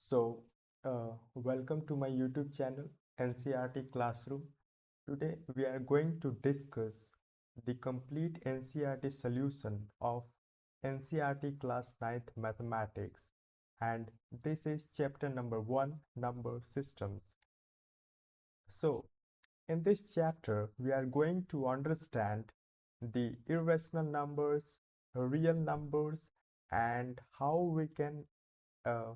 So, welcome to my YouTube channel, NCRT Classroom. Today, we are going to discuss the complete NCRT solution of NCRT Class 9th Mathematics. And this is chapter number 1, Number Systems. So, in this chapter, we are going to understand the irrational numbers, real numbers, and how we can uh,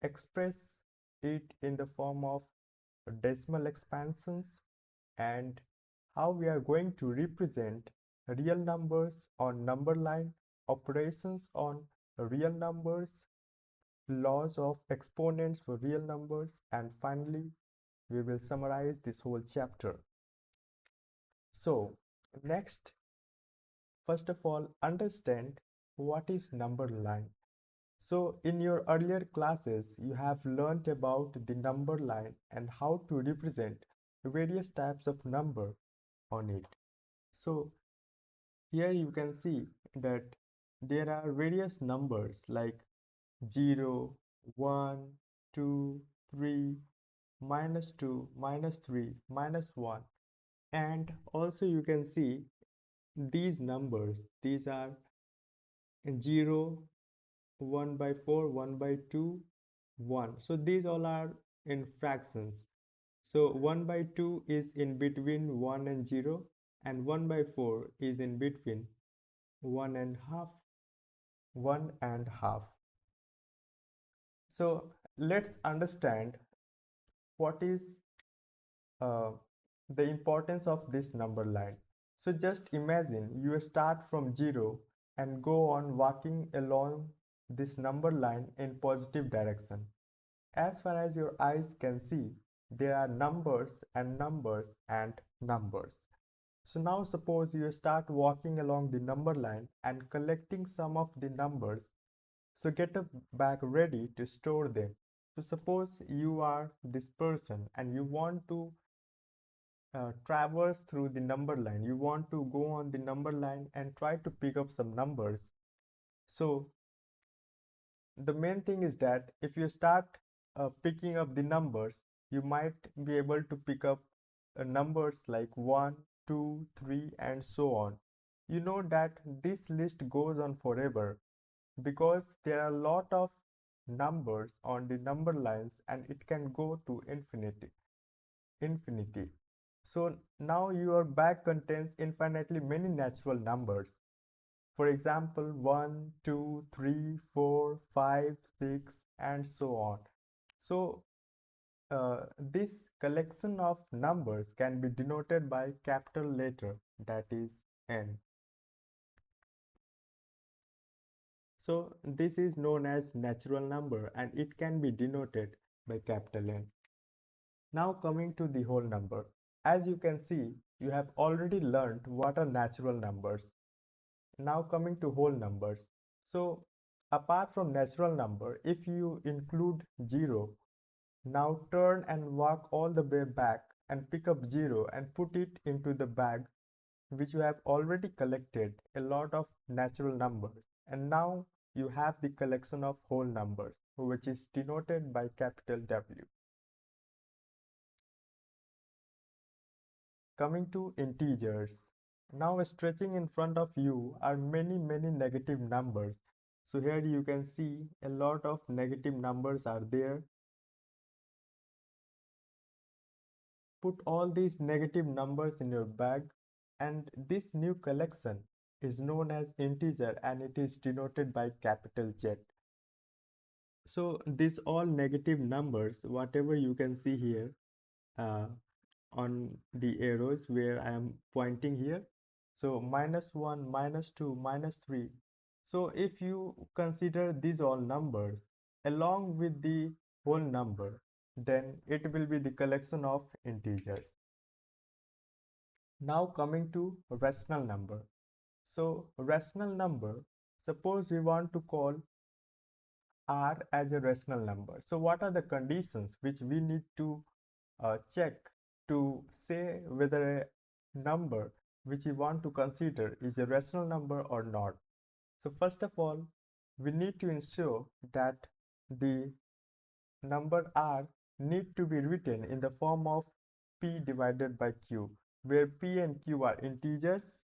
express it in the form of decimal expansions, and how we are going to represent real numbers on number line, operations on real numbers, laws of exponents for real numbers, and finally we will summarize this whole chapter. So next, first of all, understand what is number line. So in your earlier classes, you have learnt about the number line and how to represent various types of number on it. So here you can see that there are various numbers like 0, 1, 2, 3, -2, -3, -1, and also you can see these numbers. These are 0, 1 by 4, 1 by 2, 1. So these all are in fractions. So 1 by 2 is in between 1 and 0, and 1 by 4 is in between 1 and half, 1 and half. So let's understand what is uh, the importance of this number line. So just imagine you start from 0 and go on walking along this number line in positive direction. As far as your eyes can see, there are numbers and numbers and numbers. So now suppose you start walking along the number line and collecting some of the numbers. So get a bag ready to store them. So suppose you are this person and you want to traverse through the number line. You want to go on the number line and try to pick up some numbers. So the main thing is that if you start picking up the numbers, you might be able to pick up numbers like 1, 2, 3, and so on. You know that this list goes on forever because there are a lot of numbers on the number lines and it can go to infinity. So now your bag contains infinitely many natural numbers. For example, 1, 2, 3, 4, 5, 6, and so on. So this collection of numbers can be denoted by capital letter, that is n. So this is known as natural number and it can be denoted by capital N. Now coming to the whole number. As you can see, you have already learned what are natural numbers. Now coming to whole numbers. So apart from natural number, if you include 0, now turn and walk all the way back and pick up 0 and put it into the bag which you have already collected a lot of natural numbers, and now you have the collection of whole numbers which is denoted by capital W. Coming to integers. Now stretching in front of you are many negative numbers. So here you can see a lot of negative numbers are there. Put all these negative numbers in your bag, and this new collection is known as integer and it is denoted by capital Z. So these all negative numbers, whatever you can see here uh, on the arrows where I am pointing here. So -1, -2, -3. So if you consider these all numbers along with the whole number, then it will be the collection of integers. Now coming to rational number. So rational number, suppose we want to call R as a rational number. So what are the conditions which we need to check to say whether a number which we want to consider is a rational number or not? So first of all, we need to ensure that the number r need to be written in the form of p divided by q, where p and q are integers,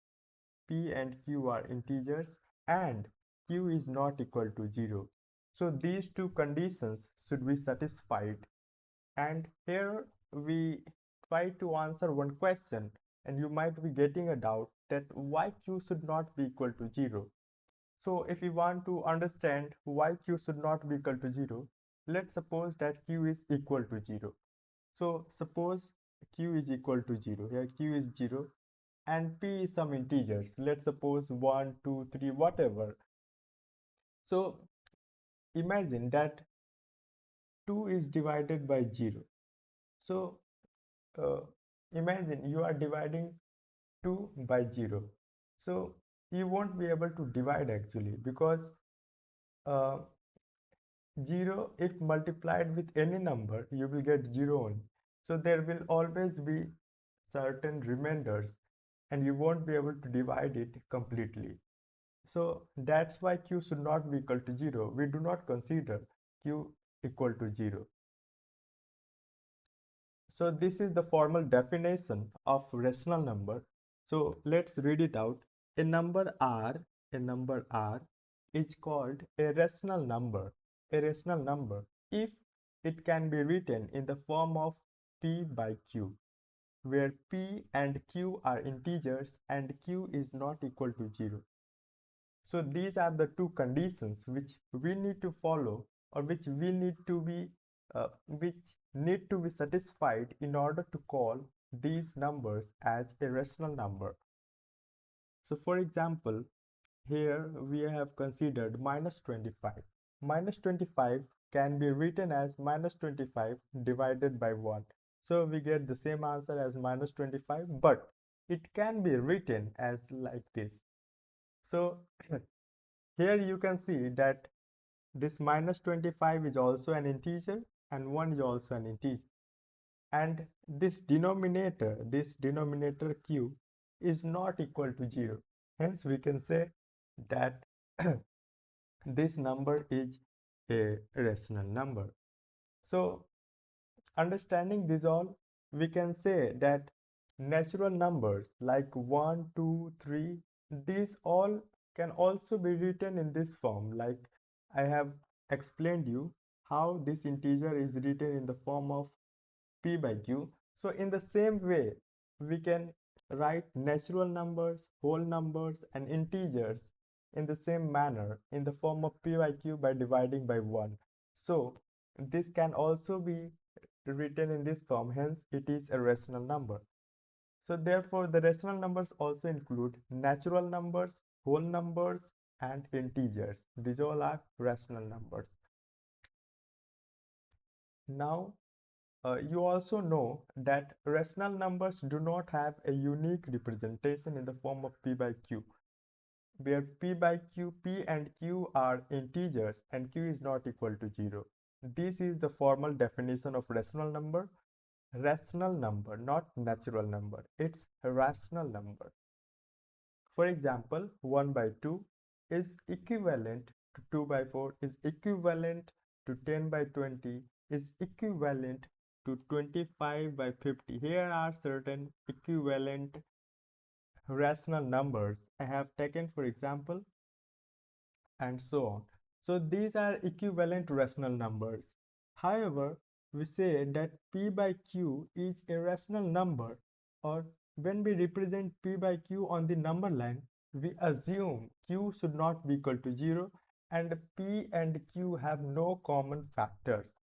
and q is not equal to 0. So these two conditions should be satisfied. And here we try to answer one question, and you might be getting a doubt that why q should not be equal to 0. So if you want to understand why q should not be equal to 0, let's suppose that q is equal to 0. So suppose q is equal to 0. Here q is 0 and p is some integers. Let's suppose 1, 2, 3, whatever. So imagine that 2 is divided by 0. So uh, imagine you are dividing 2 by 0. So you won't be able to divide actually, because uh, 0, if multiplied with any number, you will get 0 only. So there will always be certain remainders and you won't be able to divide it completely. So that's why q should not be equal to 0. We do not consider q equal to 0. So this is the formal definition of rational number. So let's read it out. A number r is called a rational number. A rational number if it can be written in the form of p by q, where p and q are integers and q is not equal to 0. So these are the two conditions which we need to follow, or which need to be satisfied in order to call these numbers as a rational number. So for example, here we have considered minus 25. Minus 25 can be written as minus 25 divided by 1. So we get the same answer as minus 25, but it can be written as like this. So here you can see that this minus 25 is also an integer and 1 is also an integer. And this denominator q is not equal to 0. Hence we can say that this number is a rational number. So understanding this all, we can say that natural numbers like 1, 2, 3, these all can also be written in this form. Like I have explained you how this integer is written in the form of p by q. So in the same way, we can write natural numbers, whole numbers, and integers in the same manner in the form of p by q by dividing by 1. So this can also be written in this form, hence it is a rational number. So therefore the rational numbers also include natural numbers, whole numbers, and integers. These all are rational numbers. Now you also know that rational numbers do not have a unique representation in the form of p by q, where p by q, p and q are integers and q is not equal to 0. This is the formal definition of rational number. Rational number, not natural number. It's a rational number. For example, 1 by 2 is equivalent to 2 by 4, is equivalent to 10 by 20, is equivalent to 25 by 50. Here are certain equivalent rational numbers I have taken for example, and so on. So these are equivalent rational numbers. However, we say that p by q is a rational number, or when we represent p by q on the number line, we assume q should not be equal to 0 and p and q have no common factors.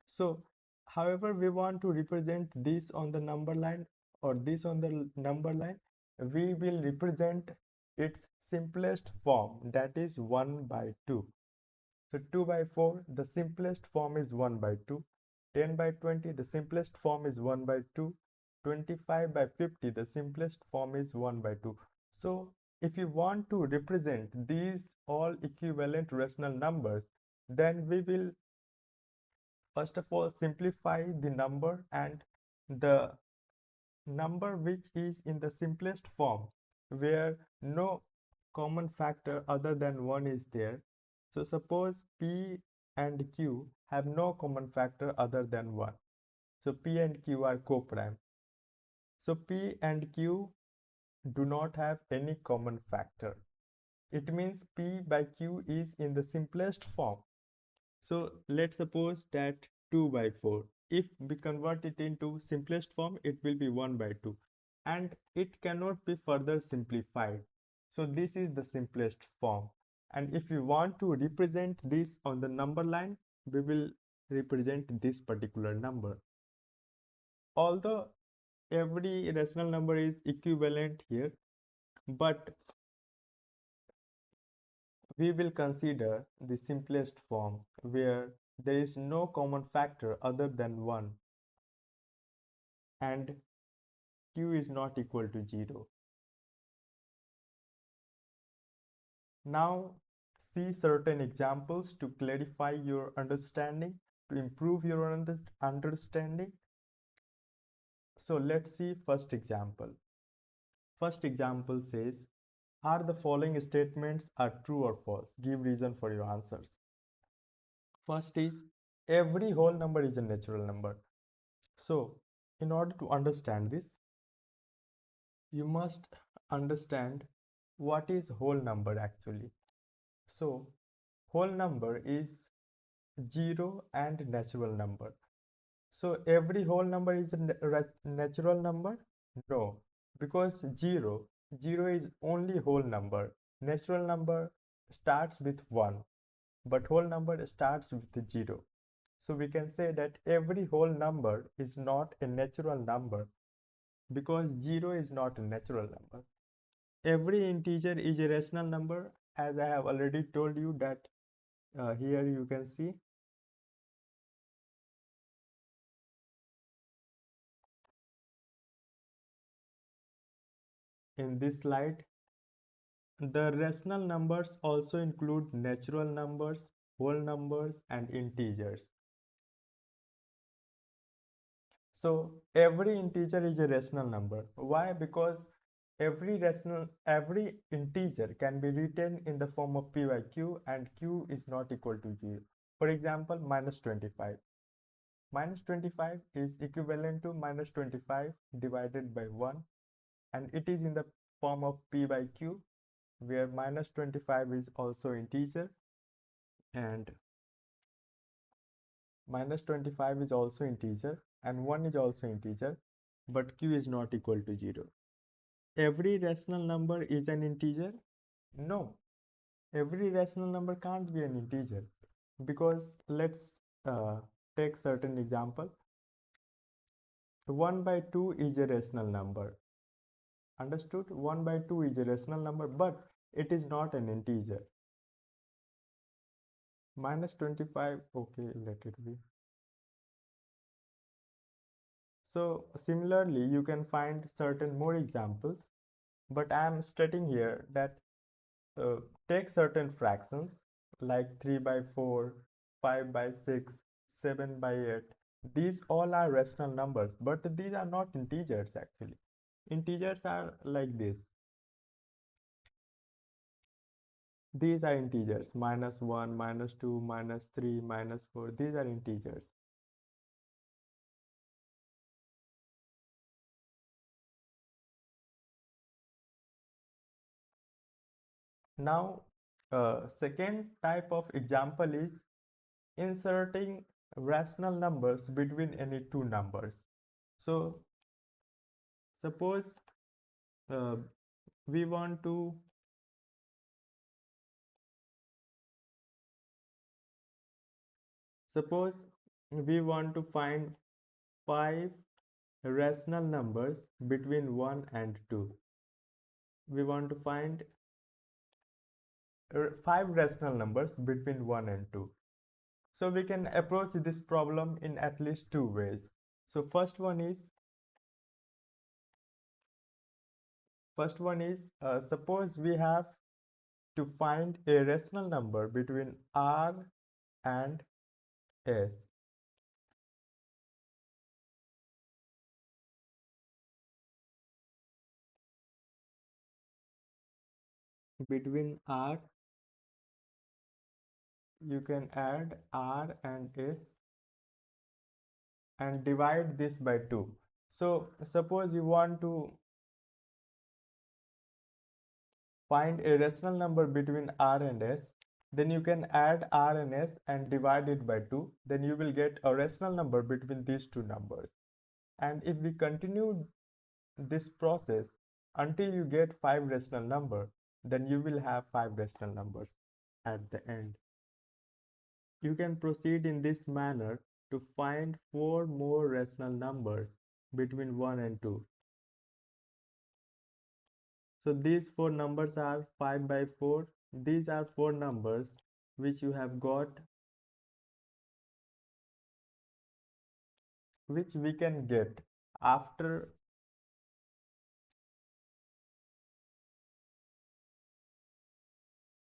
So however we want to represent this on the number line or this on the number line, we will represent its simplest form, that is 1 by 2. So 2 by 4, the simplest form is 1 by 2. 10 by 20, the simplest form is 1 by 2. 25 by 50, the simplest form is 1 by 2. So if you want to represent these all equivalent rational numbers, then we will first of all simplify the number, and the number which is in the simplest form where no common factor other than 1 is there. So suppose p and Q have no common factor other than 1. So P and Q are co-prime. So P and Q do not have any common factor. It means P by Q is in the simplest form. So let's suppose that 2 by 4. If we convert it into simplest form, it will be 1 by 2. And it cannot be further simplified. So this is the simplest form. And if we want to represent this on the number line, we will represent this particular number. Although every rational number is equivalent here, but we will consider the simplest form where there is no common factor other than 1 and Q is not equal to 0. Now see certain examples to clarify your understanding, to improve your understanding. So let's see first example. First example says, are the following statements are true or false? Give reason for your answers. First is, every whole number is a natural number. So in order to understand this, you must understand what is whole number actually. So whole number is 0 and natural number. So every whole number is a natural number? No, because 0 is only whole number. Natural number starts with 1, but whole number starts with 0. So we can say that every whole number is not a natural number because 0 is not a natural number. Every integer is a rational number, as I have already told you that here you can see in this slide. The rational numbers also include natural numbers, whole numbers, and integers. So every integer is a rational number. Why? Because every integer can be written in the form of p by q, and q is not equal to 0. For example, minus 25. Minus 25 is equivalent to minus 25 divided by 1, and it is in the form of p by q, where minus 25 is also integer and minus 25 is also integer and 1 is also integer, but q is not equal to 0. Every rational number is an integer? No, every rational number can't be an integer, because let's take certain example. 1 by 2 is a rational number. Understood? 1 by 2 is a rational number, but it is not an integer. Minus 25, okay, let it be. So similarly, you can find certain more examples, but I am stating here that take certain fractions like 3 by 4, 5 by 6, 7 by 8. These all are rational numbers, but these are not integers actually. Integers are like this. These are integers, minus 1, minus 2, minus 3, minus 4. These are integers. Now, second type of example is inserting rational numbers between any two numbers. So, suppose uh, we want to find 5 rational numbers between 1 and 2. We want to find 5 rational numbers between 1 and 2. So we can approach this problem in at least two ways. So first one is suppose we have to find a rational number between R and S. Between R you can add R and S and divide this by 2. So suppose you want to find a rational number between R and S, then you can add R and S and divide it by 2. Then you will get a rational number between these two numbers. And if we continue this process until you get 5 rational number, then you will have 5 rational numbers at the end. You can proceed in this manner to find 4 more rational numbers between 1 and 2. So these 4 numbers are 5 by 4. These are 4 numbers which you have got, which we can get after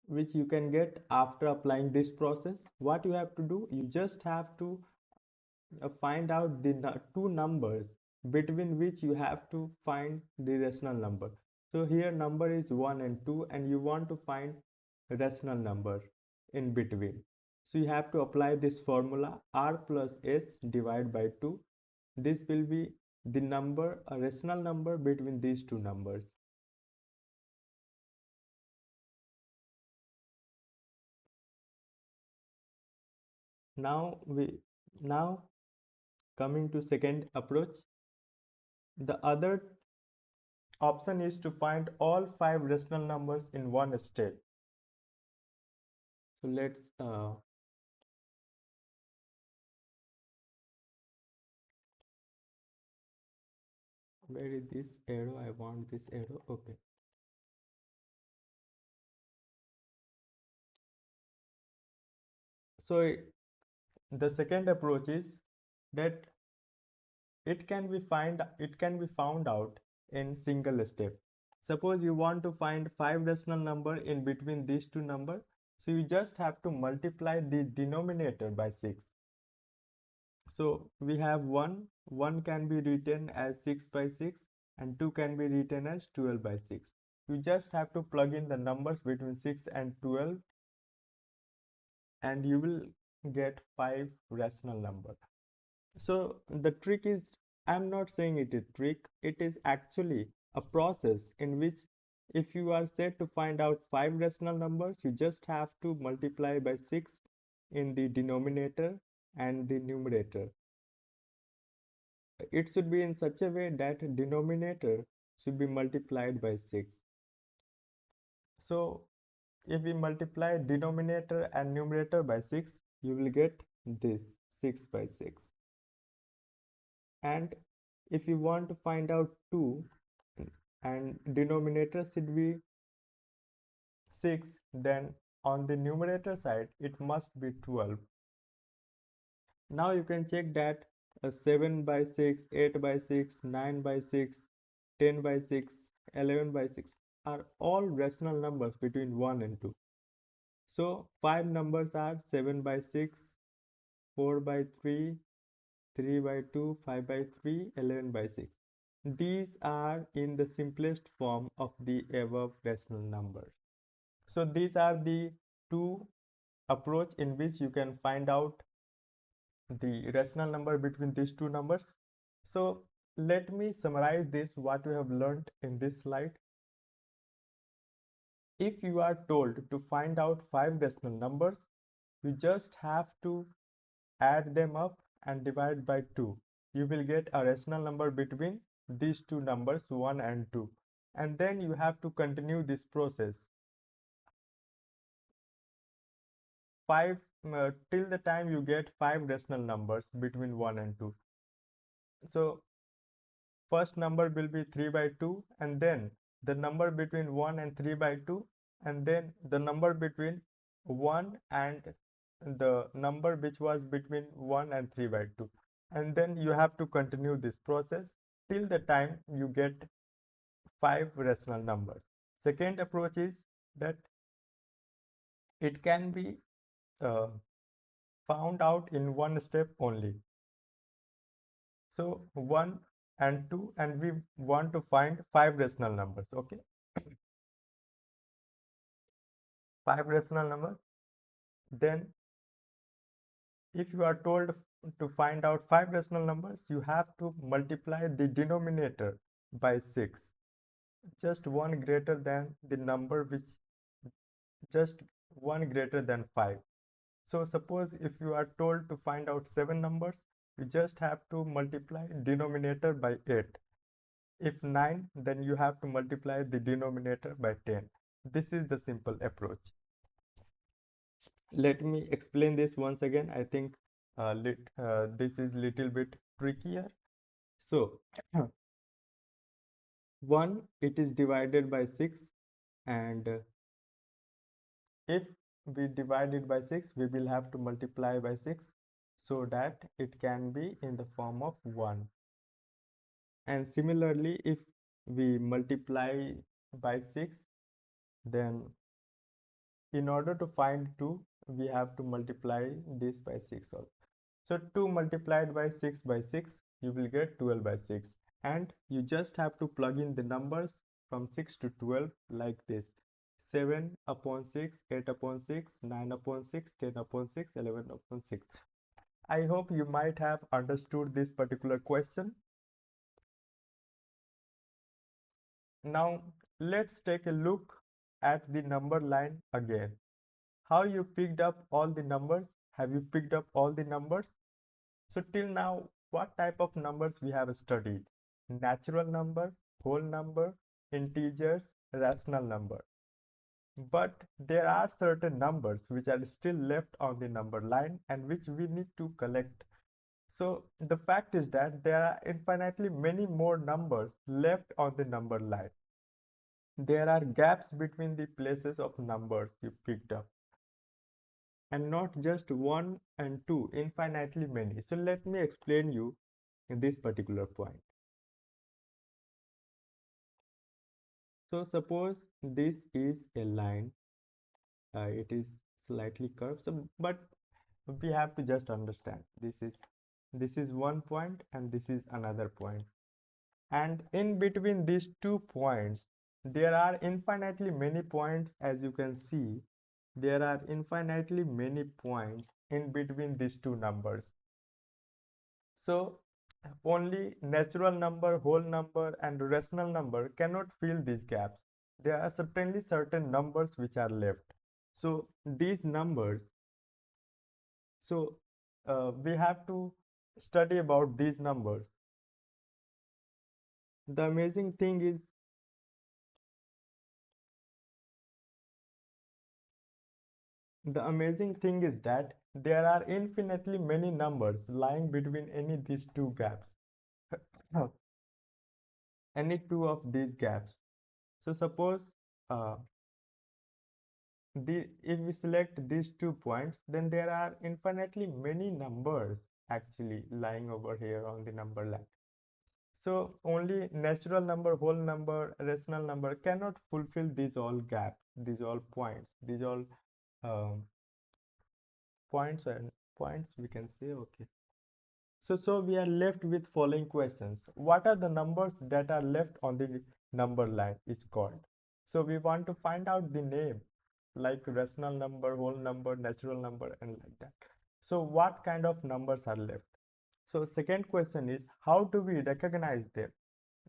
which you can get after applying this process. What you have to do, you just have to find out the two numbers between which you have to find the rational number. So here number is 1 and 2 and you want to find rational number in between. So you have to apply this formula R plus S divided by 2. This will be the number, a rational number between these two numbers. Now coming to second approach, the other option is to find all 5 rational numbers in one step. So let's where is this arrow? I want this arrow. Okay. So the second approach is that it can be found out in single step. Suppose you want to find 5 rational number in between these two numbers, so you just have to multiply the denominator by 6. So we have 1 can be written as 6 by 6 and 2 can be written as 12 by 6. You just have to plug in the numbers between 6 and 12 and you will get 5 rational number. So the trick is, I'm not saying it is trick, it is actually a process in which if you are set to find out 5 rational numbers, you just have to multiply by 6 in the denominator and the numerator. It should be in such a way that denominator should be multiplied by 6. So if we multiply denominator and numerator by 6, you will get this 6 by 6. And if you want to find out 2 and denominator should be 6, then on the numerator side it must be 12. Now you can check that 7 by 6, 8 by 6, 9 by 6, 10 by 6, 11 by 6 are all rational numbers between 1 and 2. So 5 numbers are 7 by 6, 4 by 3, 3 by 2, 5 by 3, 11 by 6. These are in the simplest form of the above rational numbers. So these are the two approach in which you can find out the rational number between these two numbers. So let me summarize this, what you have learned in this slide. If you are told to find out 5 rational numbers, you just have to add them up and divide by 2. You will get a rational number between these two numbers 1 and 2. And then you have to continue this process 5 till the time you get 5 rational numbers between 1 and 2. So first number will be 3 by 2 and then the number between 1 and 3 by 2 and then the number between 1 and the number which was between 1 and 3 by 2, and then you have to continue this process till the time you get 5 rational numbers. Second approach is that it can be uh, found out in one step only. So 1 and 2 and we want to find 5 rational numbers. Okay, 5 rational numbers. Then If you are told to find out 5 rational numbers, you have to multiply the denominator by 6, just one greater than the number which just one greater than 5. So suppose if you are told to find out 7 numbers, you just have to multiply denominator by 8. If 9, then you have to multiply the denominator by 10. This is the simple approach. Let me explain this once again. I think this is little bit trickier. So 1, it is divided by 6, and if we divide it by 6, we will have to multiply by 6 so that it can be in the form of 1. And similarly, if we multiply by 6, then in order to find 2, we have to multiply this by 6 also. So 2 multiplied by 6 by 6, you will get 12 by 6. And you just have to plug in the numbers from 6 to 12 like this. 7 upon 6, 8 upon 6, 9 upon 6, 10 upon 6, 11 upon 6. I hope you might have understood this particular question. Now, let's take a look at the number line again. How you picked up all the numbers? Have you picked up all the numbers? So till now, what type of numbers we have studied? Natural number, whole number, integers, rational number. But there are certain numbers which are still left on the number line and which we need to collect. So the fact is that there are infinitely many more numbers left on the number line. There are gaps between the places of numbers you picked up, and not just 1 and 2, infinitely many. So let me explain you this particular point. So suppose this is a line, it is slightly curved, so but we have to just understand this is one point and this is another point, and in between these 2 points there are infinitely many points. As you can see, there are infinitely many points in between these two numbers. So only natural number, whole number, and rational number cannot fill these gaps. There are certainly certain numbers which are left. So these numbers, so we have to study about these numbers. The amazing thing is that there are infinitely many numbers lying between any these two gaps. Any two of these gaps. So suppose if we select these 2 points, then there are infinitely many numbers actually lying over here on the number line. So only natural number, whole number, rational number cannot fulfill these all gaps, these all points, these all um, points and points we can say. Okay. So we are left with following questions. What are the numbers that are left on the number line is called? So we want to find out the name, like rational number, whole number, natural number, and like that. So what kind of numbers are left? So second question is, how do we recognize them?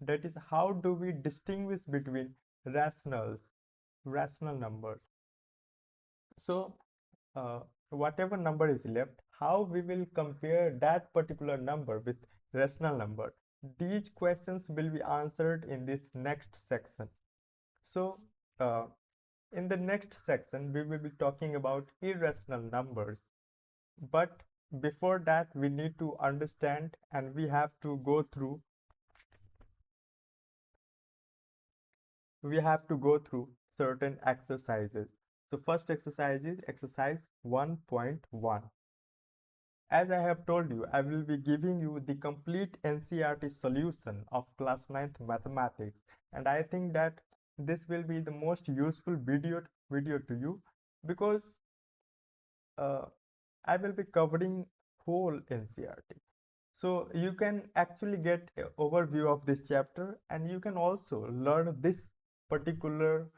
That is, how do we distinguish between rational numbers? So whatever number is left, how we will compare that particular number with rational number? These questions will be answered in this next section. So in the next section, we will be talking about irrational numbers. But before that, we need to understand and we have to go through certain exercises. So first exercise is exercise 1.1. As I have told you, I will be giving you the complete NCERT solution of class 9th mathematics, and I think that this will be the most useful video to you, because I will be covering whole NCERT. So you can actually get an overview of this chapter, and you can also learn this particular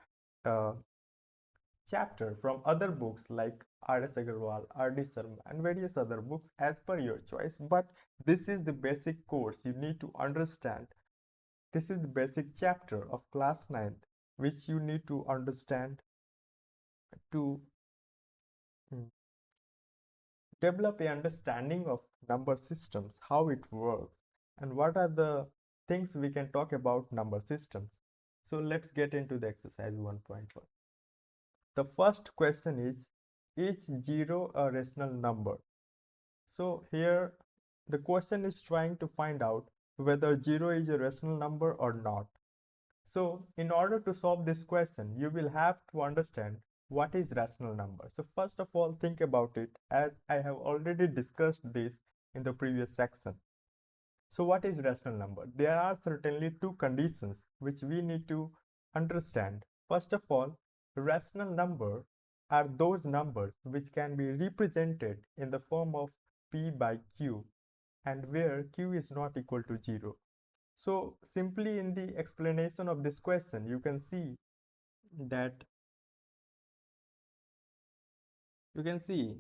uh, chapter from other books like R.S. Agarwal, R.D. Sharma, and various other books as per your choice. But this is the basic course you need to understand. This is the basic chapter of class 9th, which you need to understand to mm, develop a understanding of number systems, how it works, and what are the things we can talk about number systems. So let's get into the exercise 1.1. The first question is 0 a rational number? So here the question is trying to find out whether 0 is a rational number or not. So in order to solve this question, you will have to understand what is rational number. So first of all, think about it, as I have already discussed this in the previous section. So what is rational number? There are certainly two conditions which we need to understand. First of all, rational number are those numbers which can be represented in the form of p by q, and where q is not equal to 0. So simply in the explanation of this question, you can see that you can see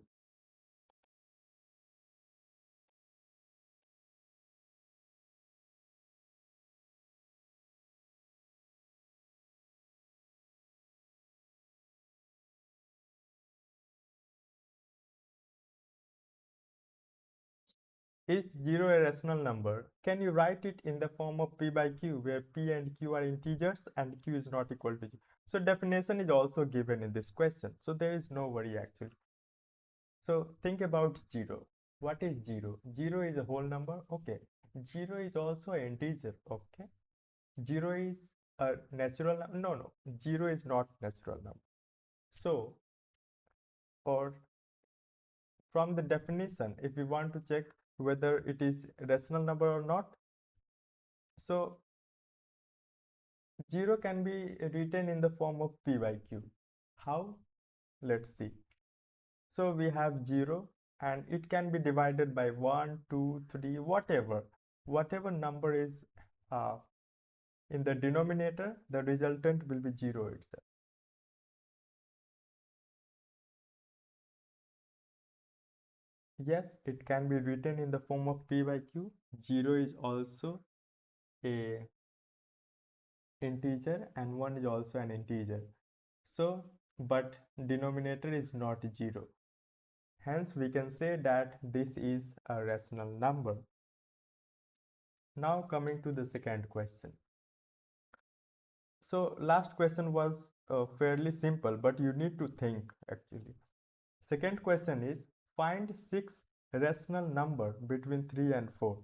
is 0 a rational number? Can you write it in the form of p by q, where p and q are integers and q is not equal to 0? So definition is also given in this question, so there is no worry actually. So think about 0. What is 0? 0 is a whole number. Okay. 0 is also an integer. Okay. 0 is a natural number. No, 0 is not natural number. So, or from the definition, if we want to check whether it is a rational number or not, so 0 can be written in the form of p by q. How? Let's see. So we have 0 and it can be divided by 1, 2, 3, whatever number is uh, in the denominator, the resultant will be 0 itself. Yes, it can be written in the form of p by q. 0 is also a integer and 1 is also an integer. So, but denominator is not 0. Hence, we can say that this is a rational number. Now coming to the second question. So last question was fairly simple, but you need to think actually. Second question is find 6 rational number between 3 and 4.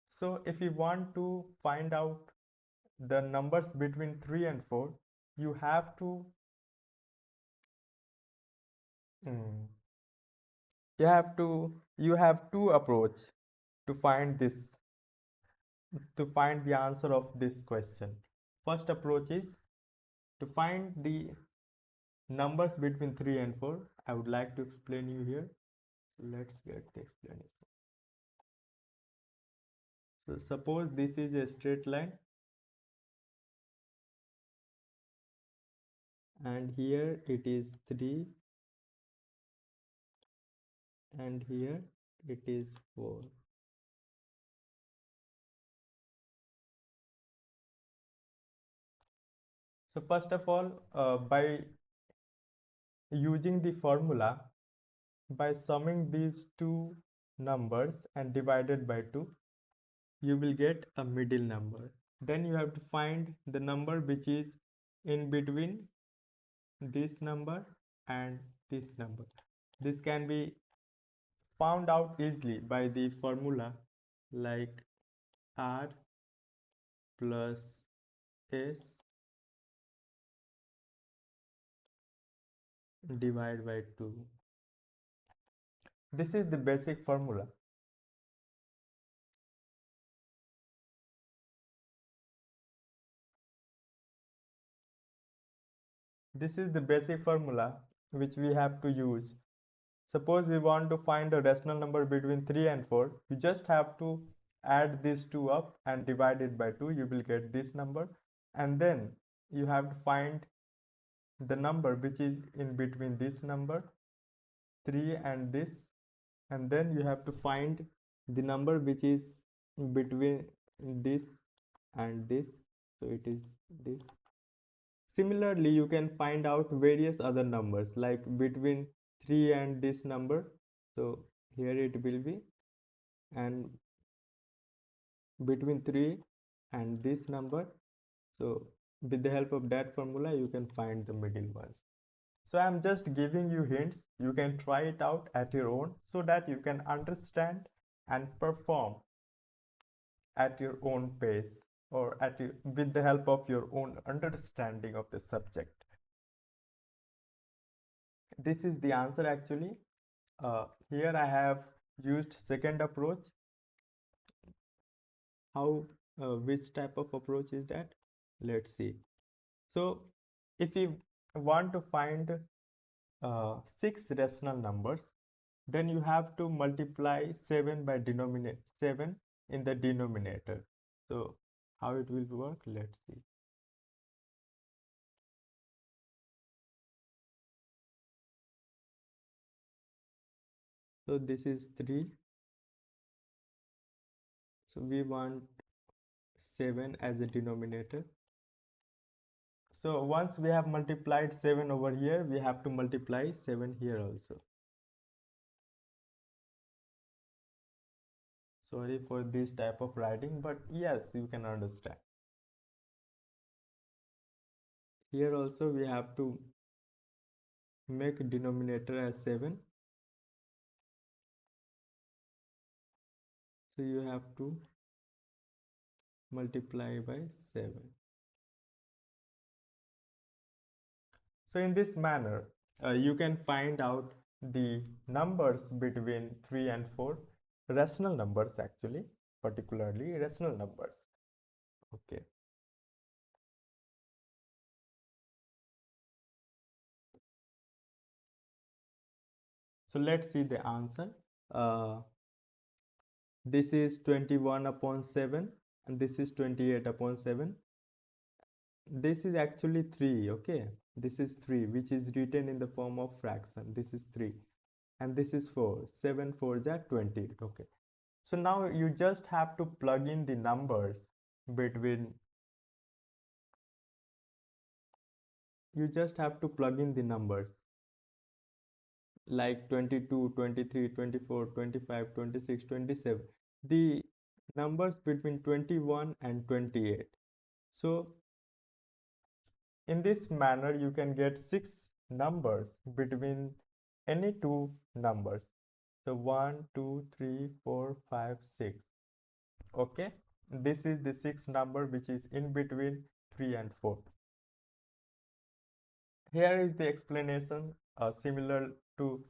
So if you want to find out the numbers between 3 and 4, you have to mm, you have two approach to find this to find the answer of this question. First approach is to find the numbers between 3 and 4. I would like to explain you here. Let's get the explanation. So suppose this is a straight line and here it is 3 and here it is 4. So first of all, by using the formula, by summing these two numbers and divided by 2, you will get a middle number. Then you have to find the number which is in between this number and this number. This can be found out easily by the formula like r plus s divided by 2. This is the basic formula. This is the basic formula which we have to use. Suppose we want to find a rational number between 3 and 4, you just have to add these two up and divide it by 2, you will get this number, and then you have to find the number which is in between this number 3 and this, and then you have to find the number which is between this and this, so it is this. Similarly, you can find out various other numbers like between 3 and this number, so here it will be, and between 3 and this number, so with the help of that formula you can find the middle ones. So I'm just giving you hints, you can try it out at your own so that you can understand and perform at your own pace, or with the help of your own understanding of the subject. This is the answer actually. Here I have used second approach. How which type of approach is that? Let's see. So if you want to find 6 rational numbers, then you have to multiply 7 by 7 in the denominator. So how it will work? Let's see. So this is 3. So we want 7 as a denominator. So once we have multiplied 7 over here, we have to multiply 7 here also. Sorry for this type of writing, but yes, you can understand. Here also we have to make denominator as 7. So you have to multiply by 7. So in this manner, you can find out the numbers between 3 and 4, rational numbers actually, particularly rational numbers. Okay. So let's see the answer. This is 21 upon 7 and this is 28 upon 7. This is actually 3, okay? This is 3, which is written in the form of fraction. This is 3 and this is 4. 7 4s are 28, okay? So now you just have to plug in the numbers between, you just have to plug in the numbers like 22, 23, 24, 25, 26, 27. The numbers between 21 and 28. So in this manner, you can get 6 numbers between any two numbers. So 1, 2, 3, 4, 5, 6. Okay, this is the 6th number which is in between 3 and 4. Here is the explanation similar to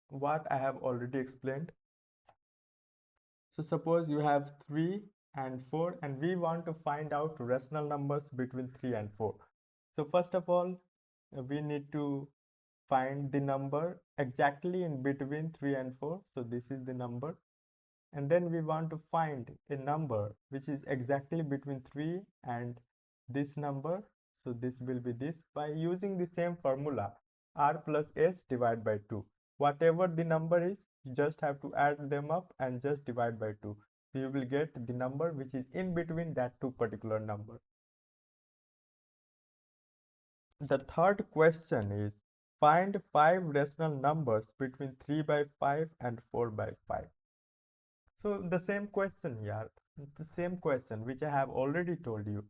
what I have already explained. So suppose you have 3 and 4 and we want to find out rational numbers between 3 and 4. So first of all, we need to find the number exactly in between 3 and 4. So this is the number. And then we want to find a number which is exactly between 3 and this number. So this will be this, by using the same formula, r plus s divided by 2. Whatever the number is, you just have to add them up and just divide by 2. So you will get the number which is in between that two particular number. The third question is, find 5 rational numbers between 3 by 5 and 4 by 5. So the same question here, the same question which I have already told you.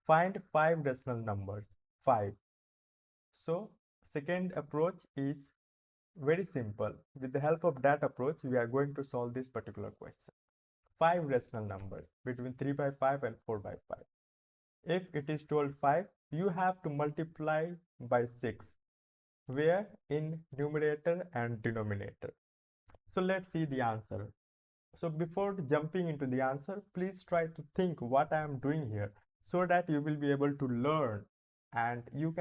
Find 5 rational numbers, 5. So second approach is very simple. With the help of that approach, we are going to solve this particular question. 5 rational numbers between 3 by 5 and 4 by 5. If it is told 5, you have to multiply by 6, where in numerator and denominator. So let's see the answer. So before jumping into the answer, please try to think what I am doing here so that you will be able to learn and you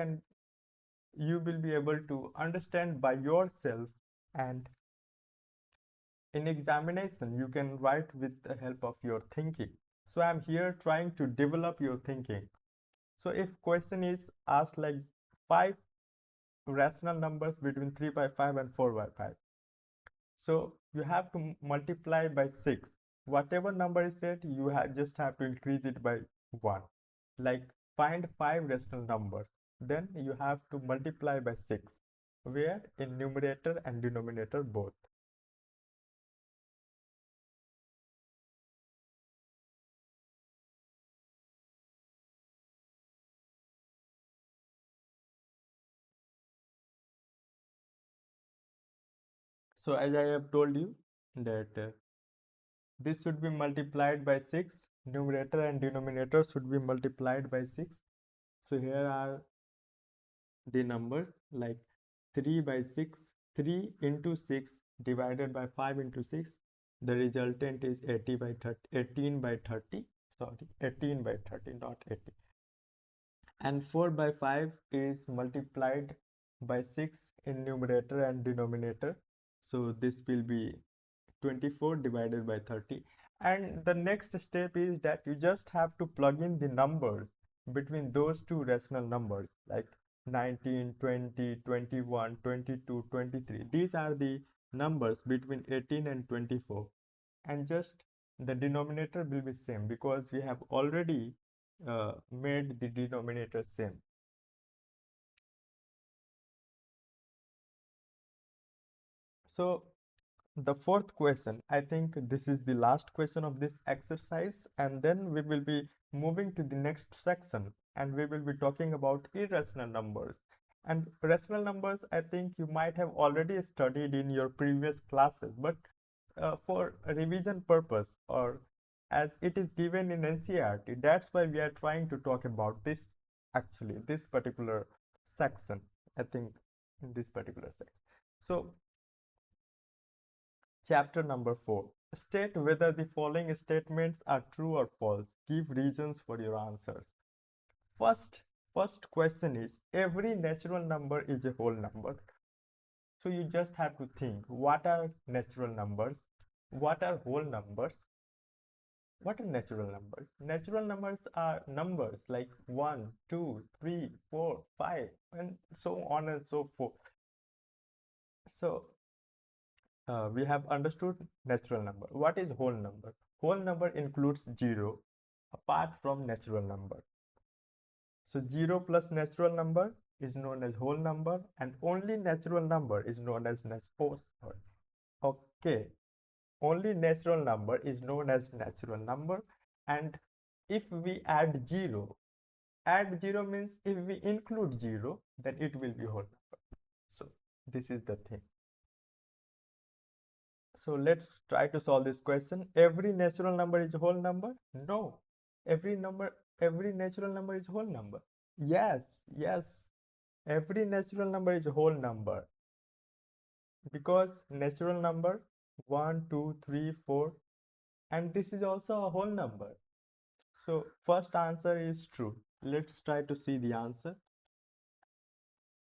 will be able to understand by yourself, and in examination you can write with the help of your thinking. So I am here trying to develop your thinking So if question is asked like 5 rational numbers between 3 by 5 and 4 by 5, so you have to multiply by 6. Whatever number is set, you just have to increase it by 1. Like find 5 rational numbers. Then you have to multiply by 6, where in numerator and denominator both. So as I have told you that this should be multiplied by 6. Numerator and denominator should be multiplied by 6. So here are the numbers like 3 by 6, 3 into 6 divided by 5 into 6. The resultant is 80 by 30, 18 by 30. Sorry, 18 by 30, not 80. And 4 by 5 is multiplied by 6 in numerator and denominator. So this will be 24 divided by 30. And the next step is that you just have to plug in the numbers between those two rational numbers like 19, 20, 21, 22, 23. These are the numbers between 18 and 24. And just the denominator will be same because we have already made the denominator same. So the fourth question, I think this is the last question of this exercise, and then we will be moving to the next section and we will be talking about irrational numbers. And rational numbers, I think you might have already studied in your previous classes, but for a revision purpose or as it is given in NCERT, that's why we are trying to talk about this, actually this particular section, I think in this particular section. So chapter number 4. State whether the following statements are true or false. Give reasons for your answers. First, first question is every natural number is a whole number. So you just have to think what are natural numbers? What are whole numbers? What are natural numbers? Natural numbers are numbers like 1, 2, 3, 4, 5, and so on and so forth. So we have understood natural number. What is whole number? Whole number includes 0 apart from natural number. So 0 plus natural number is known as whole number, and only natural number is known as okay. Only natural number is known as natural number, and if we add 0, add 0 means if we include 0, then it will be whole number. So this is the thing. So let's try to solve this question. Every natural number is a whole number? No. Every natural number is a whole number. Yes, yes. Every natural number is a whole number. Because natural number 1, 2, 3, 4, and this is also a whole number. So first answer is true. Let's try to see the answer.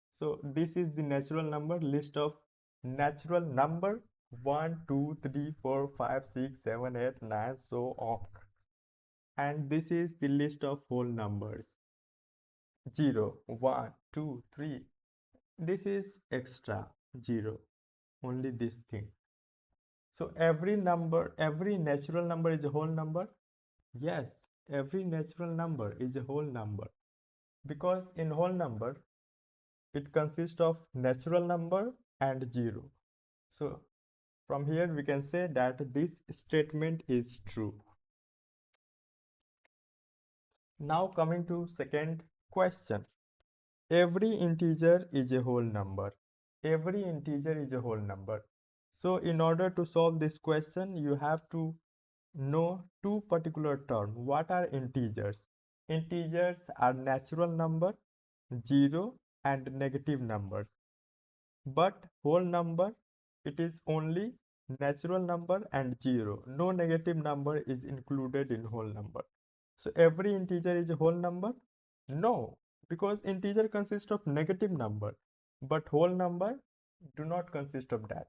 So this is the natural number, list of natural number 1, 2, 3, 4, 5, 6, 7, 8, 9, so on. And this is the list of whole numbers 0, 1, 2, 3. This is extra 0, only this thing. So every natural number is a whole number. Yes, every natural number is a whole number because in whole number it consists of natural number and 0. So from here we can say that this statement is true. Now coming to second question. Every integer is a whole number. Every integer is a whole number. So in order to solve this question, you have to know two particular terms. What are integers? Integers are natural number, 0 and negative numbers. But whole number, it is only natural number and 0. No negative number is included in whole number. So every integer is a whole number? No, because integer consists of negative number, but whole number do not consist of that.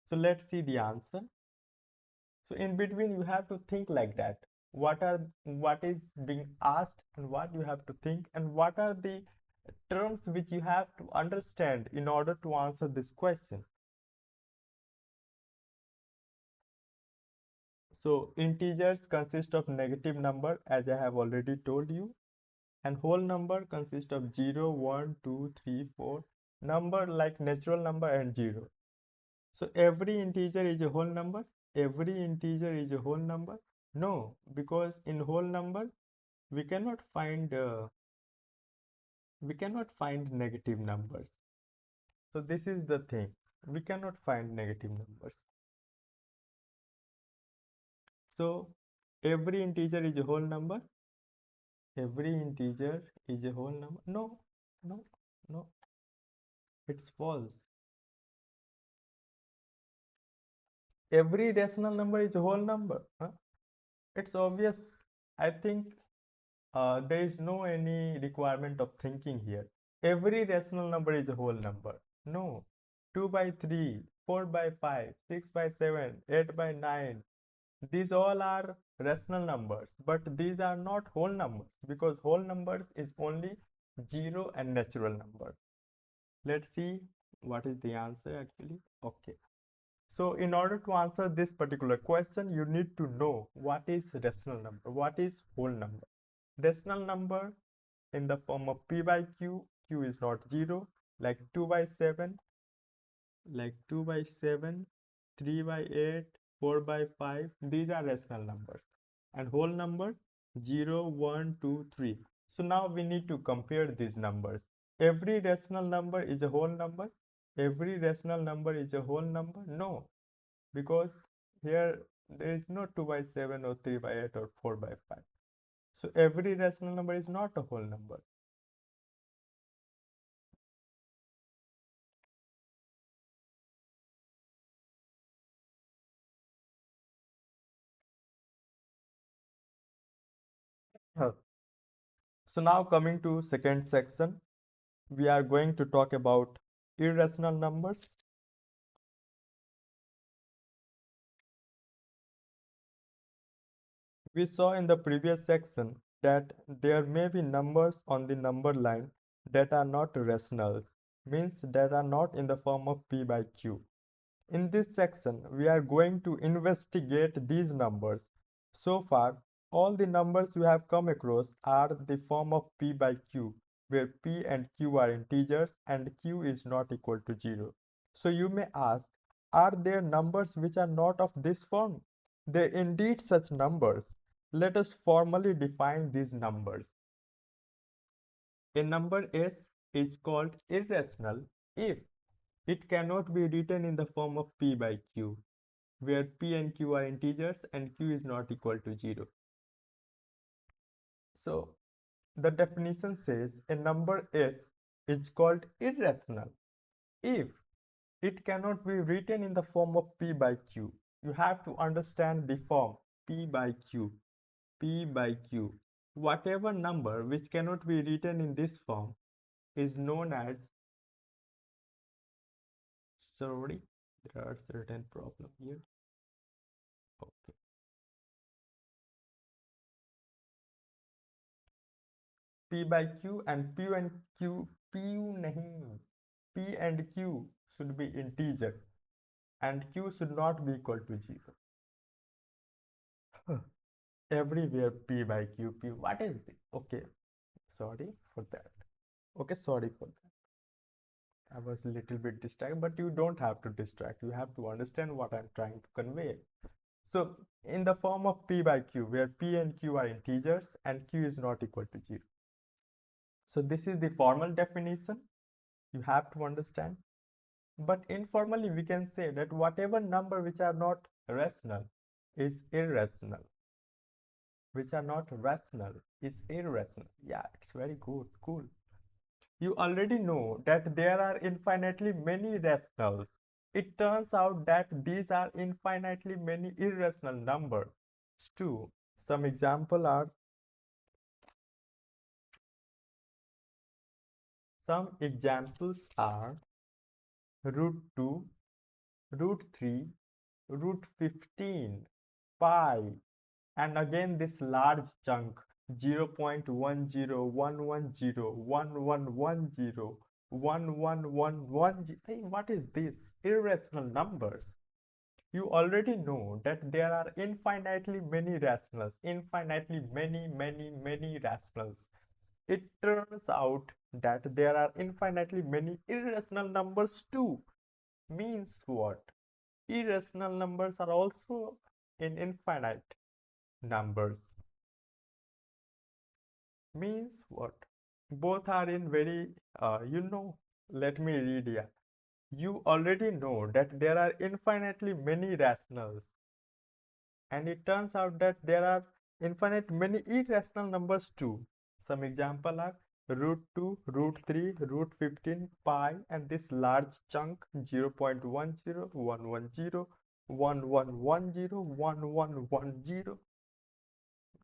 So let's see the answer. So in between you have to think like that. what is being asked and what you have to think and what are the terms which you have to understand in order to answer this question. So integers consist of negative number, as I have already told you, and whole number consists of 0, 1, 2, 3, 4, number like natural number and 0. So every integer is a whole number. Every integer is a whole number. No, because in whole number we cannot find negative numbers. So this is the thing. We cannot find negative numbers. So every integer is a whole number. Every integer is a whole number. No, no, no. It's false. Every rational number is a whole number. Huh? It's obvious. I think there is no any requirement of thinking here. Every rational number is a whole number. No. 2 by 3, 4 by 5, 6 by 7, 8 by 9. These all are rational numbers, but these are not whole numbers because whole numbers is only 0 and natural number. Let's see what is the answer actually. Okay. So in order to answer this particular question, you need to know what is rational number, what is whole number. Rational number in the form of p by q, q is not 0, like 2 by 7, 3 by 8, 4 by 5, these are rational numbers. And whole number 0, 1, 2, 3. So now we need to compare these numbers. Every rational number is a whole number. Every rational number is a whole number. No, because here there is no 2 by 7 or 3 by 8 or 4 by 5. So every rational number is not a whole number. Huh. So now coming to second section, we are going to talk about irrational numbers. We saw in the previous section that there may be numbers on the number line that are not rationals, means that are not in the form of p by q. In this section, we are going to investigate these numbers. So far, all the numbers we have come across are the form of p by q, where p and q are integers and q is not equal to 0. So you may ask, are there numbers which are not of this form? There are indeed such numbers. Let us formally define these numbers. A number S is called irrational if it cannot be written in the form of p by q, where p and q are integers and q is not equal to 0. So the definition says a number S is called irrational if it cannot be written in the form of p by q. You have to understand the form p by q. P by q. Whatever number which cannot be written in this form is known as, sorry, there are certain problem here. Okay. P by Q and P and Q, P and Q should be integer and Q should not be equal to 0. Everywhere P by Q, P, what is this? Okay, sorry for that. Okay, sorry for that. I was a little bit distracted, but you don't have to distract. You have to understand what I'm trying to convey. So in the form of P by Q, where P and Q are integers and Q is not equal to 0. So this is the formal definition you have to understand. But informally, we can say that whatever number which are not rational is irrational. Which are not rational is irrational. Yeah, it's very good, cool. You already know that there are infinitely many rationals. It turns out that these are infinitely many irrational numbers too. Some examples are root 2, root 3, root 15, pi, And again this large chunk 0.101101110 1111. Hey, what is this? Irrational numbers. You already know that there are infinitely many rationals, infinitely many rationals. It turns out that there are infinitely many irrational numbers too. Means what? Irrational numbers are also in infinite numbers. Means what? Both are in very, let me read here. You already know that there are infinitely many rationals, and it turns out that there are infinite many irrational numbers too. Some example are root 2, root 3, root 15, pi, and this large chunk 0.10, 110, 1110, 1110.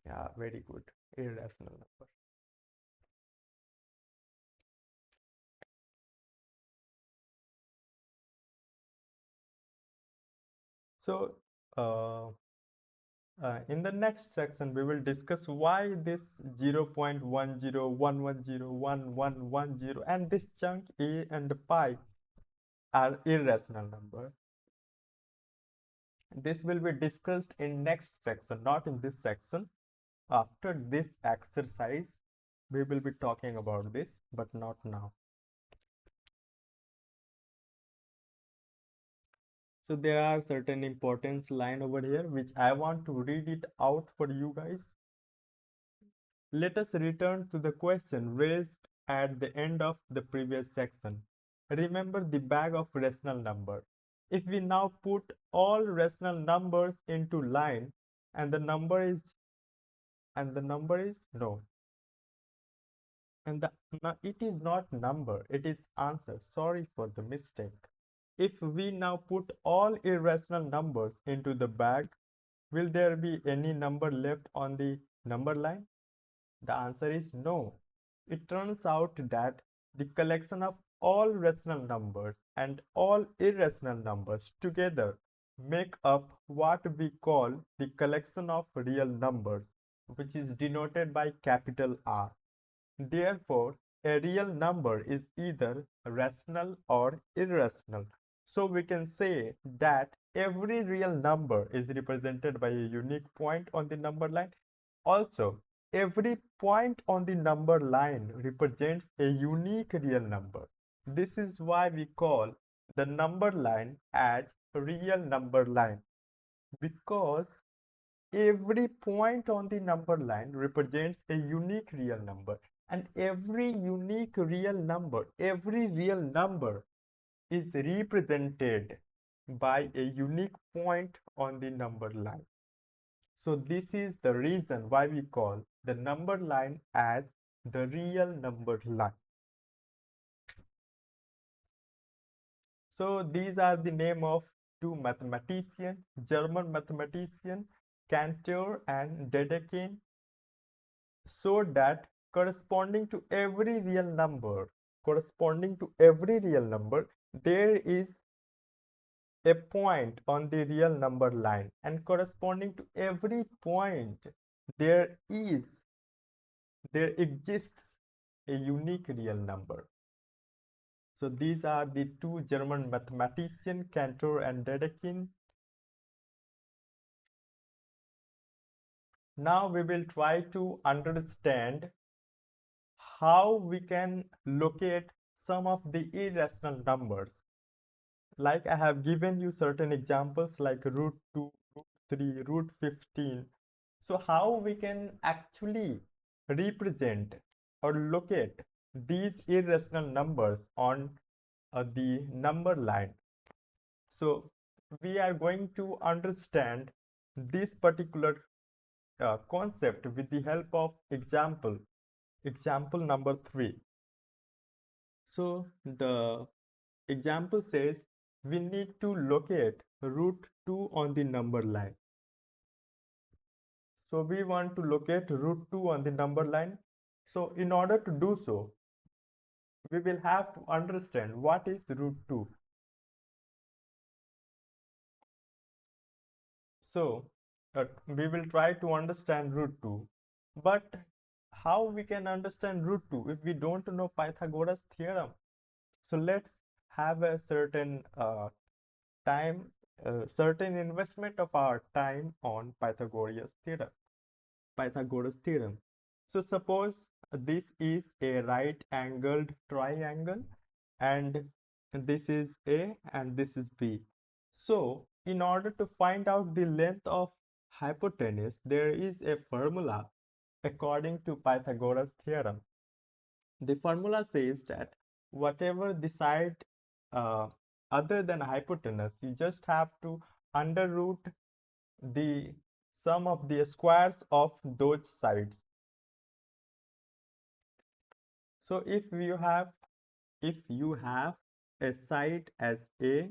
Yeah, very good. Irrational number. So, uh, in the next section, we will discuss why this 0.10, 110, 1110, and this chunk a and pi are irrational number. This will be discussed in next section, not in this section. After this exercise, we will be talking about this, but not now. So there are certain importance line over here, which I want to read it out for you guys. Let us return to the question raised at the end of the previous section. Remember the bag of rational number. If we now put all rational numbers into line and the number is no, and it is not number, it is answer. Sorry for the mistake. If we now put all irrational numbers into the bag, will there be any number left on the number line? The answer is no. It turns out that the collection of all rational numbers and all irrational numbers together make up what we call the collection of real numbers, which is denoted by capital R. Therefore, a real number is either rational or irrational. So we can say that every real number is represented by a unique point on the number line. Also, every point on the number line represents a unique real number. This is why we call the number line as real number line, because every point on the number line represents a unique real number, and every unique real number, every real number is represented by a unique point on the number line. So this is the reason why we call the number line as the real number line. So these are the name of two mathematicians, German mathematician Cantor and Dedekind, showed that corresponding to every real number, there is a point on the real number line, and corresponding to every point, there exists a unique real number. So these are the two German mathematicians, Cantor and Dedekind. Now we will try to understand how we can locate some of the irrational numbers. Like I have given you certain examples like root 2, root 3, root 15. So how we can actually represent or locate these irrational numbers on the number line. So we are going to understand this particular concept with the help of example number 3. So the example says we need to locate root 2 on the number line. So we want to locate root 2 on the number line. So in order to do so, we will have to understand what is root 2. So we will try to understand root 2. But how we can understand root 2 if we don't know Pythagoras theorem? So let's have a certain time, certain investment of our time on Pythagoras theorem. So suppose this is a right angled triangle and this is A and this is B. So in order to find out the length of hypotenuse, there is a formula according to Pythagoras theorem. The formula says that whatever the side uh, other than hypotenuse, you just have to under root the sum of the squares of those sides. So if you have a side as A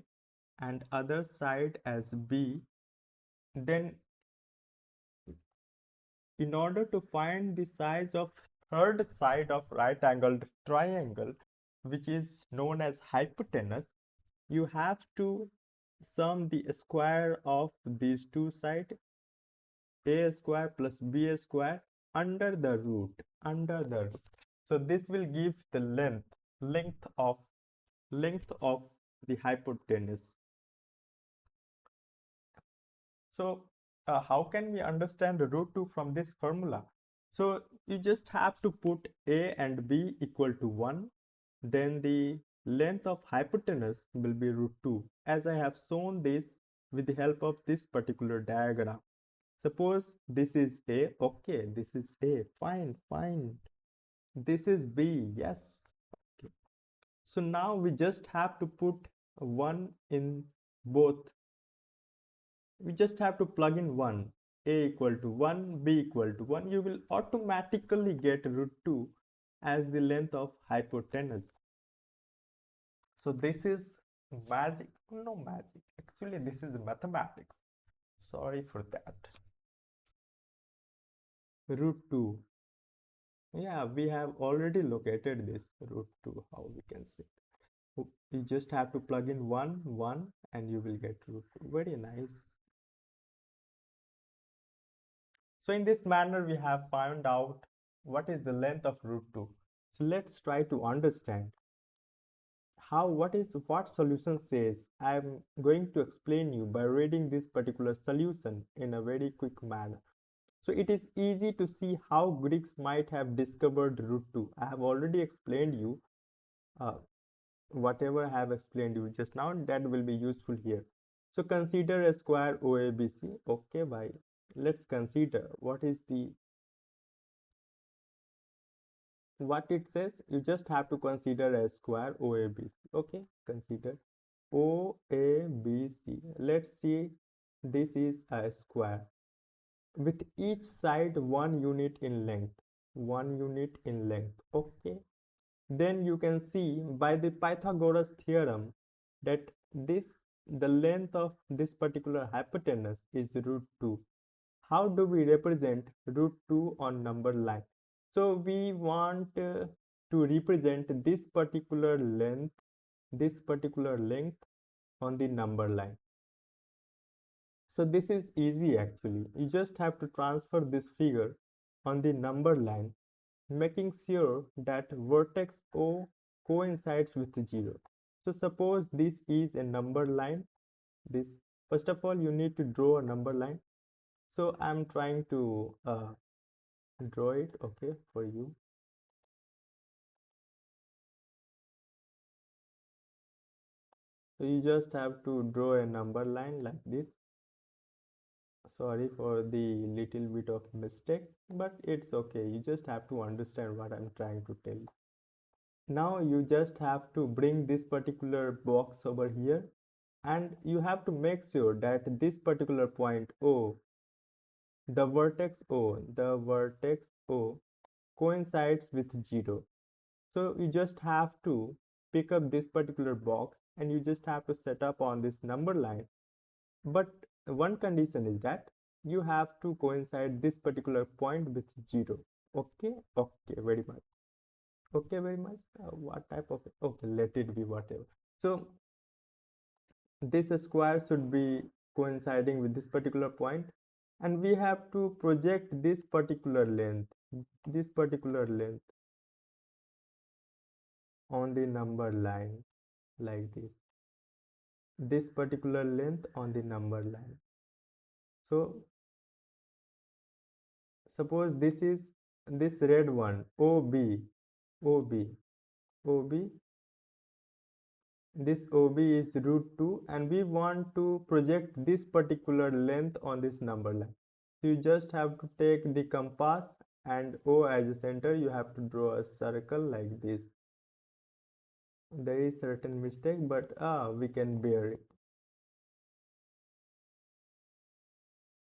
and other side as B, then in order to find the size of third side of right angled triangle, which is known as hypotenuse, you have to sum the square of these two sides, A square plus B square, under the root. So this will give the length of the hypotenuse. So how can we understand the root 2 from this formula? So you just have to put A and B equal to 1. Then the length of hypotenuse will be root 2, as I have shown this with the help of this particular diagram. Suppose this is A, okay, this is A, fine, fine. This is B, yes. Okay. So now we just have to put 1 in both. We just have to plug in 1, A equal to 1, B equal to 1. You will automatically get root 2 as the length of hypotenuse. So this is magic, no magic. Actually, this is mathematics. Sorry for that. Root 2. Yeah, we have already located this root 2, how we can see. You just have to plug in 1, 1 and you will get root 2. Very nice. So in this manner, we have found out what is the length of root 2. So let's try to understand what solution says. I am going to explain you by reading this particular solution in a very quick manner. So it is easy to see how Greeks might have discovered root 2. I have already explained you whatever I have explained you just now, that will be useful here. So consider a square OABC. Okay, bye. Let's consider what it says. You just have to consider a square OABC. Okay, consider OABC. Let's see, this is a square with each side 1 unit in length. 1 unit in length. Okay, then you can see by the Pythagoras theorem that the length of this particular hypotenuse is root 2. How do we represent root 2 on number line? So we want to represent this particular length on the number line. So this is easy actually. You just have to transfer this figure on the number line, making sure that vertex O coincides with 0. So suppose this is a number line. This, first of all, you need to draw a number line. So I'm trying to draw it, okay, for you. So you just have to draw a number line like this. Sorry for the little bit of mistake, but it's okay. You just have to understand what I'm trying to tell you. Now you just have to bring this particular box over here, and you have to make sure that this particular point O, the vertex O coincides with 0. So you just have to pick up this particular box and you just have to set up on this number line. But one condition is that you have to coincide this particular point with 0. Okay, okay, very much. Okay, very much. What type of, okay, let it be whatever. So this square should be coinciding with this particular point. and we have to project this particular length on the number line like this particular length on the number line. So suppose this is this red one, OB, OB. This OB is root 2 and we want to project this particular length on this number line. So you just have to take the compass and O as a center. You have to draw a circle like this. There is certain mistake, but we can bear it.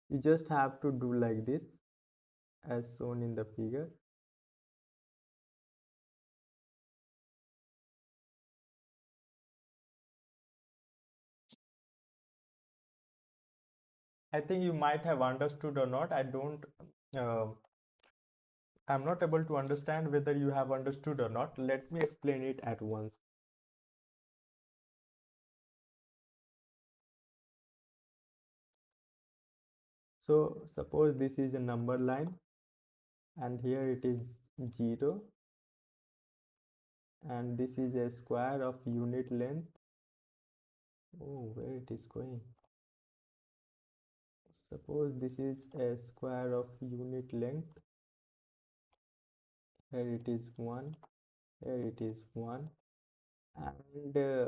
You just have to do like this as shown in the figure. I think you might have understood or not. Uh, I'm not able to understand whether you have understood or not. Let me explain it at once. So suppose this is a number line and here it is 0 and this is a square of unit length. Oh, where it is going? Suppose this is a square of unit length. Here it is 1, here it is 1, and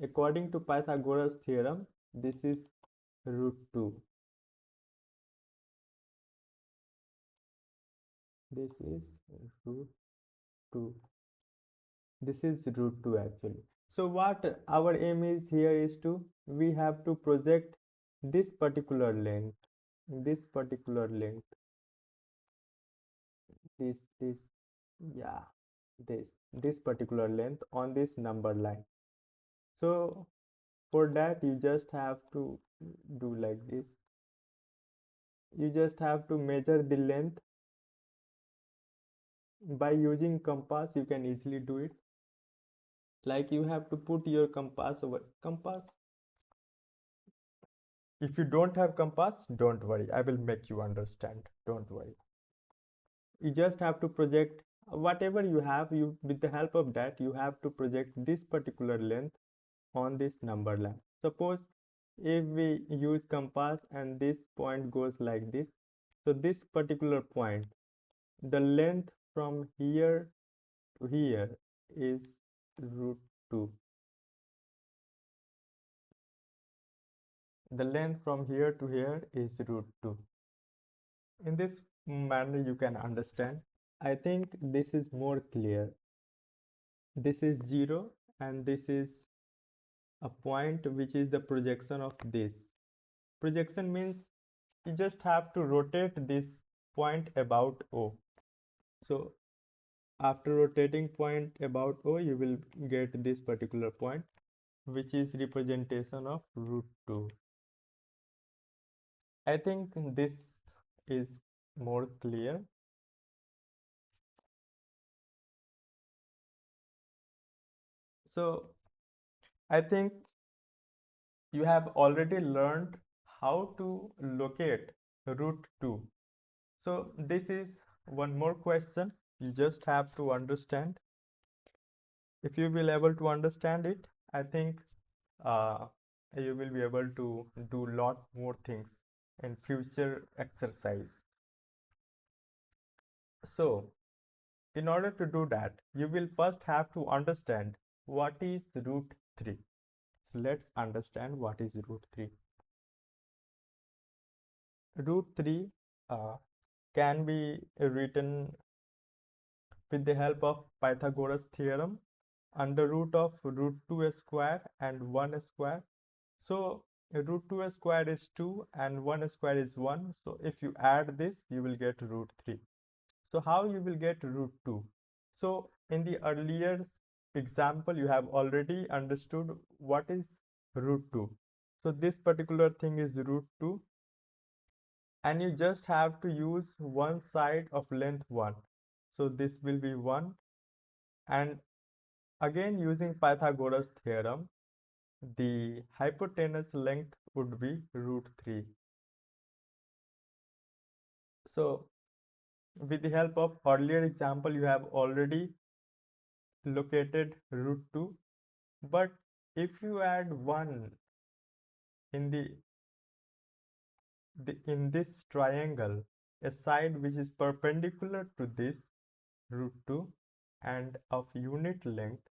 according to Pythagoras theorem, this is root 2. This is root 2. This is root 2 actually. So what our aim is here is we have to project this particular length, this particular length, this, yeah, this particular length on this number line. So for that you just have to do like this. You just have to measure the length by using compass. You can easily do it. Like you have to put your compass over compass. If you don't have compass, don't worry, I will make you understand, don't worry. You just have to project whatever you have. You, with the help of that, you have to project this particular length on this number line. Suppose if we use compass and this point goes like this, so this particular point, the length from here to here is root 2. The length from here to here is root 2. In this manner you can understand. I think this is more clear. This is 0 and this is a point which is the projection of this. Projection means you just have to rotate this point about O. So after rotating point about O, you will get this particular point, which is representation of root 2. I think this is more clear. So I think you have already learned how to locate root 2. So this is one more question you just have to understand. If you will able to understand it, I think uh, you will be able to do lot more things in future exercise. So in order to do that, you will first have to understand what is root 3. So let's understand what is root 3. Root 3 uh, can be written with the help of Pythagoras theorem, under root of root 2 square and 1 square. So root 2 square is 2 and 1 square is 1. So if you add this, you will get root 3. So how you will get root 2? So in the earlier example, you have already understood what is root 2. So this particular thing is root 2 and you just have to use one side of length 1. So this will be 1, and again using Pythagoras theorem, the hypotenuse length would be root 3. So with the help of earlier example, you have already located root 2, but if you add 1 in in this triangle, a side which is perpendicular to this root 2 and of unit length,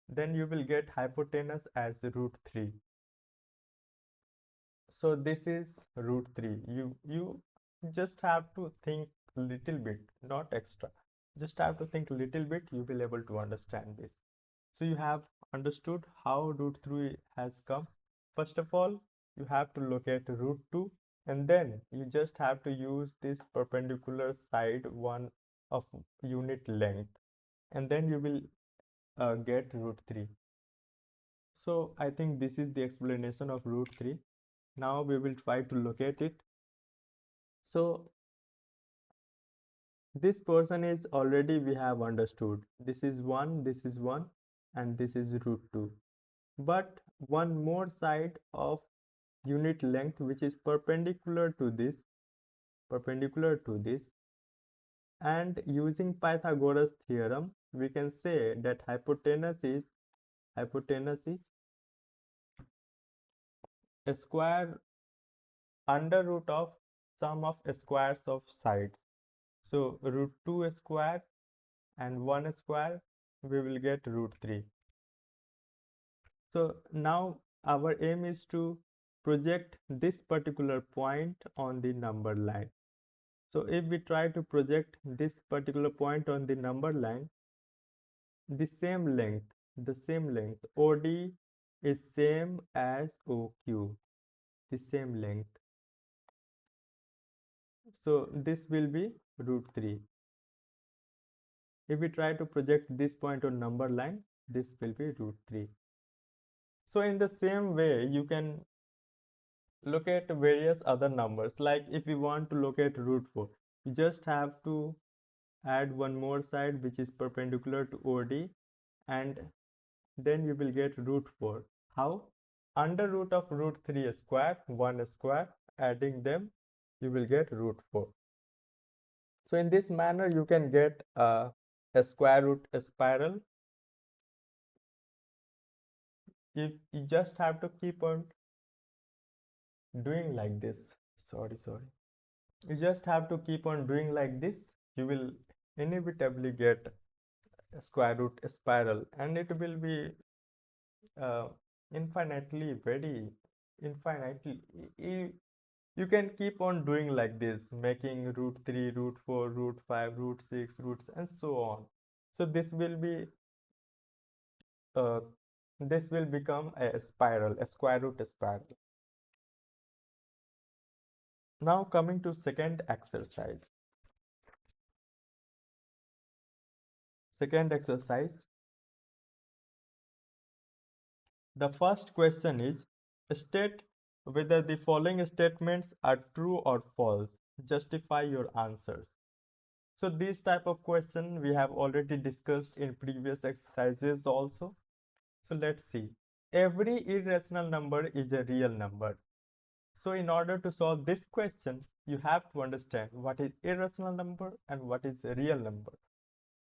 then you will get hypotenuse as root 3. So this is root 3. You just have to think little bit, not extra. Just have to think little bit, you will able to understand this. So you have understood how root 3 has come. First of all, you have to locate root 2, and then you just have to use this perpendicular side 1 of unit length, and then you will get root 3. So I think this is the explanation of root 3. Now we will try to locate it. So this person is already we have understood. This is 1, this is 1, and this is root 2. But one more side of unit length which is perpendicular to this, and using Pythagoras theorem, we can say that hypotenuse is a square under root of sum of squares of sides. So root 2 square and 1 square, we will get root 3. So now our aim is to project this particular point on the number line. So if we try to project this particular point on the number line, the same length OD is same as OQ, the same length. So this will be root 3. If we try to project this point on number line, this will be root 3. So in the same way, you can locate various other numbers. Like if you want to locate root 4, you just have to add one more side which is perpendicular to OD, and then you will get root 4. How? Under root of root 3 square, 1 square, adding them, you will get root 4. So in this manner, you can get a square root spiral. If you just have to keep on doing like this, sorry, you just have to keep on doing like this, you will inevitably get a square root spiral, and it will be uh, very infinitely. You can keep on doing like this, making root 3, root 4, root 5, root 6, roots, and so on. So uh, this will become a spiral, a square root spiral. Now coming to second exercise. Second exercise. The first question is, state whether the following statements are true or false. Justify your answers. So this type of question we have already discussed in previous exercises also. So let's see. Every irrational number is a real number. So in order to solve this question, you have to understand what is irrational number and what is a real number.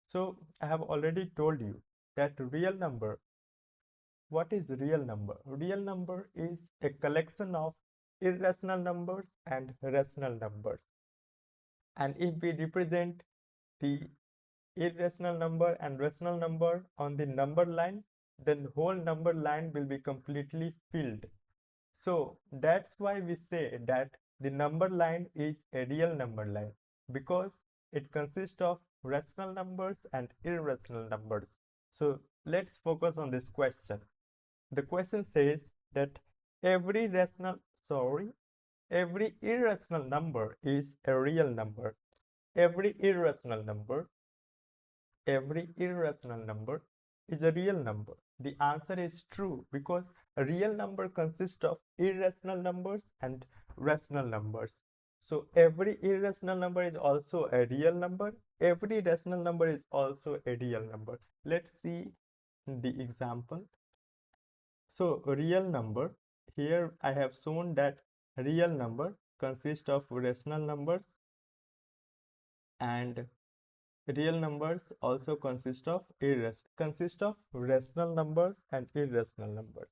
So I have already told you that real number. What is real number? Real number is a collection of irrational numbers and rational numbers. And if we represent the irrational number and rational number on the number line, then whole number line will be completely filled. So that's why we say that the number line is a real number line, because it consists of rational numbers and irrational numbers. So let's focus on this question. The question says that every irrational number is a real number. Every irrational number is a real number. The answer is true, because a real number consists of irrational numbers and rational numbers. So every irrational number is also a real number. Every rational number is also a real number. Let's see the example. So real number, here I have shown that real number consists of rational numbers And real numbers also consist of rational numbers and irrational numbers.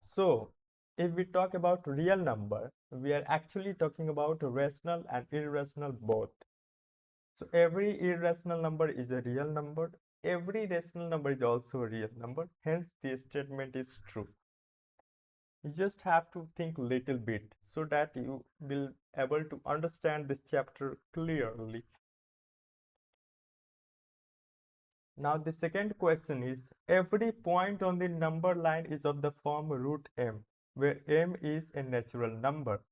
So if we talk about real number, we are actually talking about rational and irrational both. So every irrational number is a real number. Every rational number is also a real number. Hence, the statement is true. You just have to think little bit so that you will able to understand this chapter clearly. Now the second question is, every point on the number line is of the form root m, where m is a natural number.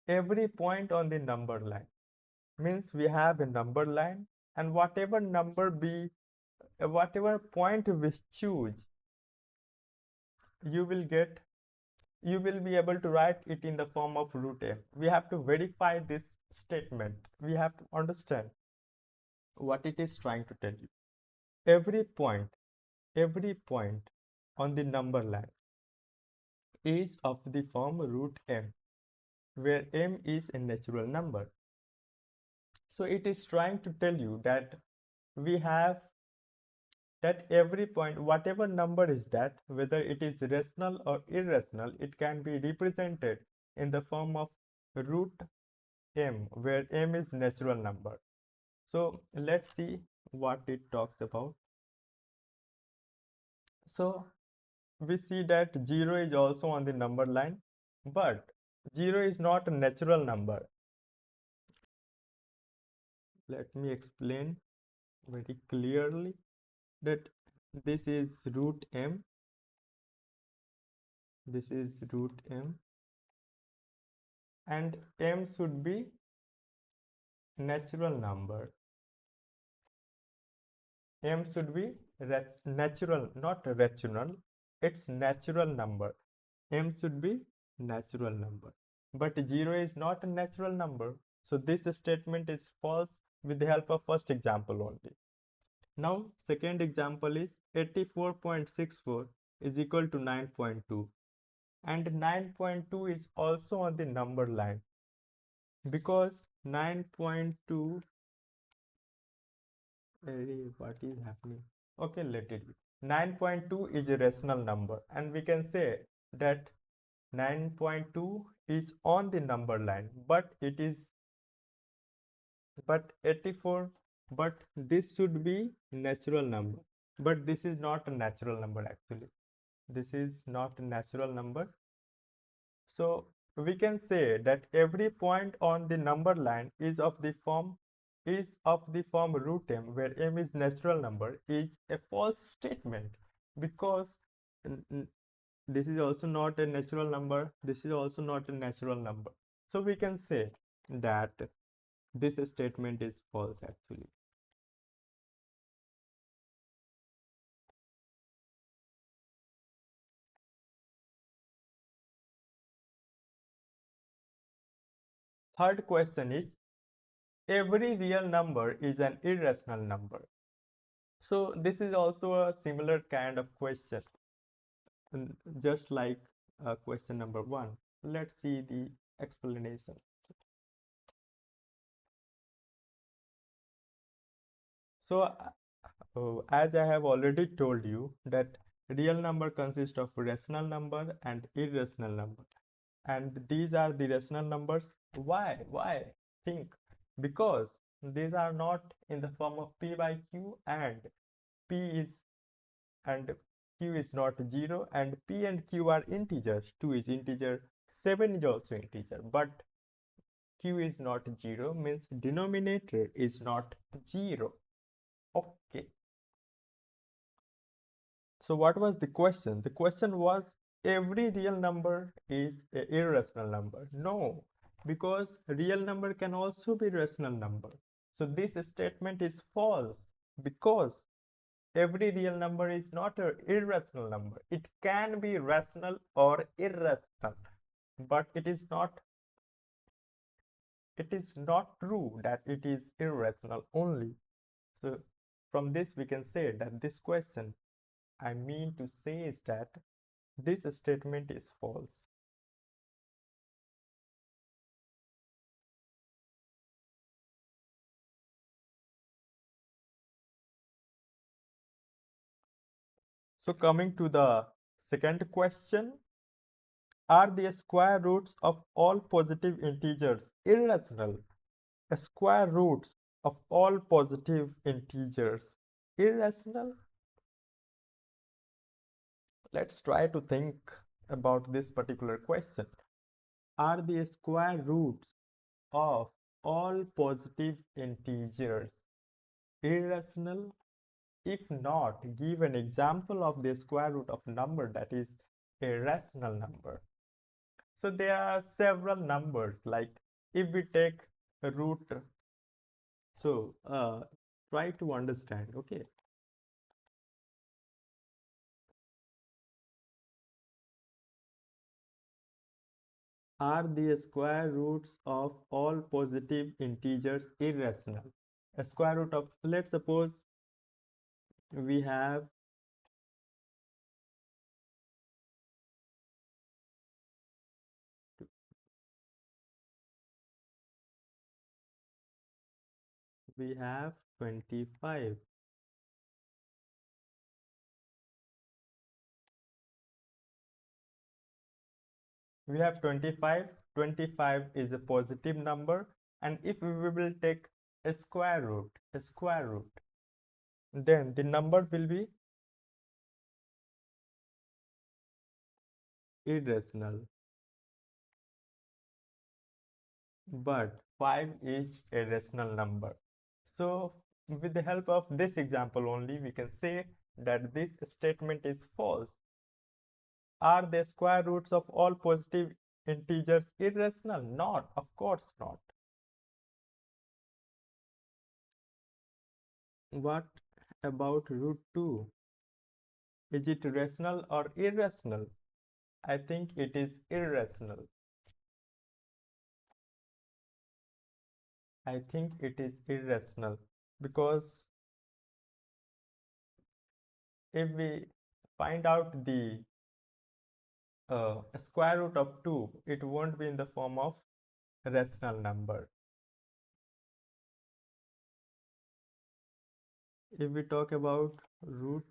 Every point on the number line means we have a number line, and whatever whatever point we choose, you will be able to write it in the form of root m. We have to verify this statement. We have to understand what it is trying to tell you. Every point on the number line is of the form root m, where m is a natural number. So it is trying to tell you that we have that every point, whatever number is that, whether it is rational or irrational, it can be represented in the form of root m, where m is natural number. So let's see what it talks about. So we see that 0 is also on the number line, but 0 is not a natural number. Let me explain very clearly that this is root m, this is root m, and m should be natural number. M should be natural, not rational. It's natural number. M should be natural number. But 0 is not a natural number. So this statement is false with the help of first example only. Now, second example is 84.64 is equal to 9.2. And 9.2 is also on the number line, because 9.2, what is happening? Okay, let it be. 9.2 is a rational number, and we can say that 9.2 is on the number line, but 84, but this should be natural number, but this is not a natural number actually. This is not a natural number. So we can say that every point on the number line is of the form root m, where m is natural number, is a false statement, because this is also not a natural number, this is also not a natural number. So we can say that this statement is false actually. Third question is, every real number is an irrational number. So this is also a similar kind of question, just like question number 1. Let's see the explanation. So as I have already told you that real number consists of rational number and irrational number, and these are the rational numbers. Why? Think. Because these are not in the form of p by q, and p is and q is not 0, and p and q are integers. 2 is integer, 7 is also integer, but q is not 0, means denominator is not 0. Okay. So what was the question? The question was, every real number is an irrational number. No, because real number can also be rational number. So this statement is false, because every real number is not an irrational number. It can be rational or irrational, but it is not true that it is irrational only. So from this we can say that this question, I mean to say, is that this statement is false. So coming to the second question, are the square roots of all positive integers irrational? Square roots of all positive integers irrational? Let's try to think about this particular question. Are the square roots of all positive integers irrational? If not, give an example of the square root of number that is a rational number. So there are several numbers, like if we take a root, so try to understand, okay? Are the square roots of all positive integers irrational? A square root of, let's suppose we have we have 25. We have 25. 25 is a positive number, and if we will take a square root, then the number will be irrational. But 5 is a rational number. So with the help of this example only, we can say that this statement is false. Are the square roots of all positive integers irrational? Not, of course not. What about root 2? Is it rational or irrational? I think it is irrational. I think it is irrational because if we find out the square root of 2, it won't be in the form of rational number. If we talk about root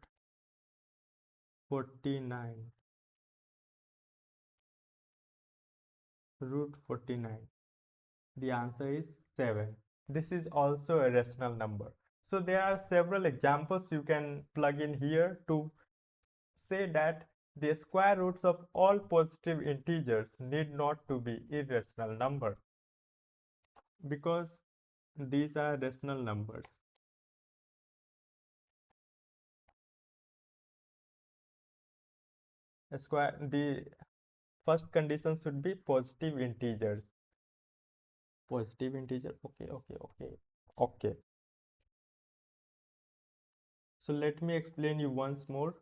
49, root 49, the answer is 7. This is also a rational number. So there are several examples you can plug in here to say that the square roots of all positive integers need not to be irrational number because these are rational numbers. The first condition should be positive integers. Positive integer, okay. So let me explain you once more.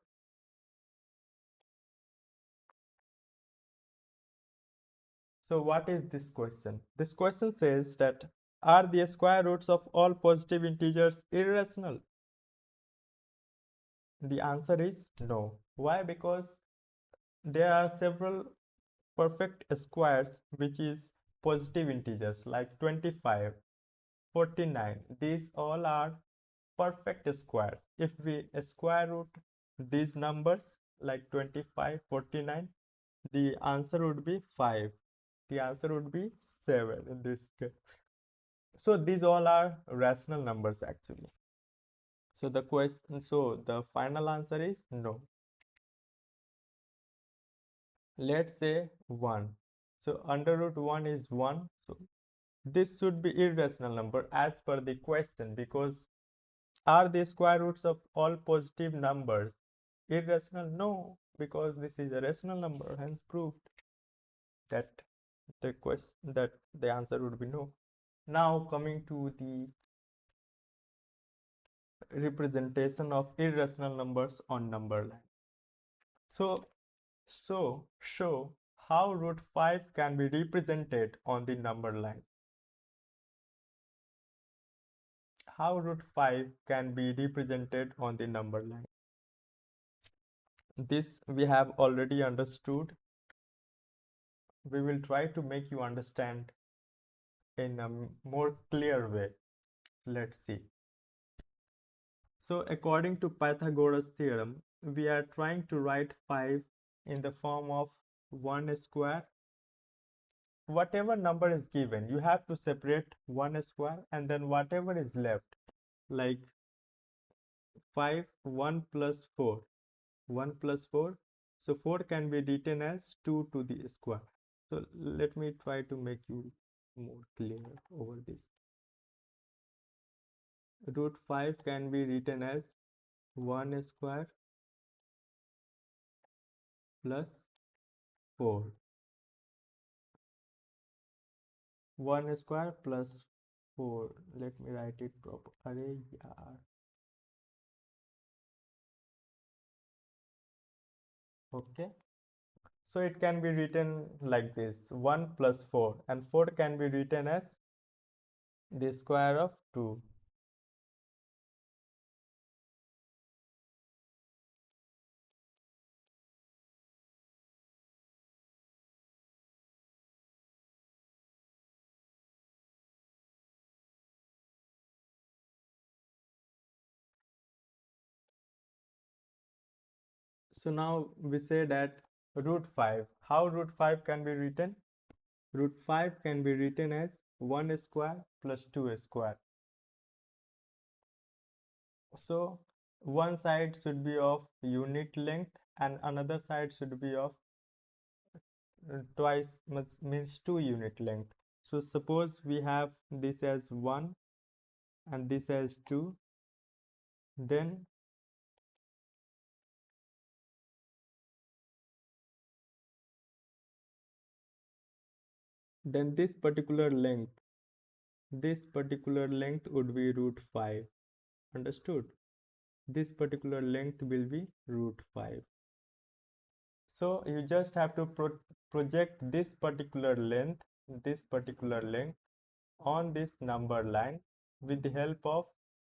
So what is this question? This question says that are the square roots of all positive integers irrational? The answer is no. Why? Because there are several perfect squares which is positive integers like 25, 49. These all are perfect squares. If we square root these numbers like 25, 49, the answer would be 5. The answer would be 7 in this case. So these all are rational numbers actually. So the final answer is no. Let's say 1. So under root 1 is 1. So this should be irrational number as per the question, because are the square roots of all positive numbers irrational? No, because this is a rational number, hence proved that the answer would be no. Now coming to the representation of irrational numbers on number line. So show how root 5 can be represented on the number line. How root 5 can be represented on the number line. This we have already understood. We will try to make you understand in a more clear way. Let's see. So according to Pythagoras theorem, we are trying to write 5 in the form of 1 square. Whatever number is given, you have to separate 1 square, and then whatever is left, like 5, 1 plus 4, 1 plus 4. So 4 can be written as 2 to the square. So let me try to make you more clear over this. Root 5 can be written as 1 square plus 4. 1 square plus 4. Let me write it proper. Array, yaar. Okay. So it can be written like this, 1 plus 4, and 4 can be written as the square of 2. So now we say that root 5. How root 5 can be written? Root 5 can be written as 1 square plus 2 square. So one side should be of unit length and another side should be of twice, means 2 unit length. So suppose we have this as 1 and this as 2, then this particular length would be root 5. Understood? This particular length will be root 5. So you just have to project this particular length on this number line with the help of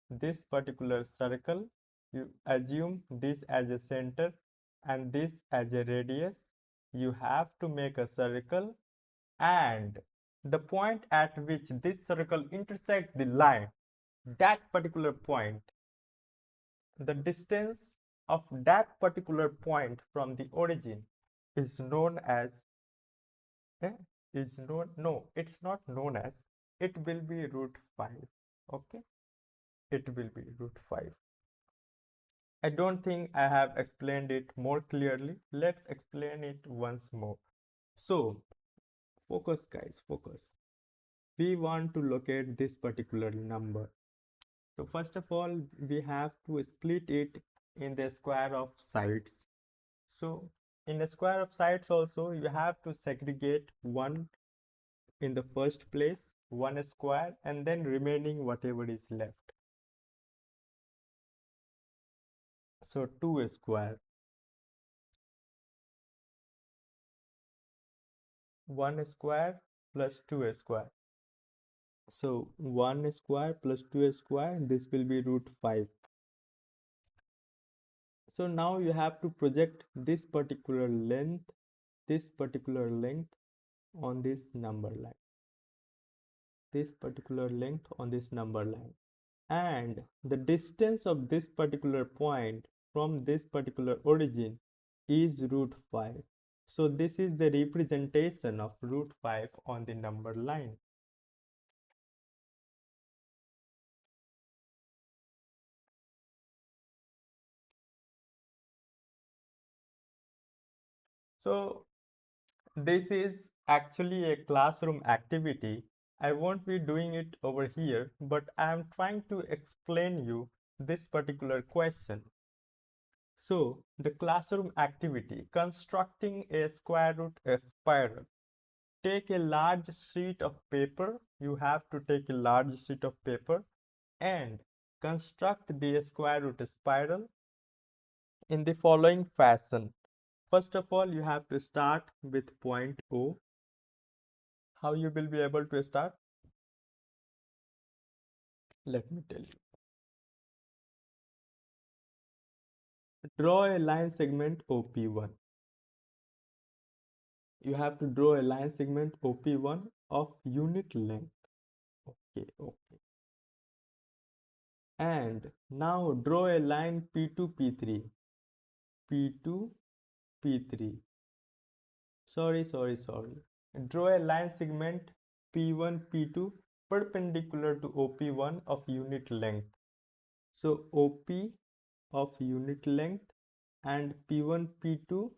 this particular circle. You assume this as a center and this as a radius. You have to make a circle, and the point at which this circle intersects the line, that particular point, the distance of that particular point from the origin is known as eh, is known no it's not known as, it will be root 5. Okay, it will be root 5. I don't think I have explained it more clearly. Let's explain it once more. So focus guys, focus. We want to locate this particular number. So first of all, we have to split it in the square of sides. So in the square of sides also, you have to segregate 1 in the first place, 1 square, and then remaining whatever is left. So 2 square, 1 square plus 2 square. So 1 square plus 2 square, this will be root 5. So now you have to project this particular length on this number line. This particular length on this number line. And the distance of this particular point from this particular origin is root 5. So this is the representation of root 5 on the number line. So this is actually a classroom activity. I won't be doing it over here, but I am trying to explain you this particular question. So the classroom activity, constructing a square root a spiral. Take a large sheet of paper. You have to take a large sheet of paper and construct the square root spiral in the following fashion. First of all, you have to start with point O. How you will be able to start? Let me tell you. Draw a line segment OP1. You have to draw a line segment OP1 of unit length. Okay, okay. And now draw a line P2, P3. P2, P3. Sorry. Draw a line segment P1, P2 perpendicular to OP1 of unit length. So OP of unit length and P1, P2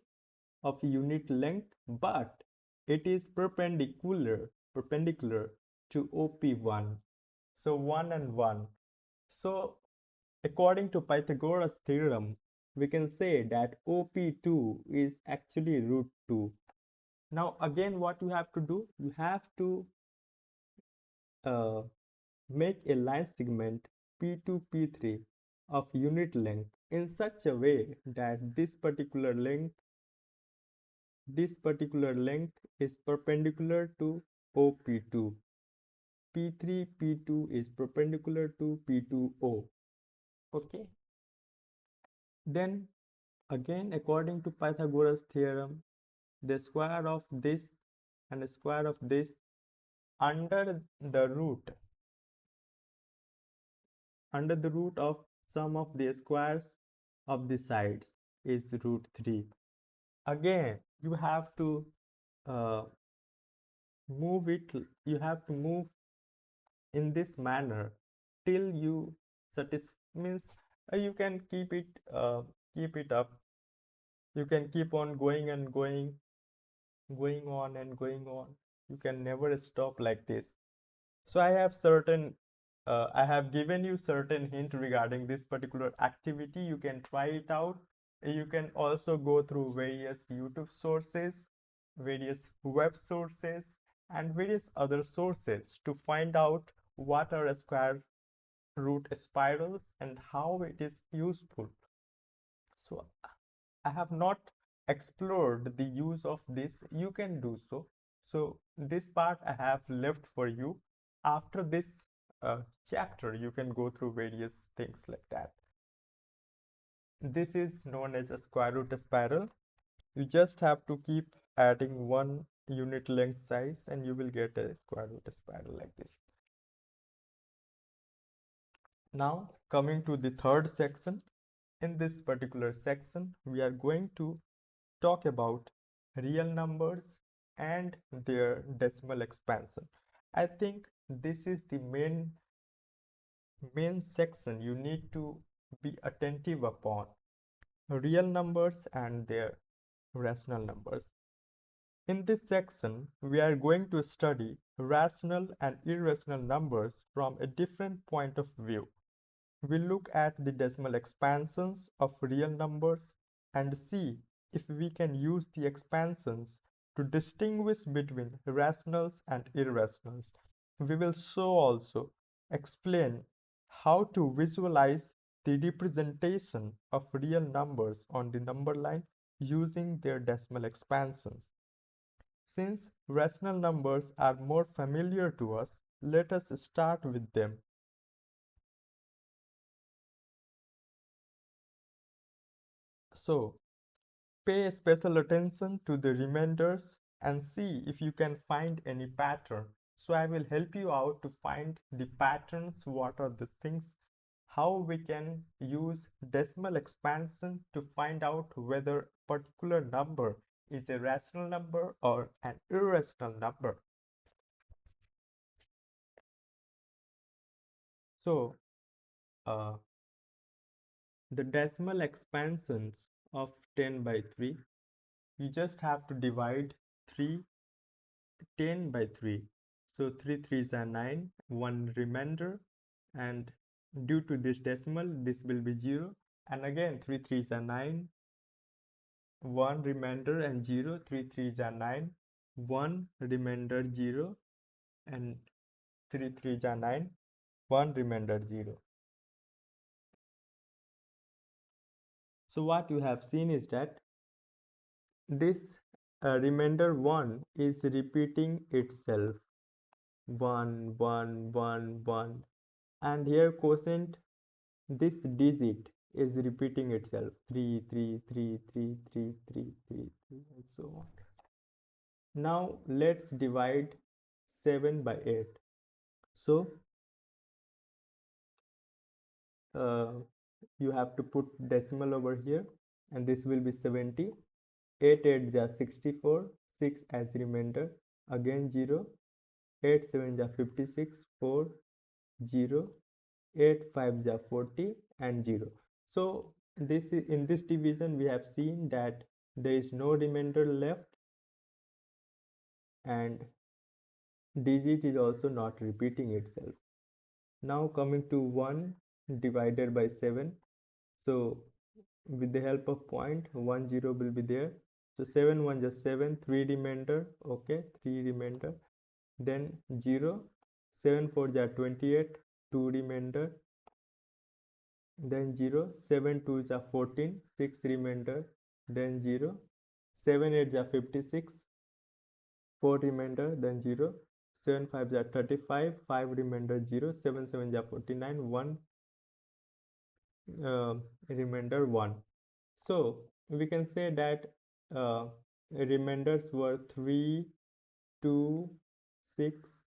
of unit length, but it is perpendicular to OP1. So 1 and 1. So according to Pythagoras theorem, we can say that OP2 is actually root 2. Now again, what you have to do, you have to uh, make a line segment P2, P3 of unit length in such a way that this particular length is perpendicular to OP2. P3, P2 is perpendicular to P2O. Okay. Then again, according to Pythagoras theorem, the square of this and the square of this under the root of sum of the squares of the sides is root 3. Again, you have to uh, move it, you have to move in this manner till you satisfy, means you can keep it up, you can keep on going and going on and going on, you can never stop like this. So I have given you certain hint regarding this particular activity. You can try it out. You can also go through various YouTube sources, various web sources, and various other sources to find out what are square root spirals and how it is useful. So I have not explored the use of this. You can do so. So this part I have left for you. After this chapter, you can go through various things like that. This is known as a square root spiral. You just have to keep adding one unit length size and you will get a square root spiral like this. Now coming to the third section. In this particular section, we are going to talk about real numbers and their decimal expansion. I think this is the main section you need to be attentive upon. Real numbers and their rational numbers. In this section, we are going to study rational and irrational numbers from a different point of view. We look at the decimal expansions of real numbers and see if we can use the expansions to distinguish between rationals and irrationals. We will also explain how to visualize the representation of real numbers on the number line using their decimal expansions. Since rational numbers are more familiar to us, let us start with them. So, pay special attention to the remainders and see if you can find any pattern. So I will help you out to find the patterns, what are these things, how we can use decimal expansion to find out whether a particular number is a rational number or an irrational number. So the decimal expansions of 10 by 3, you just have to divide 10 by 3. So 3 3s are 9, 1 remainder, and due to this decimal, this will be 0. And again, 3 3s are 9, 1 remainder and 0, 3 3s are 9, 1 remainder 0, and 3 3s are 9, 1 remainder 0. So what you have seen is that this remainder 1 is repeating itself. 1 1 1 1, and here quotient, this digit is repeating itself, 3 3 3 3 3 3 3 3 and so on. Now let's divide 7 by 8. So you have to put decimal over here. and this will be 70. 8 8 ja 64, 6 as remainder, again 0. 8 7 ja 56, 4 0. 8 5 ja 40 and 0. So this is, in this division we have seen that there is no remainder left and digit is also not repeating itself. Now coming to 1 divided by 7. So with the help of point, 1 0 will be there. So 7 1 just 7, 3 remainder, okay, 3 remainder. Then 0, 7 4 ja 28, 2 remainder. Then 0, 7 2 ja 14, 6 remainder. Then 0, 7 8 ja 56, 4 remainder. Then 0, 7 5 ja 35, 5 remainder 0, 7 7 ja 49, 1 remainder 1. So we can say that uh, remainders were 3 2 6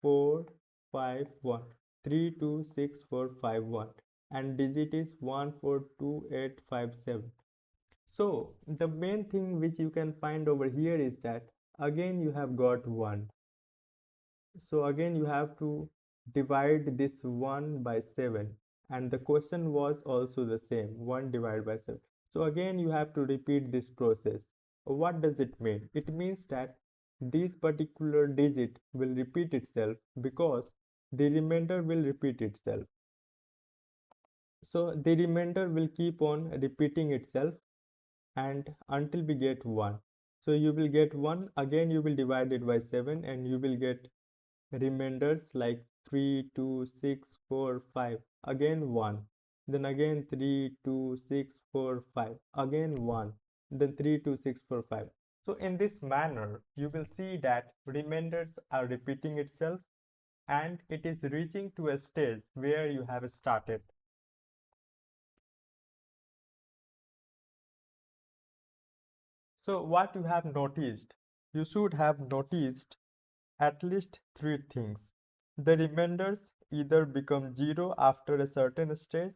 4 5 1, 3 2 6 4 5 1, and digit is 142857. So the main thing which you can find over here is that again you have got 1. So again you have to divide this 1 by 7, and the question was also the same, 1 divided by 7. So again you have to repeat this process. What does it mean? It means that this particular digit will repeat itself because the remainder will repeat itself. So the remainder will keep on repeating itself and until we get 1. So you will get 1, again you will divide it by 7 and you will get remainders like 3 2 6 4 5, again 1, then again 3 2 6 4 5, again 1, then 3 2 6 4 5. So in this manner you will see that remainders are repeating itself and it is reaching to a stage where you have started. So what you have noticed, you should have noticed at least three things. The remainders either become zero after a certain stage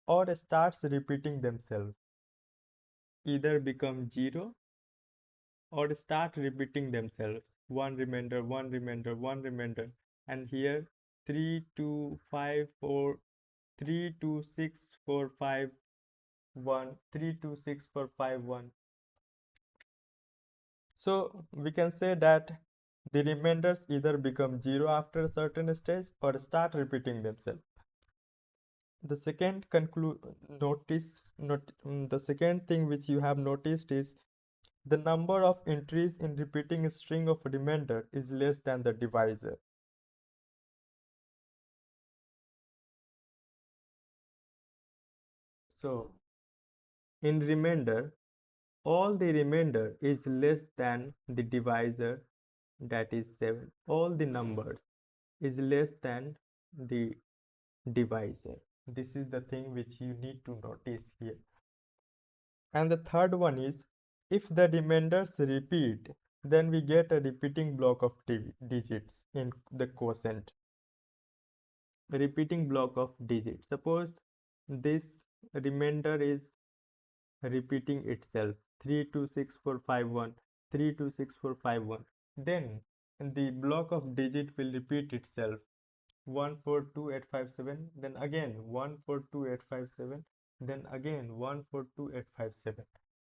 or starts repeating themselves. Either become zero or start repeating themselves. One remainder, one remainder, one remainder. And here 3, 2, 5, 4, 3, 2, 6, 4, 5, 1, 3, 2, 6, 4, 5, 1. So we can say that the remainders either become zero after a certain stage or start repeating themselves. The second the second thing which you have noticed is the number of entries in repeating a string of remainder is less than the divisor. So in remainder, all the remainder is less than the divisor, that is 7. All the numbers is less than the divisor. This is the thing which you need to notice here. And the third one is, if the remainders repeat, then we get a repeating block of digits in the quotient. A repeating block of digits. Suppose this remainder is repeating itself, 3 2 6 4 5 1, 3 2 6 4 5 1. Then the block of digit will repeat itself, 142857, then again 142857, then again 142857.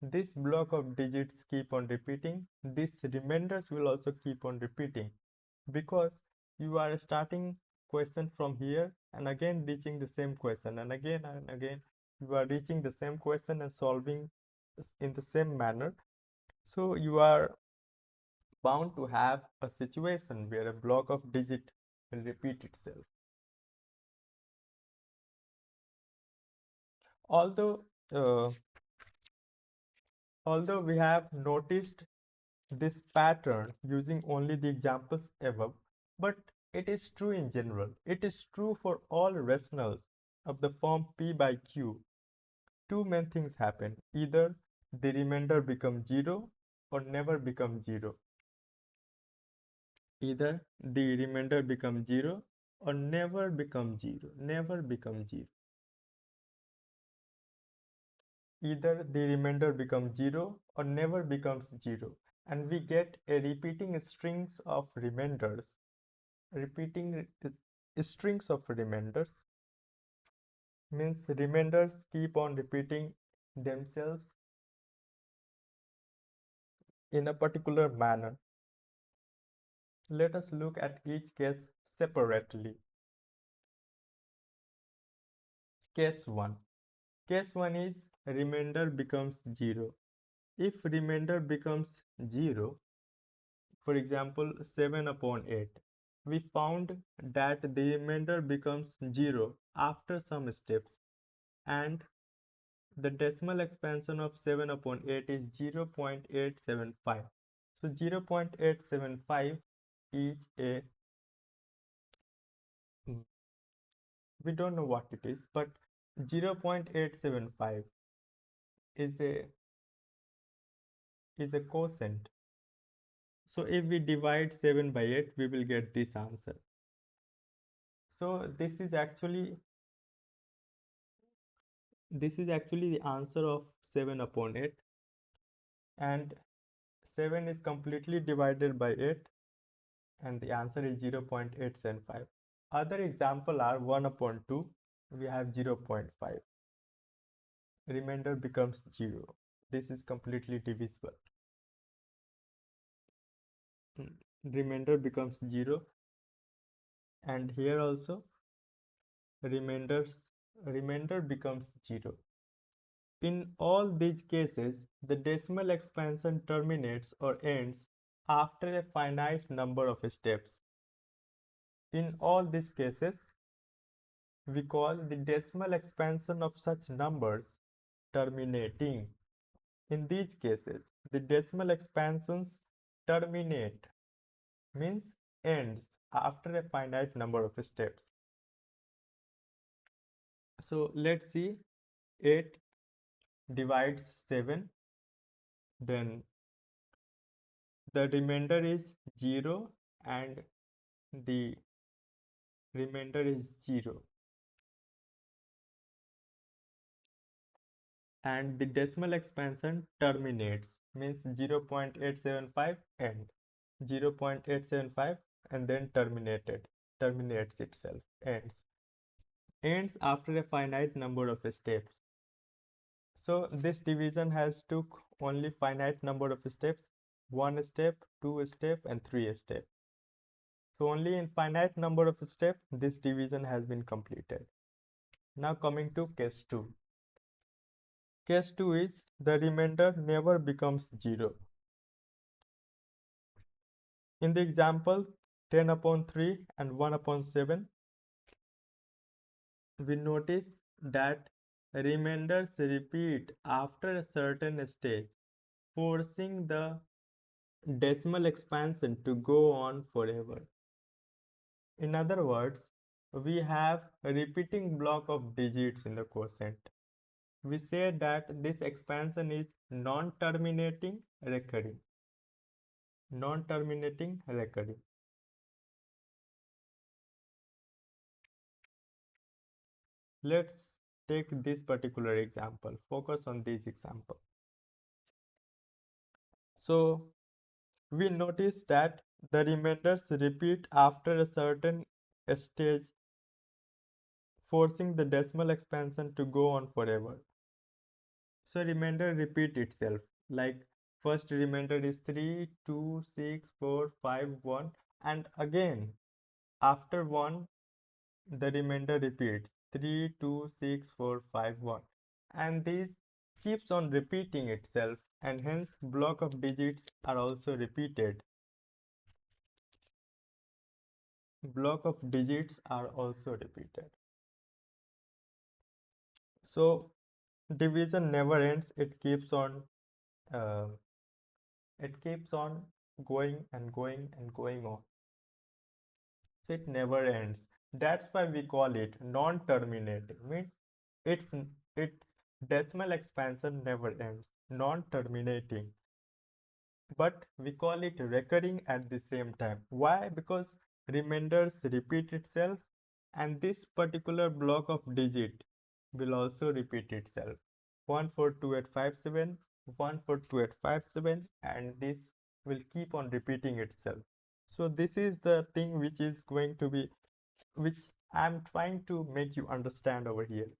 This block of digits keep on repeating. These remainders will also keep on repeating because you are starting question from here and again reaching the same question, and again you are reaching the same question and solving in the same manner. So you are bound to have a situation where a block of digit will repeat itself. Although uh, although we have noticed this pattern using only the examples above, but it is true in general. It is true for all rationals of the form P by Q. Two main things happen. Either the remainder becomes 0 or never becomes 0. Either the remainder becomes 0 or never becomes 0. Never becomes 0. either the remainder becomes 0 or never becomes 0, and we get a repeating strings of remainders. Repeating strings of remainders means remainders keep on repeating themselves in a particular manner. Let us look at each case separately. Case 1. Case 1 is remainder becomes 0. If remainder becomes 0, for example 7 upon 8, we found that the remainder becomes 0 after some steps, and the decimal expansion of 7 upon 8 is 0.875. So 0.875 is a, we don't know what it is, but 0.875 is a quotient. So if we divide 7 by 8, we will get this answer. So this is actually the answer of 7 upon 8, and 7 is completely divided by 8, and the answer is 0.875. Other example are 1 upon 2, we have 0.5. Remainder becomes 0. This is completely divisible. Remainder becomes 0, and here also remainder becomes 0. In all these cases, the decimal expansion terminates or ends after a finite number of steps. In all these cases, we call the decimal expansion of such numbers terminating. In these cases, the decimal expansions terminate, means ends after a finite number of steps. So let's see, 8 divides 7, then the remainder is 0 and the remainder is 0, and the decimal expansion terminates, means 0.875 end, 0.875 and then terminates itself, ends after a finite number of steps. So this division has took only finite number of steps, 1 step, 2 step and 3 step. So only in finite number of steps this division has been completed. Now coming to case 2. Case 2 is the remainder never becomes 0. In the example 10 upon 3 and 1 upon 7, we notice that remainders repeat after a certain stage, forcing the decimal expansion to go on forever. In other words, we have a repeating block of digits in the quotient. We say that this expansion is non-terminating recurring. Non-terminating recurring. Let's take this particular example. Focus on this example. So we notice that the remainders repeat after a certain stage, forcing the decimal expansion to go on forever. So remainder repeat itself, like first remainder is 3, 2, 6, 4, 5, 1, and again after 1 the remainder repeats 3, 2, 6, 4, 5, 1, and this keeps on repeating itself, and hence block of digits are also repeated. Block of digits are also repeated. So division never ends, uh, it keeps on going and going and going on. So it never ends. That's why we call it non-terminating. Means its decimal expansion never ends. Non-terminating. But we call it recurring at the same time. Why? Because remainders repeat itself, and this particular block of digit will also repeat itself. 142857, 142857, and this will keep on repeating itself. So this is the thing which is going to be, which I'm trying to make you understand over here.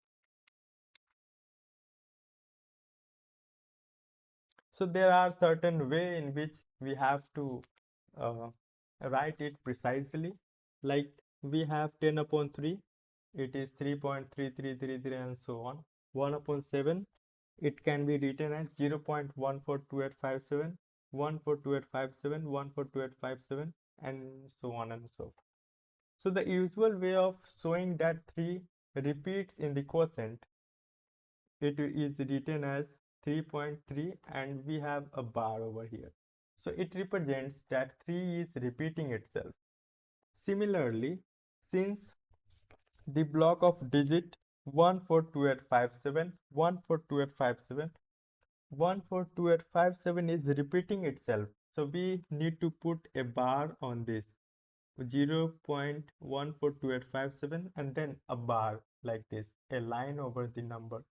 So there are certain way in which we have to uh, write it precisely. Like we have 10 upon 3, it is 3.3333 and so on. 1 upon 7, it can be written as 0.142857, 142857, 142857, and so on and so forth. So the usual way of showing that 3 repeats in the quotient, it is written as 3.3 and we have a bar over here. So it represents that 3 is repeating itself. Similarly, since the block of digit 142857, 142857, 142857 is repeating itself, so we need to put a bar on this 0.142857 and then a bar like this, a line over the number,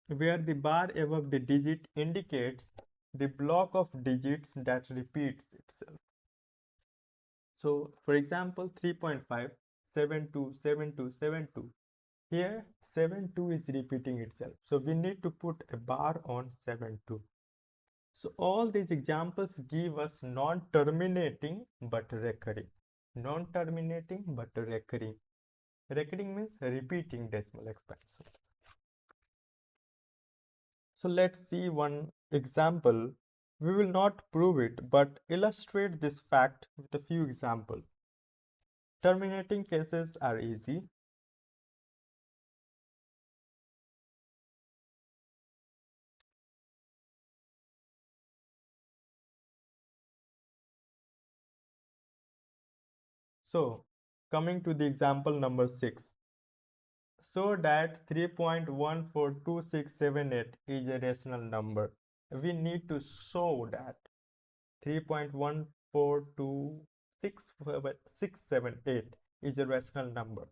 where the bar above the digit indicates the block of digits that repeats itself. So for example, 3.5, 72, 72, 72. Here 72 is repeating itself. So we need to put a bar on 72. So all these examples give us non-terminating but recurring. Non-terminating but recurring. Recurring means repeating decimal expansion. So let's see one example. We will not prove it, but illustrate this fact with a few examples. Terminating cases are easy. So coming to the example number 6. So that 3.142678 is a rational number. We need to show that 3.142678 is a rational number.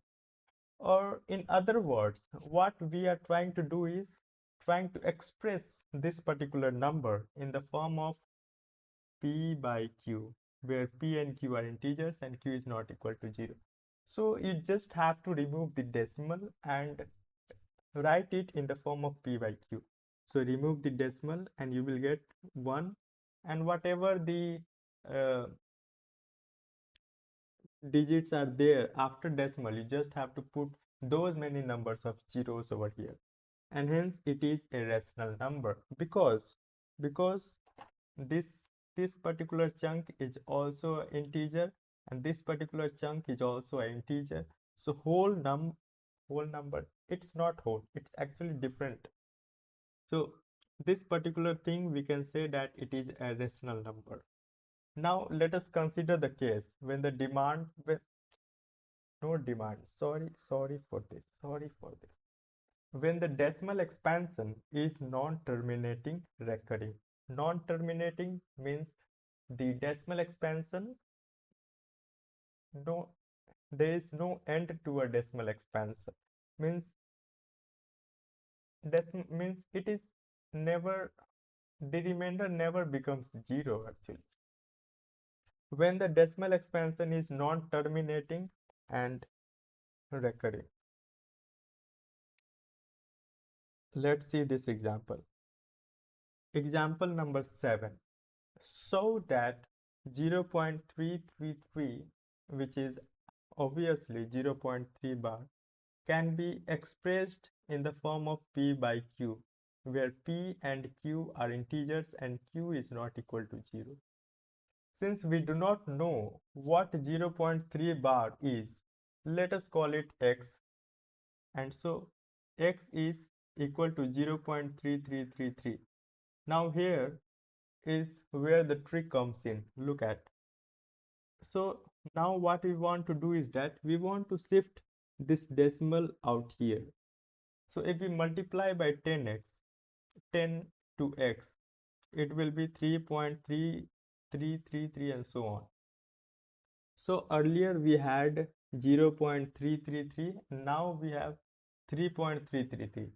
Or in other words, what we are trying to do is trying to express this particular number in the form of P by Q, where P and Q are integers and Q is not equal to 0. So you just have to remove the decimal and write it in the form of P by Q. So remove the decimal and you will get 1, and whatever the uh, digits are there after decimal, you just have to put those many numbers of zeros over here, and hence it is a rational number because this this particular chunk is also an integer and this particular chunk is also an integer. So whole number, it's not whole, it's actually different. So this particular thing we can say that it is a rational number. Now let us consider the case when the demand with no demand, sorry for this, when the decimal expansion is non-terminating recurring. Non-terminating means the decimal expansion, no, there is no end to a decimal expansion, means it is never, the remainder never becomes 0 actually. When the decimal expansion is non-terminating and recurring. Let's see this example. Example number 7. So that 0.333, which is obviously 0.3 bar, can be expressed in the form of P by Q, where P and Q are integers and Q is not equal to 0. Since we do not know what 0.3 bar is, let us call it X, and so X is equal to 0.3333. Now here is where the trick comes in. Look at. So now what we want to do is that we want to shift this decimal out here. So if we multiply by 10x, 10 to x, it will be 3.3333 and so on. So earlier we had 0.333, now we have 3.333.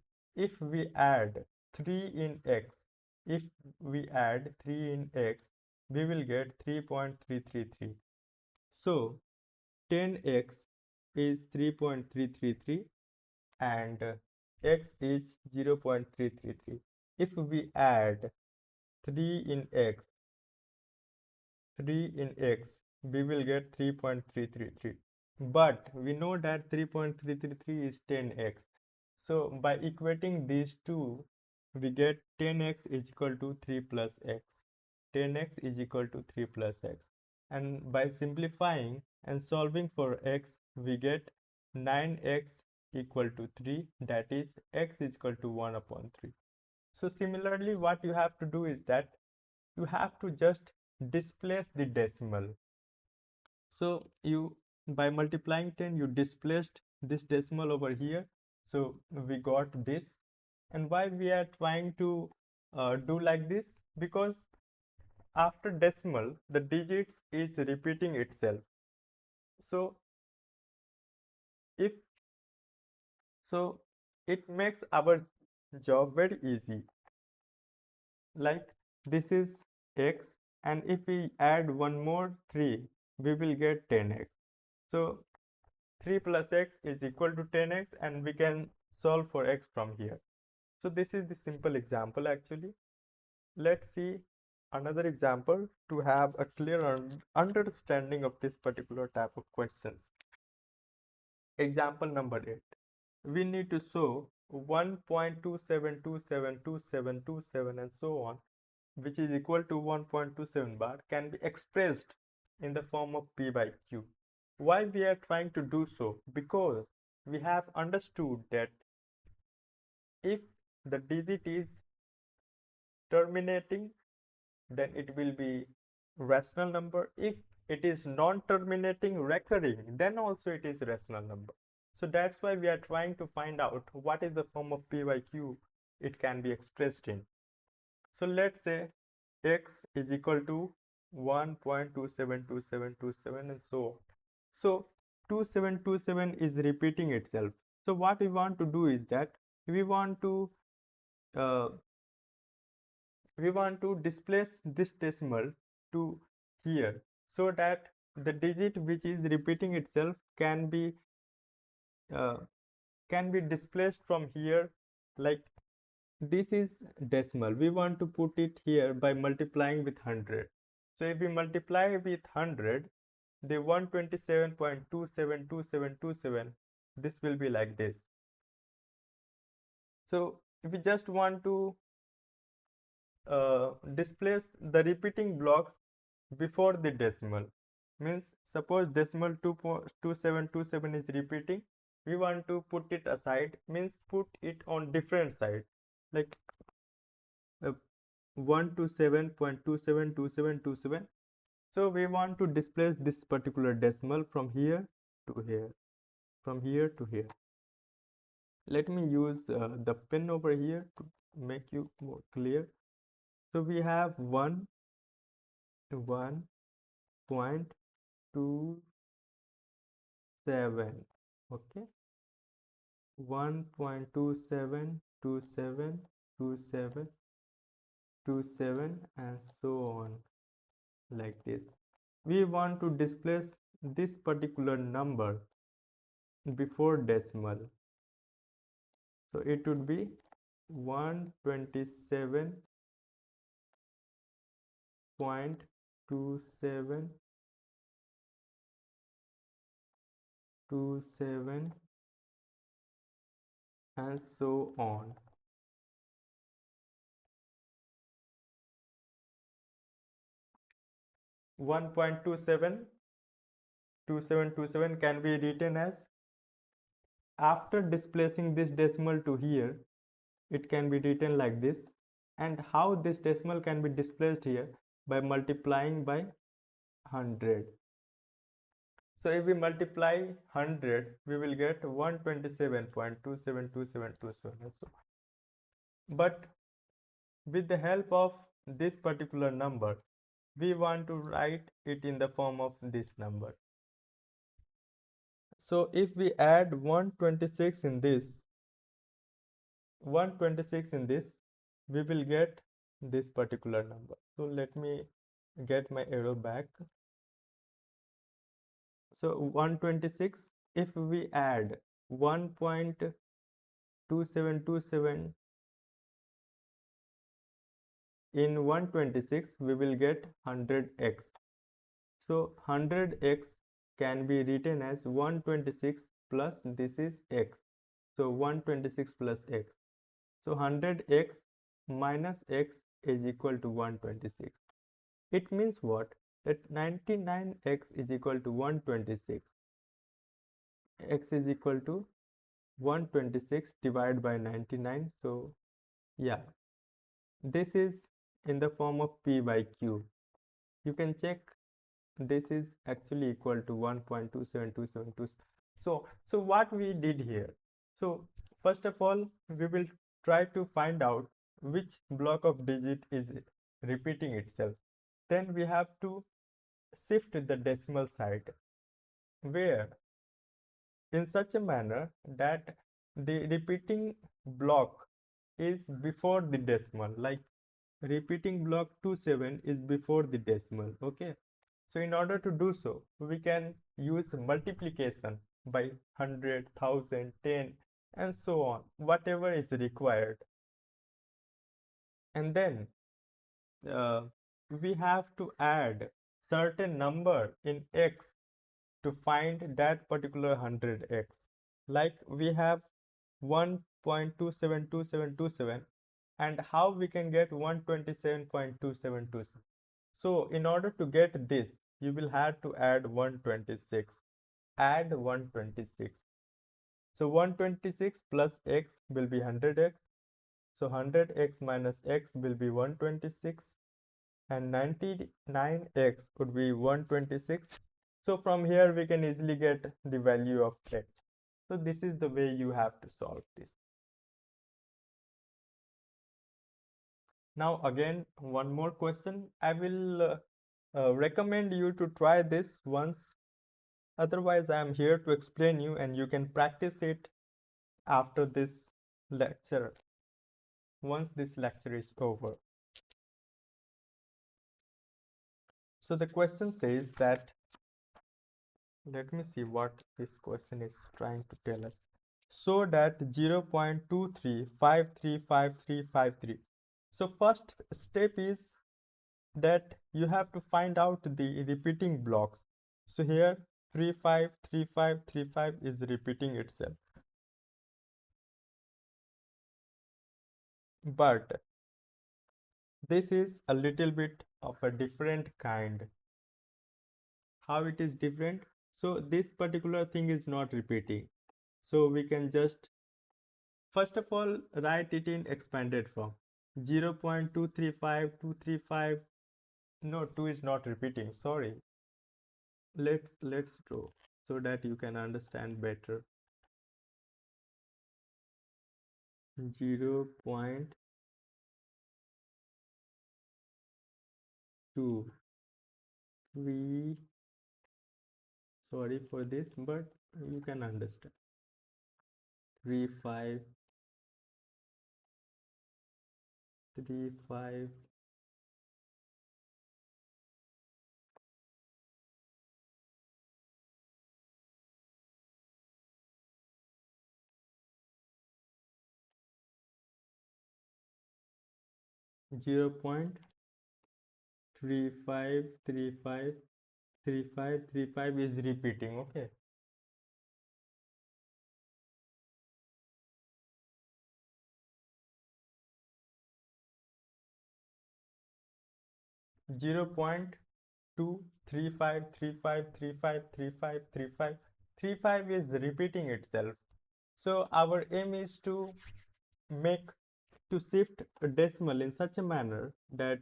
if we add 3 in x, if we add 3 in x, we will get 3.333. So 10x is 3.333 and x is 0.333. If we add 3 in x, 3 in x, we will get 3.333. But we know that 3.333 is 10x. So by equating these two, we get 10x is equal to 3 plus x. 10x is equal to 3 plus x. And by simplifying and solving for x, we get 9x equal to 3, that is x is equal to 1 upon 3. So similarly, what you have to do is that you have to just displace the decimal. So you, by multiplying 10, you displaced this decimal over here. So we got this. And why we are trying to do like this? Because after decimal, the digits is repeating itself. So if so, it makes our job very easy. Like this is x, and if we add one more 3, we will get 10x. So 3 plus x is equal to 10x, and we can solve for x from here. So this is the simple example actually. Let's see another example to have a clear understanding of this particular type of questions. Example number 8. We need to show 1.27272727 and so on, which is equal to 1.27 bar, can be expressed in the form of P by Q. Why we are trying to do so? Because we have understood that if the digit is terminating, then it will be rational number. If it is non-terminating, recurring, then also it is rational number. So that's why we are trying to find out what is the form of P by Q it can be expressed in. So let's say x is equal to 1.272727 and so on. So 2727 is repeating itself. So what we want to do is that we want to uh, displace this decimal to here, so that the digit which is repeating itself uh, can be displaced from here. Like this is decimal, we want to put it here by multiplying with 100. So if we multiply with 100, the 127.272727, this will be like this. So if we just want to displace the repeating blocks before the decimal, means suppose decimal 2.2727 is repeating, we want to put it aside, means put it on different side, like 127.272727. So we want to displace this particular decimal from here to here, from here to here. Let me use the pen over here to make you more clear. So we have 1.27, okay, 1.27272727 and so on, like this. We want to displace this particular number before decimal, so it would be 127.2727 and so on. One point two seven can be written as, after displacing this decimal to here, it can be written like this. And how this decimal can be displaced here? By multiplying by 100. So if we multiply 100, we will get 127.272727. But with the help of this particular number, we want to write it in the form of this number. So if we add 126 in this, 126 in this, we will get this particular number. So let me get my arrow back. So 126, if we add 1.2727 in 126, we will get 100x. So 100x can be written as 126 plus this is x. So 126 plus x. So 100x minus x is equal to 126. It means what? That 99x is equal to 126. X is equal to 126 divided by 99. So yeah, this is in the form of p by q. You can check this is actually equal to 1.27272. So what we did here, so first of all we will try to find out which block of digit is repeating itself. Then we have to shift the decimal side, where in such a manner that the repeating block is before the decimal, like repeating block 27 is before the decimal. Okay, so in order to do so, we can use multiplication by 100, 1000, 10 and so on, whatever is required. And then uh, we have to add certain number in x to find that particular 100x. Like we have 1.272727, and how we can get 127.2727. So in order to get this, you will have to add 126. Add 126. So 126 plus x will be 100x. So 100x minus x will be 126, and 99x would be 126. So from here we can easily get the value of x. So this is the way you have to solve this. Now again, one more question. I will recommend you to try this once. Otherwise, I am here to explain you and you can practice it after this lecture, once this lecture is over. So the question says that, let me see what this question is trying to tell us. So that 0.23535353. So first step is that you have to find out the repeating blocks. So here 353535 is repeating itself. But this is a little bit of a different kind. How it is different? So this particular thing is not repeating. So we can just first of all write it in expanded form. 0.235235. No, 2 is not repeating, sorry. Let's draw so that you can understand better. 0.23, sorry for this, but you can understand. 3535 0.35353535 is repeating. Okay, 0.23535353535 is repeating itself. So our aim is to make to shift a decimal in such a manner that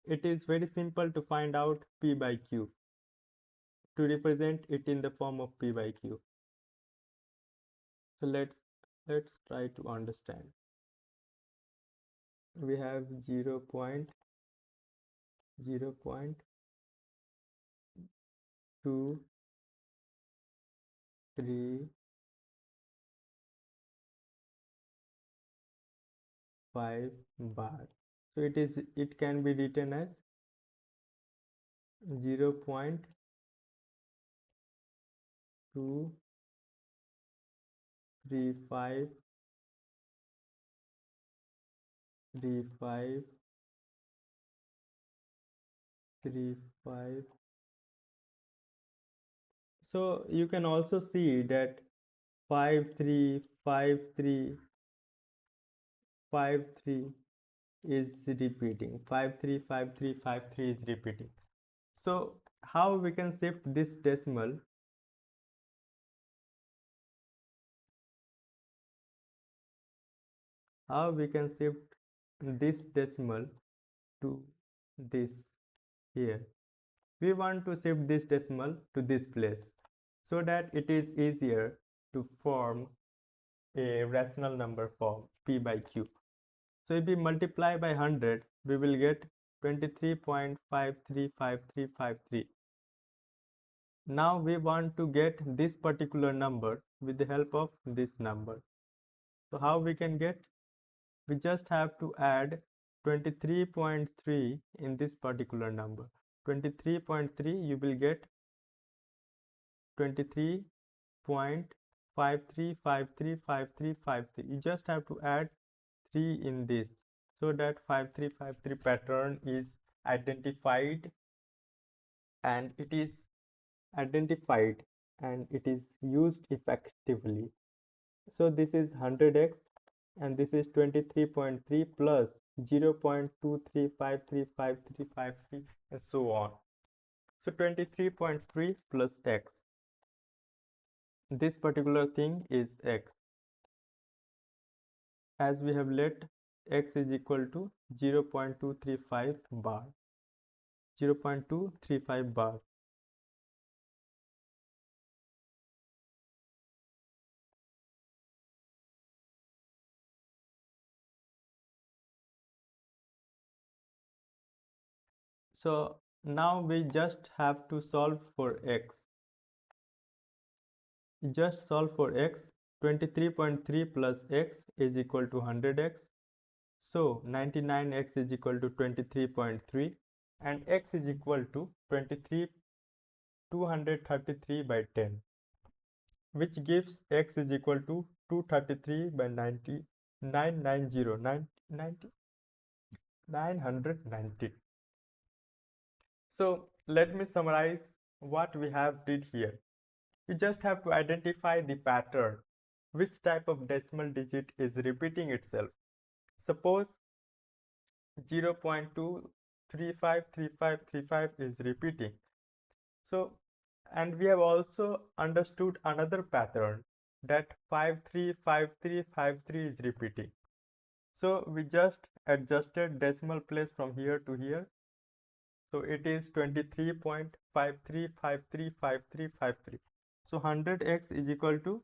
it is very simple to find out p by q, to represent it in the form of p by q. So let's try to understand. We have 0.0.23 bar. So it can be written as 0.2353535. So you can also see that 535353 is repeating. 535353 is repeating. So how we can shift this decimal? How we can shift this decimal to this here? We want to shift this decimal to this place so that it is easier to form a rational number form p by q. So if we multiply by 100, we will get 23.535353. Now we want to get this particular number with the help of this number. So how we can get? We just have to add 23.3 in this particular number. 23.3, you will get 23.53535353. You just have to add 3 in this so that 5353 pattern is identified, and it is used effectively. So this is 100x and this is 23.3 plus 0.23535353 and so on. So 23.3 plus x. This particular thing is x. As we have let x is equal to 0.235 bar. 0.235 bar. So now we just have to solve for x. Just solve for x. 23.3 plus x is equal to 100x. So 99x is equal to 23.3 and x is equal to 233 by 10, which gives x is equal to 233 by 90, 990. So let me summarize what we have did here. You just have to identify the pattern, which type of decimal digit is repeating itself. Suppose 0.2353535 is repeating. So, and we have also understood another pattern that 535353 is repeating. So we just adjusted decimal place from here to here. So it is 23.53535353. So 100x is equal to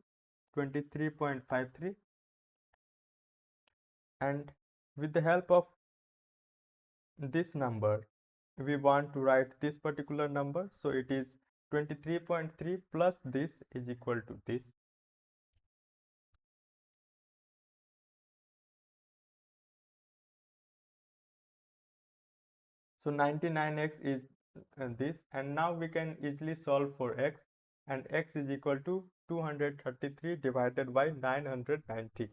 23.53, and with the help of this number we want to write this particular number. So it is 23.3 plus this is equal to this. So 99x is this, and now we can easily solve for x, and x is equal to 233 divided by 990.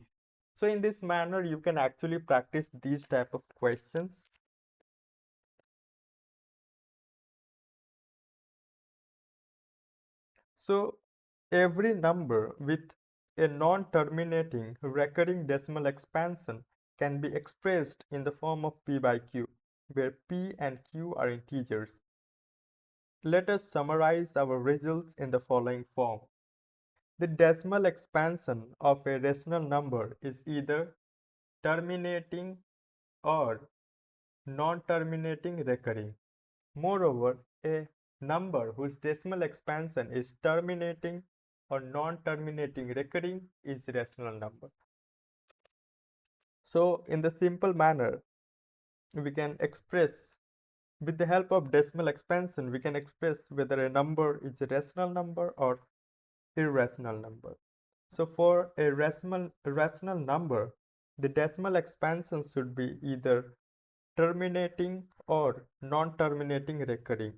So in this manner you can actually practice these type of questions. So every number with a non-terminating recurring decimal expansion can be expressed in the form of p by q, where p and q are integers. Let us summarize our results in the following form. The decimal expansion of a rational number is either terminating or non-terminating recurring. Moreover, a number whose decimal expansion is terminating or non-terminating recurring is rational number. So in the simple manner, we can express, with the help of decimal expansion, we can express whether a number is a rational number or irrational number. So for a rational number, the decimal expansion should be either terminating or non-terminating recurring.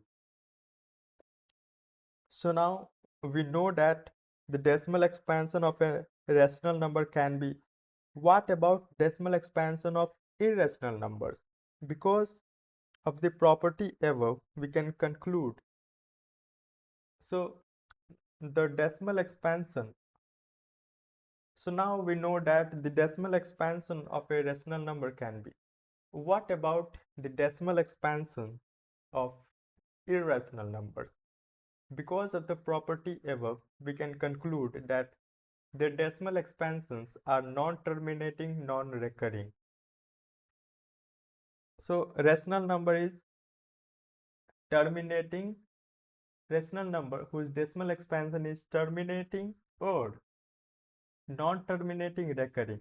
So now we know that the decimal expansion of a rational number can be. What about decimal expansion of irrational numbers? Because of the property above, we can conclude. So the decimal expansion. So now we know that the decimal expansion of a rational number can be. What about the decimal expansion of irrational numbers? Because of the property above, we can conclude that the decimal expansions are non-terminating, non-recurring. So rational number is terminating, rational number whose decimal expansion is terminating or non-terminating recurring.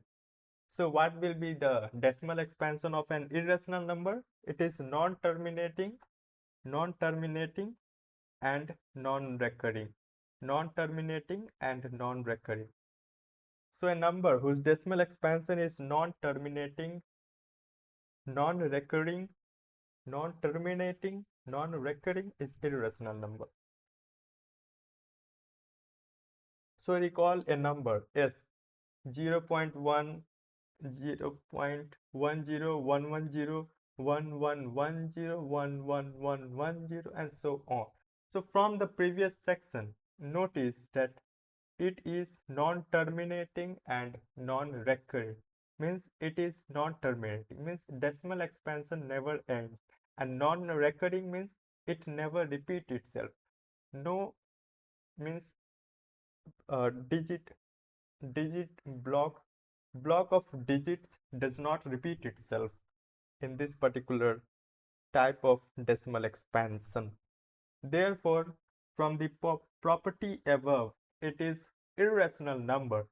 So what will be the decimal expansion of an irrational number? It is non-terminating, non-terminating and non-recurring. Non-terminating and non-recurring. So a number whose decimal expansion is non-terminating, non-recurring, non-terminating, non-recurring is irrational number. So recall a number S 0.1, 0.10110, 1110, 11110 and so on. So from the previous section, notice that it is non-terminating and non-recurring. Means it is non-terminating, means decimal expansion never ends, and non-recurring means it never repeats itself. No means digit block of digits does not repeat itself in this particular type of decimal expansion. Therefore, from the property above, it is irrational number.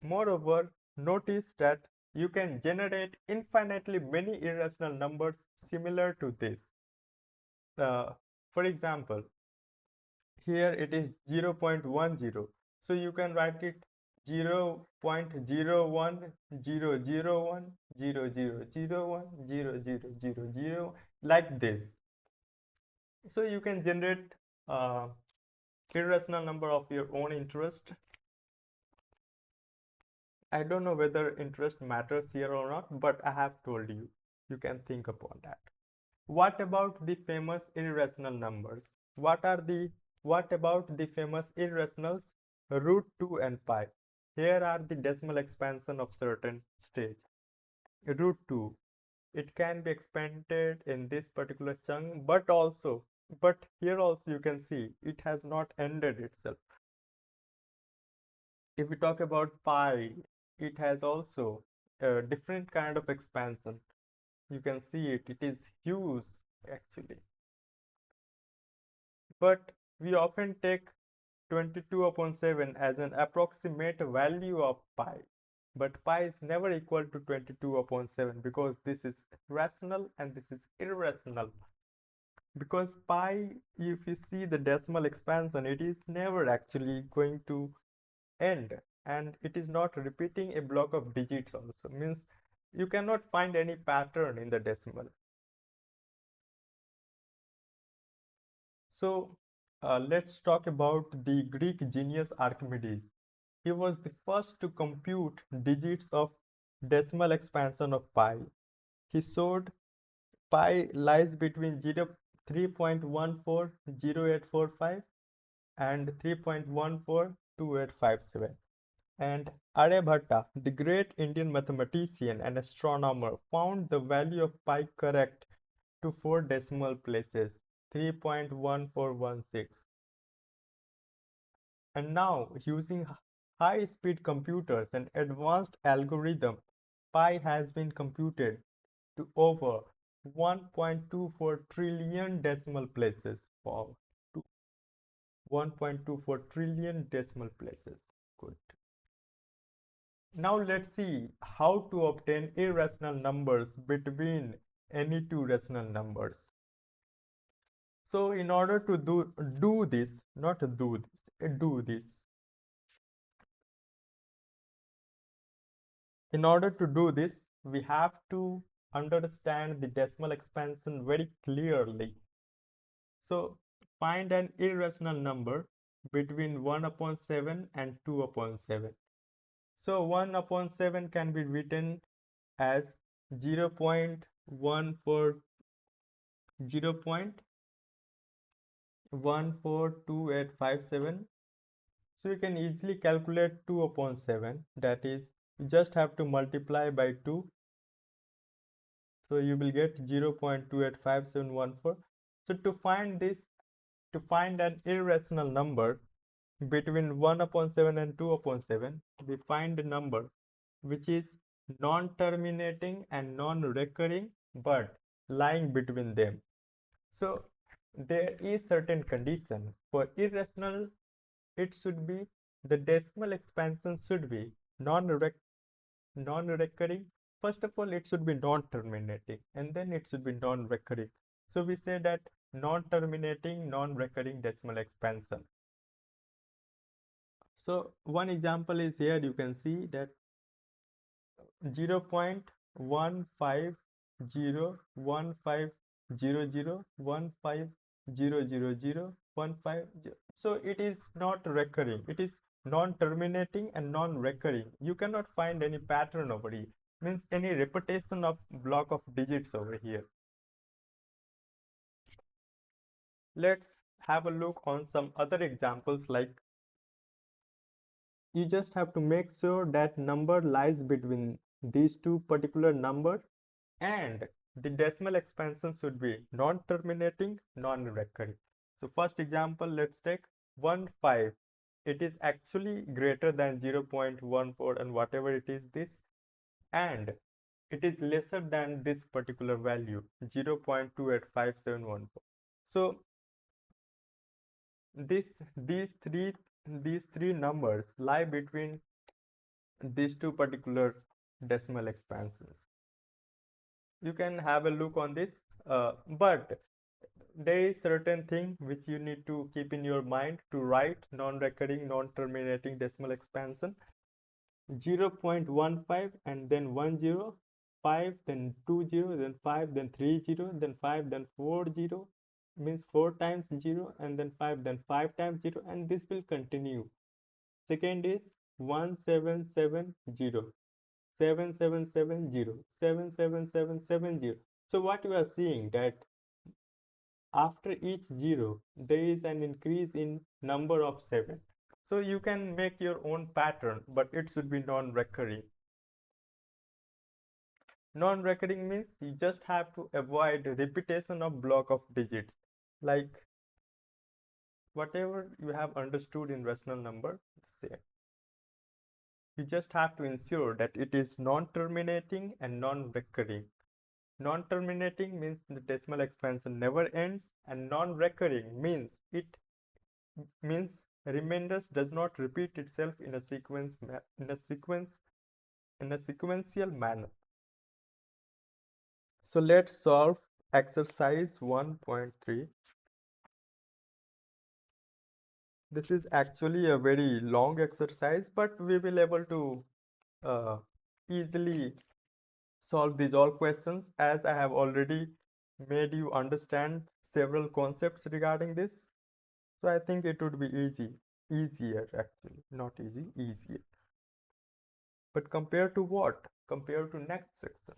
Moreover, notice that you can generate infinitely many irrational numbers similar to this. For example, here it is 0.10. So you can write it 0.01, like this. So you can generate irrational number of your own interest. I don't know whether interest matters here or not, but I have told you. You can think upon that. What about the famous irrational numbers? What about the famous irrationals root 2 and pi? Here are the decimal expansion of certain stage. Root 2. It can be expanded in this particular chunk, but here also you can see it has not ended itself. If we talk about pi, it has also a different kind of expansion. You can see it is huge actually. But we often take 22 upon 7 as an approximate value of pi. But pi is never equal to 22 upon 7 because this is rational and this is irrational. Because pi, if you see the decimal expansion, it is never actually going to end, and it is not repeating a block of digits also. Means you cannot find any pattern in the decimal. So let's talk about the Greek genius Archimedes. He was the first to compute digits of decimal expansion of pi. He showed pi lies between 3.140845 and 3.142857. And Aryabhatta, the great Indian mathematician and astronomer, found the value of pi correct to 4 decimal places, 3.1416. And now, using high-speed computers and advanced algorithm, pi has been computed to over 1.24 trillion decimal places. Wow, 1.24 trillion decimal places. Good. Now let's see how to obtain irrational numbers between any two rational numbers. So in order to do this, not do this, do this. In order to do this, we have to understand the decimal expansion very clearly. So find an irrational number between 1 upon 7 and 2 upon 7. So 1 upon 7 can be written as 0 0.14 0.142857. So you can easily calculate 2 upon 7, that is, you just have to multiply by 2. So you will get 0.285714. So to find this, to find an irrational number between 1 upon 7 and 2 upon 7, we find a number which is non-terminating and non-recurring but lying between them. So there is certain condition for irrational. It should be, the decimal expansion should be non-recurring. First of all, it should be non-terminating, and then it should be non-recurring. So we say that non-terminating, non-recurring decimal expansion. So one example is here. You can see that 0.15015001500015. So it is not recurring. It is non-terminating and non-recurring. You cannot find any pattern over here. Means any repetition of block of digits over here. Let's have a look on some other examples. Like, you just have to make sure that number lies between these two particular number, and the decimal expansion should be non-terminating, non-recurring. So first example, let's take 15. It is actually greater than 0.14 and whatever it is this, and it is lesser than this particular value 0.285714. So these three numbers lie between these two particular decimal expansions. You can have a look on this, but there is certain thing which you need to keep in your mind to write non-recurring, non-terminating decimal expansion. 0.15 and then 10, 5, then 20, then 5, then 30, then 5, then 40, means 4 times 0, and then 5, then 5 times 0, and this will continue. Second is 1770, 7770, 77770. So what you are seeing that after each 0 there is an increase in number of 7. So you can make your own pattern, but it should be non-recurring. Non-recurring means you just have to avoid repetition of block of digits. Like whatever you have understood in rational number, say, you just have to ensure that it is non-terminating and non-recurring. Non-terminating means the decimal expansion never ends, and non-recurring means remainders does not repeat itself in a sequential manner. So let's solve exercise 1.3. This is actually a very long exercise, but we will able to easily solve these all questions, as I have already made you understand several concepts regarding this. So I think it would be easier actually, not easy, easier. But compared to what? Compared to next section.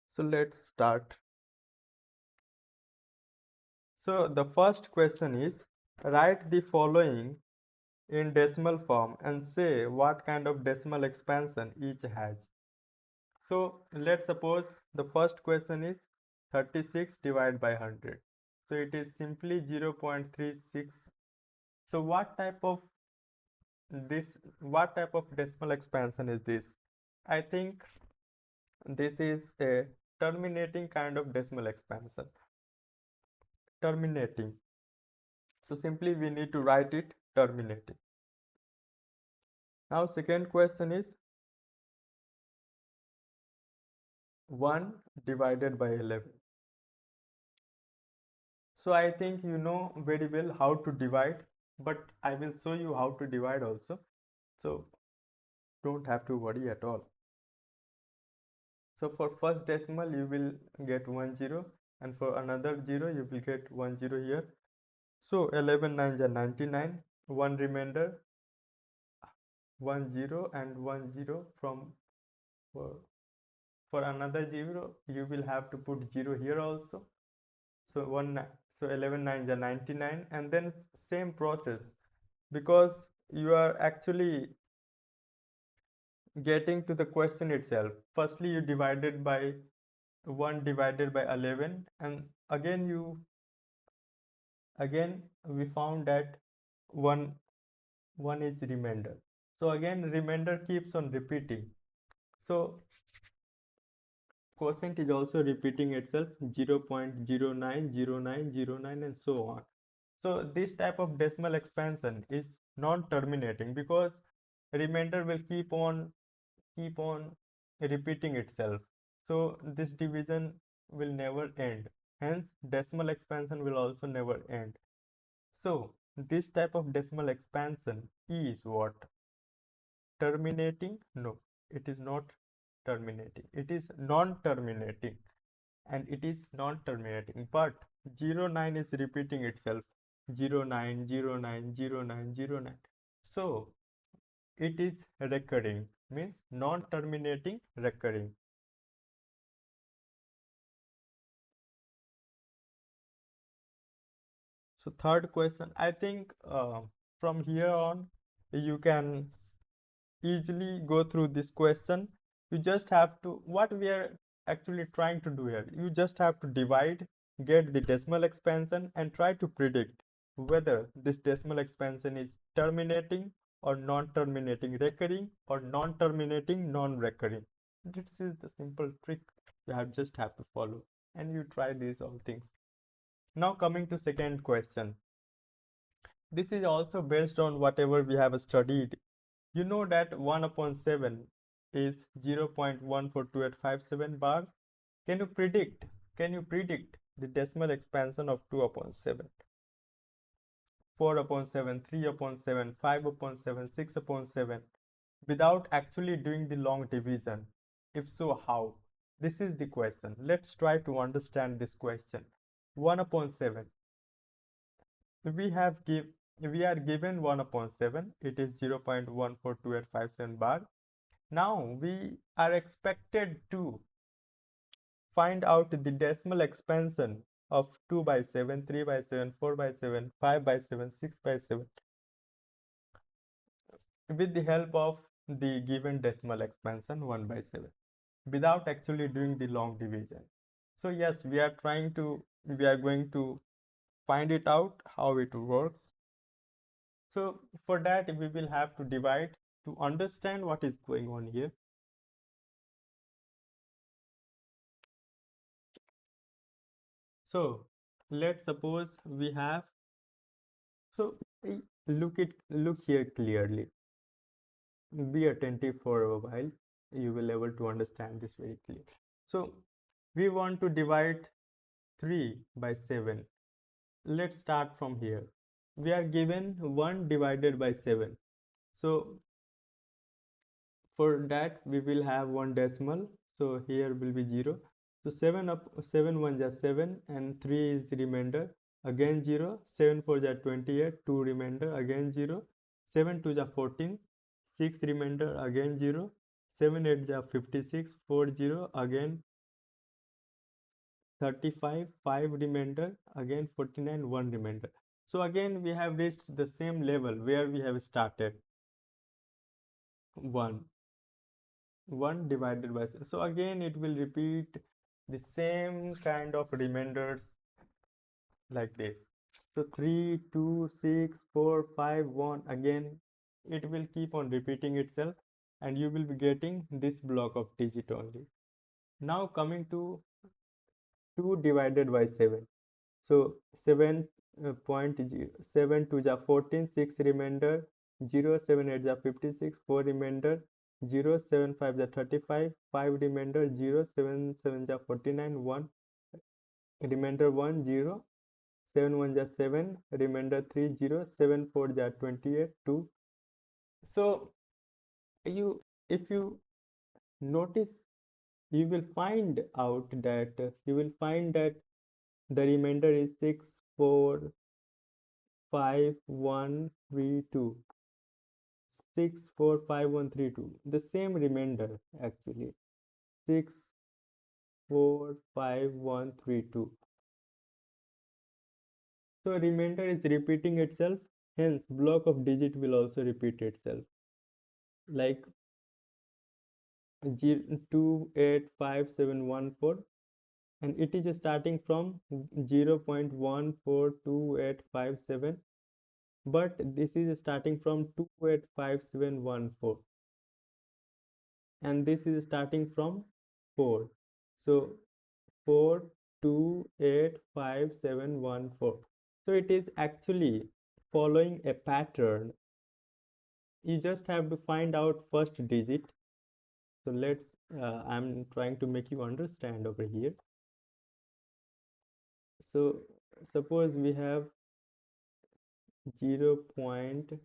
So let's start. So the first question is, write the following in decimal form and say what kind of decimal expansion each has. So let's suppose the first question is 36 divided by 100. So it is simply 0.36. So what type of decimal expansion is this? I think this is a terminating kind of decimal expansion. Terminating. So simply we need to write it terminating. Now second question is 1 divided by 11. So I think you know very well how to divide. but I will show you how to divide also, so don't have to worry at all. So for first decimal you will get 1 0, and for another 0 you will get 1 0 here. So 11 9s are 99, one remainder 1 0 and 1 0 from for, for another 0 you will have to put 0 here also. So 11 9s are 99, and then same process, because you are actually getting to the question itself. Firstly you divided by 1 divided by 11, and again we found that 1 1 is remainder. So again remainder keeps on repeating. So quotient is also repeating itself, 0.090909 and so on. So this type of decimal expansion is non-terminating, because remainder will keep on repeating itself. So this division will never end. Hence decimal expansion will also never end. So this type of decimal expansion is what? Terminating? No, it is not terminating. It is non-terminating, and it is non-terminating. But 09 is repeating itself. 09, 09, 09, 09. So it is recurring, means non-terminating recurring. So third question, I think from here on you can easily go through this question. You just have to, what we are actually trying to do here, you just have to divide, get the decimal expansion, and try to predict whether this decimal expansion is terminating or non-terminating recurring, or non-terminating non-recurring. This is the simple trick just have to follow, and you try these all things. Now coming to second question, this is also based on whatever we have studied. You know that 1 upon 7 is 0.142857 bar. Can you predict? Can you predict the decimal expansion of 2 upon 7, 4 upon 7, 3 upon 7, 5 upon 7, 6 upon 7, without actually doing the long division? If so, how? This is the question. Let's try to understand this question. 1 upon 7. We are given 1 upon 7. It is 0.142857 bar. Now we are expected to find out the decimal expansion of 2 by 7, 3 by 7, 4 by 7, 5 by 7, 6 by 7 with the help of the given decimal expansion 1 by 7, without actually doing the long division. So yes, we are going to find it out how it works. So for that we will have to divide to understand what is going on here. So let's suppose we have, so look here clearly. Be attentive for a while. You will able to understand this very clearly. So we want to divide 3 by 7. Let's start from here. We are given 1 divided by 7. So for that we will have one decimal. So here will be 0. So 7 1s are 7, and 3 is remainder, again 0. 7 4s are 28, 2 remainder, again 0. 7 2s are 14, 6 remainder, again 0. 7 8s are 56, 4 0, again 35, 5 remainder, again 49, 1 remainder. So again we have reached the same level where we have started. 1 divided by 7. So again it will repeat the same kind of remainders like this. So 3 2 6 4 5 1, again it will keep on repeating itself, and you will be getting this block of digit only. Now coming to 2 divided by 7. So 7.7 2 ja 14, 6 remainder, 0 7 8 ja 56, 4 remainder, 0 7 5 ja 35, 5 remainder, 0 7 7 ja 49, 1 remainder, 1 0 7 1 ja 7, remainder 3 0, 7 4 ja 28 2. So you, if you notice, you will find that the remainder is 6 4 5 1 3 2. 6 4 5 1 3 2, the same remainder actually. 6 4 5 1 3 2. So remainder is repeating itself, hence block of digit will also repeat itself, like 285714, and it is starting from 0.142857, but this is starting from 285714, and this is starting from 4. So 428571 4. So it is actually following a pattern. You just have to find out first digit. So let's I'm trying to make you understand over here. So suppose we have 0.285714.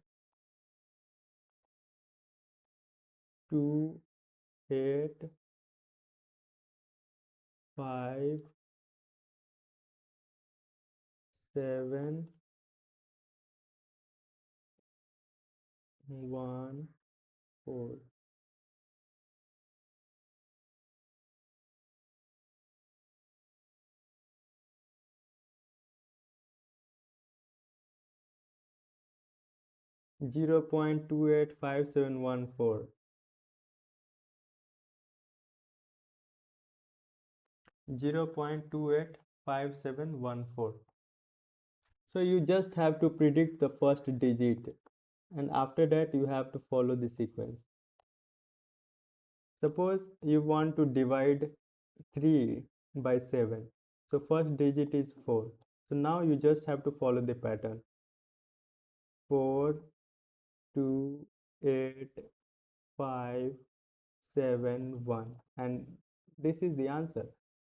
0.285714. 0.285714. So you just have to predict the first digit, and after that you have to follow the sequence. Suppose you want to divide 3 by 7. So first digit is 4. So now you just have to follow the pattern. 4 2 8 5 7 1, and this is the answer.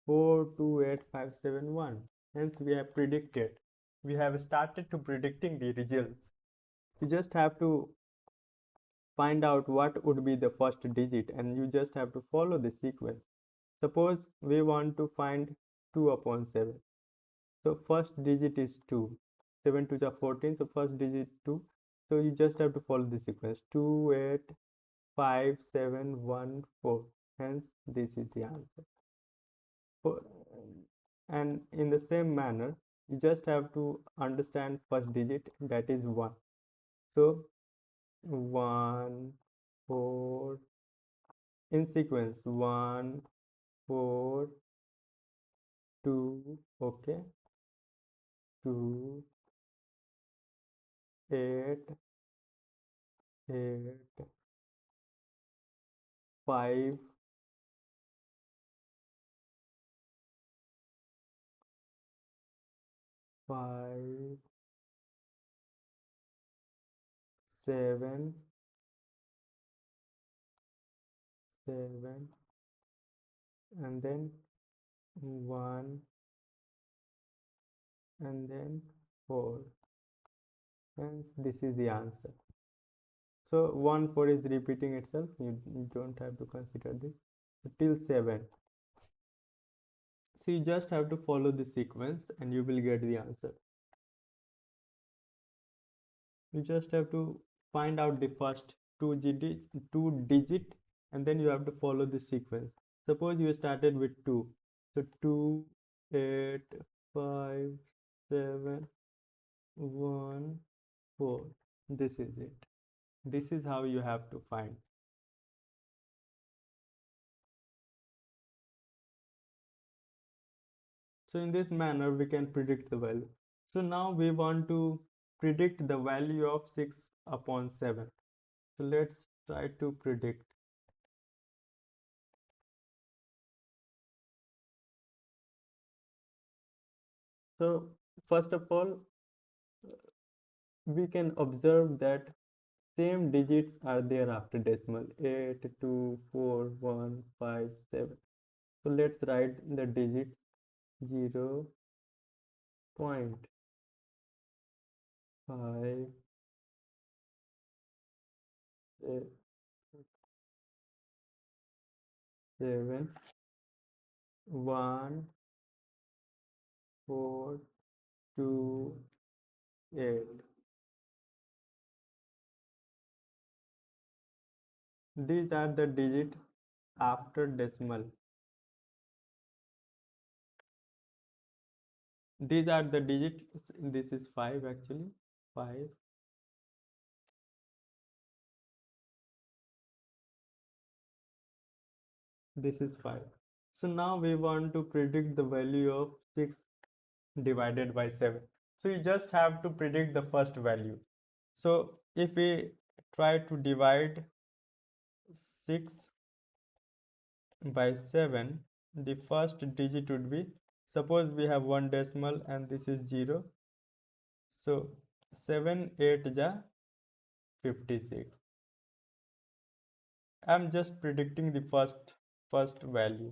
428571. Hence we have predicted. We have started to predicting the results. You just have to find out what would be the first digit, and you just have to follow the sequence. Suppose we want to find 2 upon 7. So first digit is 2. 7 2 are 14. So first digit 2. So you just have to follow the sequence. 2 8 5 7 1 4. Hence this is the answer. And in the same manner, you just have to understand first digit, that is 1. So 1 4, in sequence 1 4 2, okay, 2 8 8 5 5 7 7, and then 1, and then 4. Hence this is the answer. So 1 4 is repeating itself. You don't have to consider this till 7. So you just have to follow the sequence and you will get the answer. You just have to find out the first two digit, and then you have to follow the sequence. Suppose you started with 2. So 2 8 5 7 1 4. This is it. This is how you have to find. So in this manner we can predict the value. So now we want to predict the value of 6 upon 7. So let's try to predict. So first of all, we can observe that same digits are there after decimal: 8 2 4 1 5 7. So let's write the digits: 0 5, 7, 1, 4, 2, 8. These are the digit after decimal. These are the digits. This is 5 actually. 5. This is 5. So now we want to predict the value of 6 divided by 7. So you just have to predict the first value. So if we try to divide 6 by 7, the first digit would be, suppose we have one decimal and this is 0. So 7 8 ja 56. I'm just predicting the first value.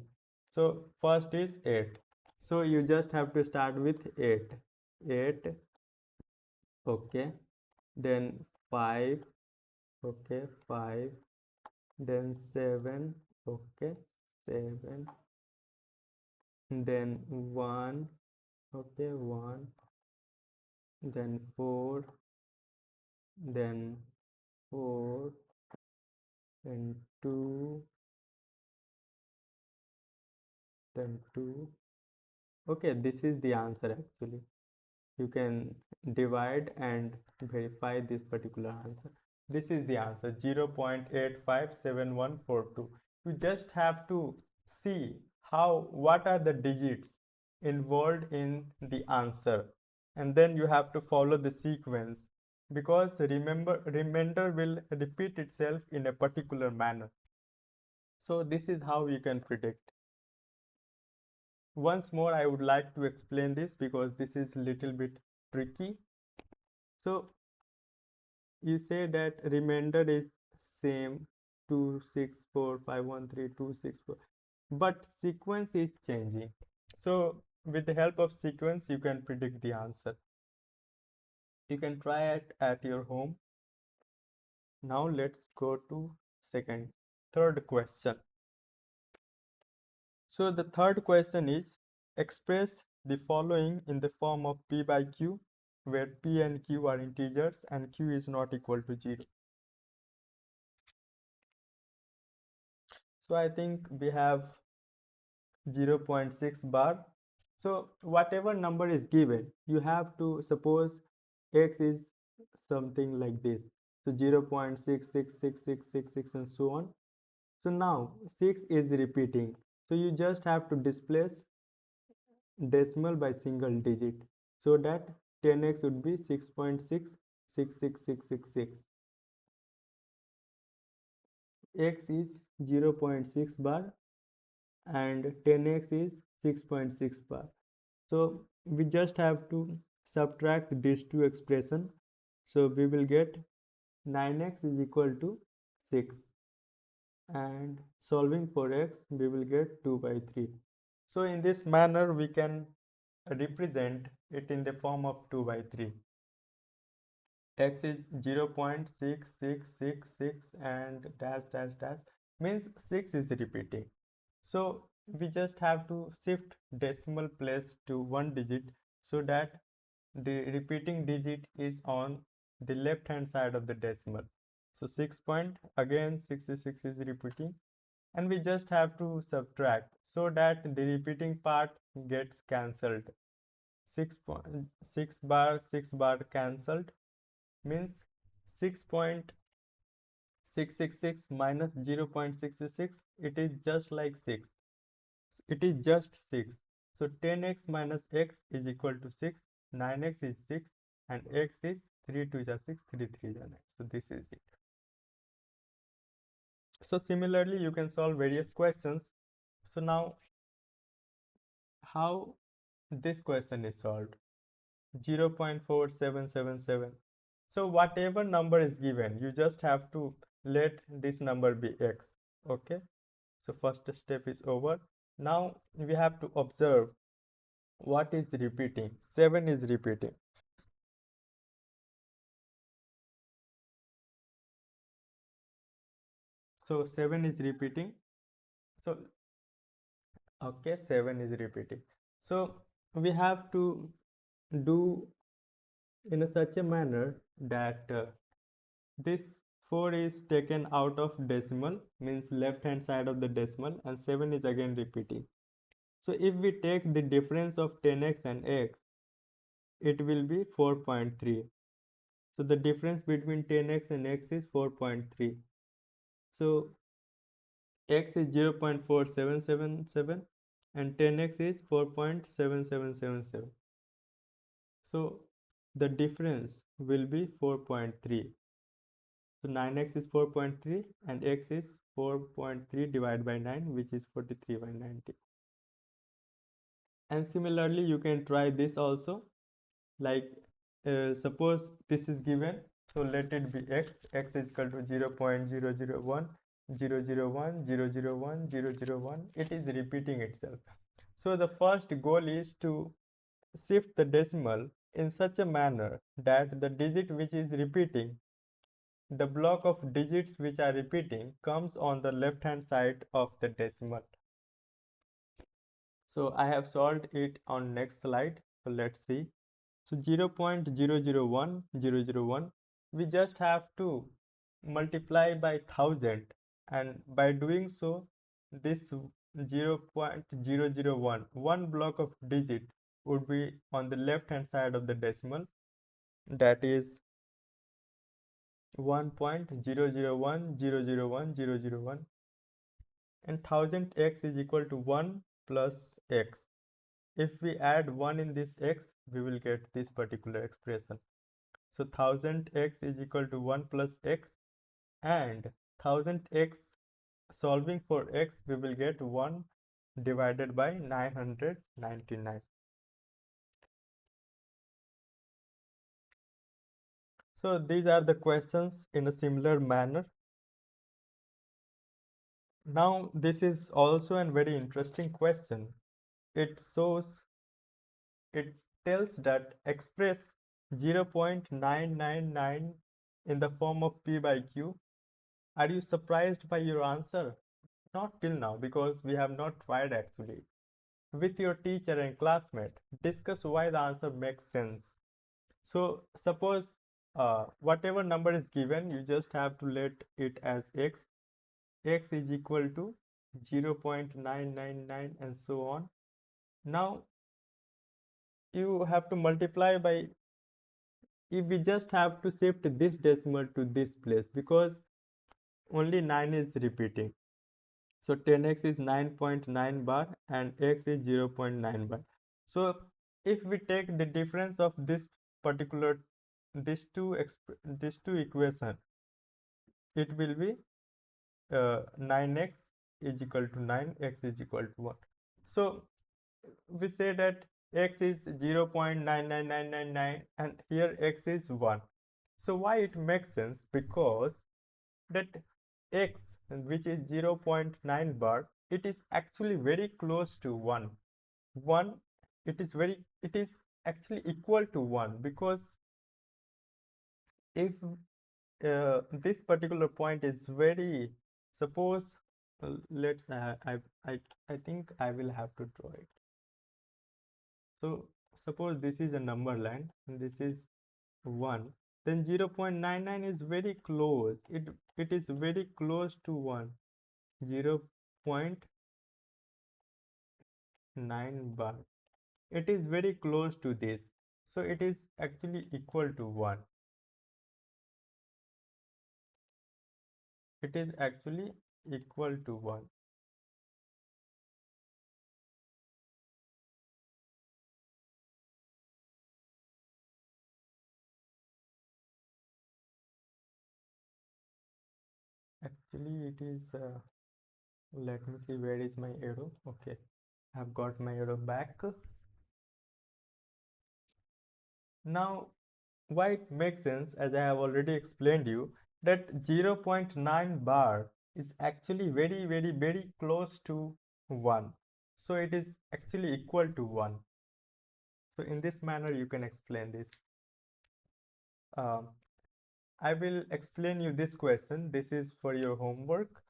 So first is 8. So you just have to start with 8. 8, okay. Then 5, okay, 5. Then 7, okay, 7. Then 1, okay, 1. Then 4, then 4, then 2, then 2. Okay, this is the answer actually. You can divide and verify this particular answer. This is the answer, 0.857142. You just have to see what are the digits involved in the answer, and then you have to follow the sequence, because remainder will repeat itself in a particular manner. So this is how you can predict. Once more, I would like to explain this because this is little bit tricky. So you say that remainder is same, 2 6 4 5 1 3 2 6 4, but sequence is changing. So with the help of sequence you can predict the answer. You can try it at your home. Now let's go to third question. So the third question is, express the following in the form of p by q, where p and q are integers and q is not equal to 0. So I think we have 0.6 bar. So whatever number is given, you have to suppose x is something like this. So 0.66666 and so on. So now 6 is repeating. So you just have to displace decimal by single digit, so that 10x would be 6.666666. X is 0.6 bar and 10x is 6.6 bar. So we just have to subtract these two expressions. So we will get 9x is equal to 6, and solving for x we will get 2 by 3. So in this manner we can represent it in the form of 2 by 3. X is 0.6666 and dash dash dash, means 6 is repeating. So we just have to shift decimal place to one digit, so that the repeating digit is on the left hand side of the decimal. So 6 point, again 66 is repeating, and we just have to subtract so that the repeating part gets cancelled. 6 bar cancelled, means 6.666 minus 0.66, it is just like 6. It is just 6. So 10x minus x is equal to 6. 9x is 6 and x is 3 2 is 6, 3 3 is 9. So this is it. So similarly you can solve various questions. So now how this question is solved? 0.4777. So whatever number is given, you just have to let this number be x. Okay, so first step is over. Now we have to observe what is repeating. 7 is repeating. So 7 is repeating. So okay, 7 is repeating. So we have to do in a such a manner that this 4 is taken out of decimal, means left hand side of the decimal, and 7 is again repeating. So if we take the difference of 10x and x, it will be 4.3. So the difference between 10x and x is 4.3. So x is 0.4777 and 10x is 4.7777. So the difference will be 4.3. So 9x is 4.3 and x is 4.3 divided by 9, which is 43 by 90. And similarly, you can try this also. Like suppose this is given, so let it be x is equal to 0.001 001 001 001. It is repeating itself. So the first goal is to shift the decimal in such a manner that the digit which is repeating, the block of digits which are repeating, comes on the left hand side of the decimal. So I have solved it on next slide. So let's see. So 0.001001, we just have to multiply by 1000, and by doing so, this 0.001, one block of digit would be on the left hand side of the decimal, that is 1.001001 and 1000x is equal to 1 plus x. If we add 1 in this x, we will get this particular expression. So 1000x is equal to 1 plus x, and 1000x, solving for x, we will get 1 divided by 999. So these are the questions in a similar manner. Now this is also a very interesting question. It shows, it tells that express 0.999 in the form of p by q. Are you surprised by your answer? Not till now, because we have not tried actually. With your teacher and classmate, discuss why the answer makes sense. So suppose whatever number is given, you just have to let it as x. X is equal to 0.999 and so on. Now you have to multiply by, if we just have to shift this decimal to this place, because only 9 is repeating. So 10x is 9.9 bar and x is 0.9 bar. So if we take the difference of this particular, these two equation, it will be 9x is equal to 9, x is equal to 1. So we say that x is 0.99999 and here x is 1. So why it makes sense? Because that x, which is 0.9 bar, it is actually very close to 1. It is actually equal to 1, because if this particular point is very, suppose let's I think I will have to draw it. So suppose this is a number line and this is 1, then 0.99 is very close. It is very close to 1. 0.9 bar. It is very close to this. So it is actually equal to 1. It is actually equal to 1. Actually it is let me see, where is my arrow? Okay, I've got my arrow back. Now why it makes sense, as I have already explained you, that 0.9 bar is actually very close to 1. So it is actually equal to 1. So in this manner you can explain this. I will explain you this question. This is for your homework.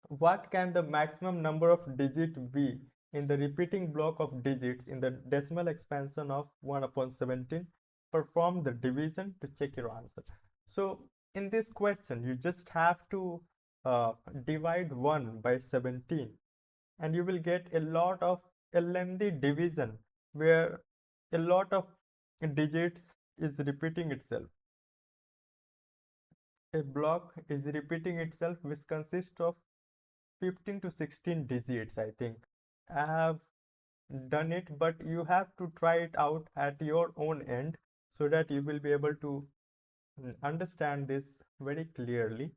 What can the maximum number of digits be in the repeating block of digits in the decimal expansion of 1 upon 17? Perform the division to check your answer. So in this question, you just have to divide 1 by 17, and you will get a lengthy division where a lot of digits is repeating itself. A block is repeating itself which consists of 15 to 16 digits, I think. I have done it, but you have to try it out at your own end so that you will be able to understand this very clearly.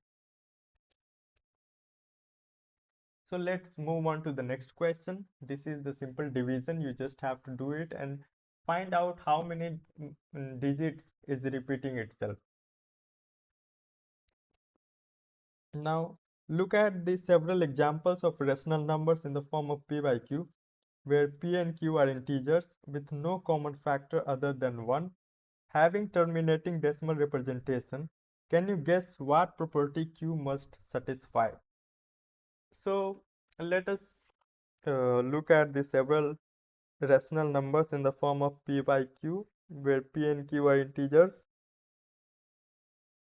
So let's move on to the next question. This is the simple division. You just have to do it and find out how many digits is repeating itself. Now, look at the several examples of rational numbers in the form of p by q, where p and q are integers with no common factor other than 1, having terminating decimal representation. Can you guess what property q must satisfy? So, let us look at the several rational numbers in the form of p by q, where p and q are integers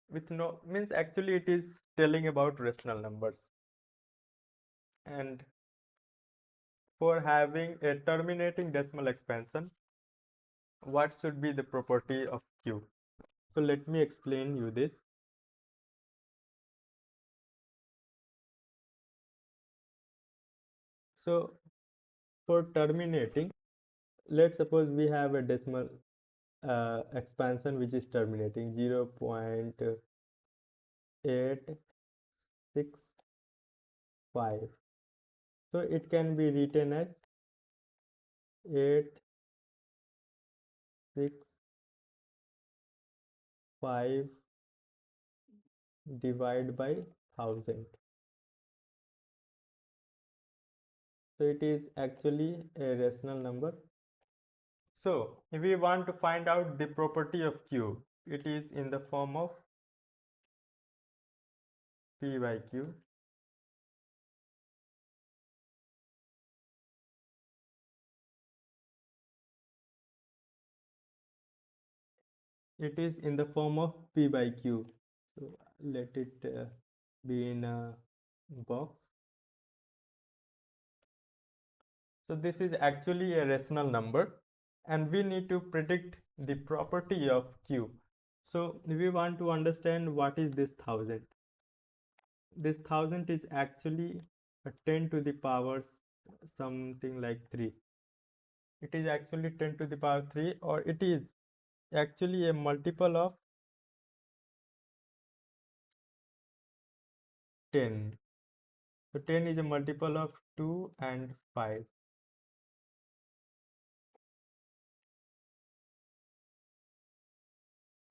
with no, means actually it is telling about rational numbers. And for having a terminating decimal expansion, what should be the property of q? So let me explain you this. So for terminating, let's suppose we have a decimal expansion which is terminating 0.865. So it can be written as 865 divided by 1000. So it is actually a rational number. So if we want to find out the property of q, it is in the form of p by q. It is in the form of p by q. So let it be in a box. So this is actually a rational number, and we need to predict the property of q. So we want to understand what is this 1000. This 1000 is actually a 10 to the power something like 3. It is actually 10 to the power 3, or it is actually a multiple of 10. So 10 is a multiple of 2 and 5.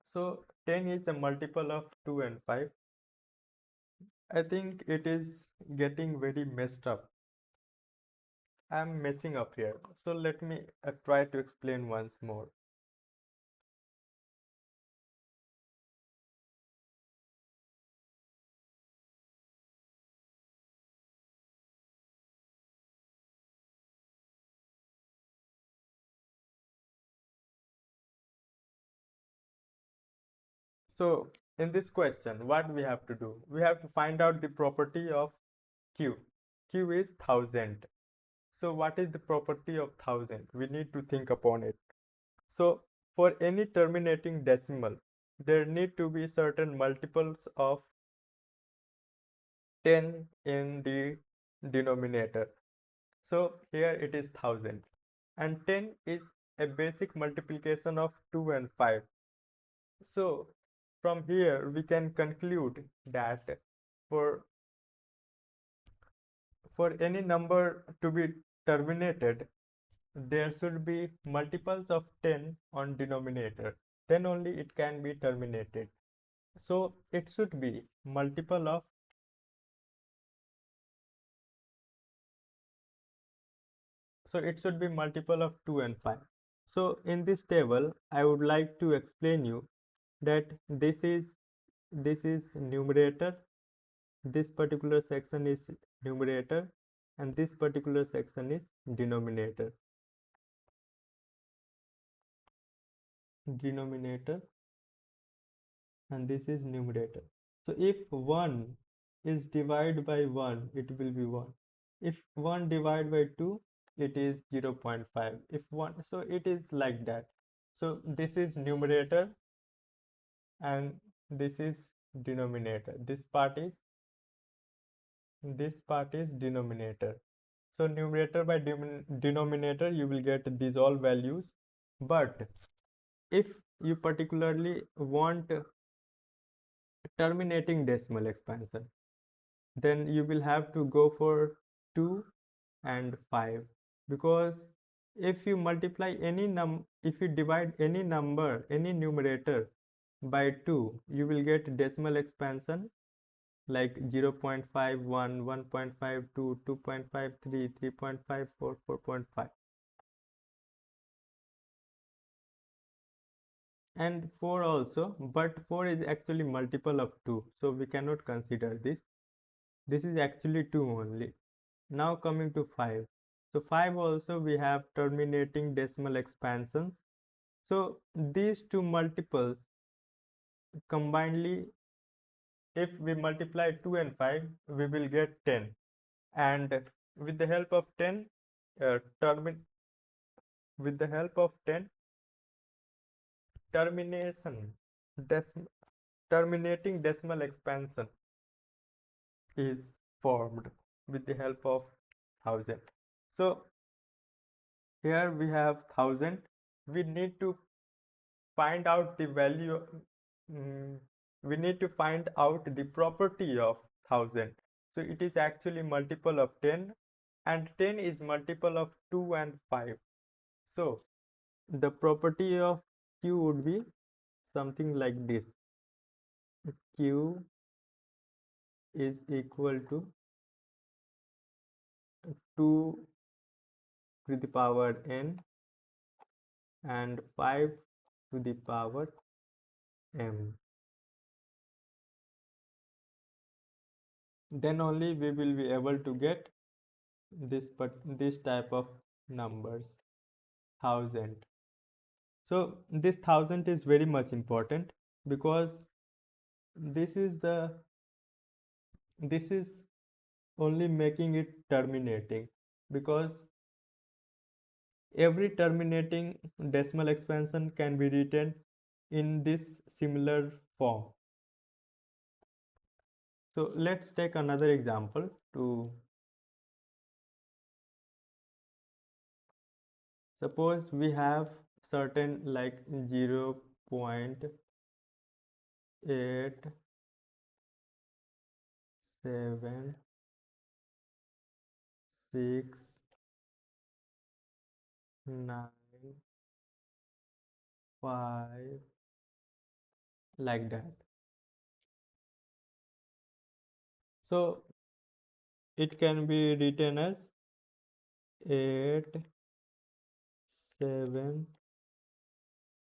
So 10 is a multiple of 2 and 5. I think it is getting very messed up. I'm messing up here. So let me try to explain once more. So in this question, what we have to do? We have to find out the property of q. Q is 1000. So what is the property of 1000? We need to think upon it. So for any terminating decimal, there need to be certain multiples of 10 in the denominator. So here it is 1000, and 10 is a basic multiplication of 2 and 5. So from here we can conclude that for any number to be terminated, there should be multiples of 10 on denominator, then only it can be terminated. So it should be multiple of 2 and 5. So in this table I would like to explain you that this is numerator this particular section is numerator, and this particular section is denominator. And this is numerator. So if 1 is divided by 1, it will be 1. If 1 divided by 2, it is 0.5. If 1, so it is like that. So this is numerator and this is denominator. This part is denominator. So numerator by denominator, you will get these all values. But if you particularly want terminating decimal expansion, then you will have to go for 2 and 5, because if you multiply if you divide any number, any numerator by 2, you will get decimal expansion like 0.51, 1.52, 2.53, 3.54, 4.5. And 4 also, but 4 is actually multiple of 2, so we cannot consider this. This is actually 2 only. Now coming to 5. So 5 also we have terminating decimal expansions. So these two multiples combinedly, if we multiply 2 and 5, we will get 10. And with the help of 10, with the help of 10, termination, terminating decimal expansion is formed with the help of 1000. So here we have 1000. We need to find out the value. We need to find out the property of 1000. So it is actually multiple of 10, and 10 is multiple of 2 and 5. So the property of Q would be something like this. Q is equal to 2 to the power n and 5 to the power m. Then only we will be able to get this type of numbers, 1000. So this 1000 is very much important, because this is only making it terminating, because every terminating decimal expansion can be written in this similar form. So let's take another example to suppose we have certain like 0.8765 like that. So it can be written as 8, 7,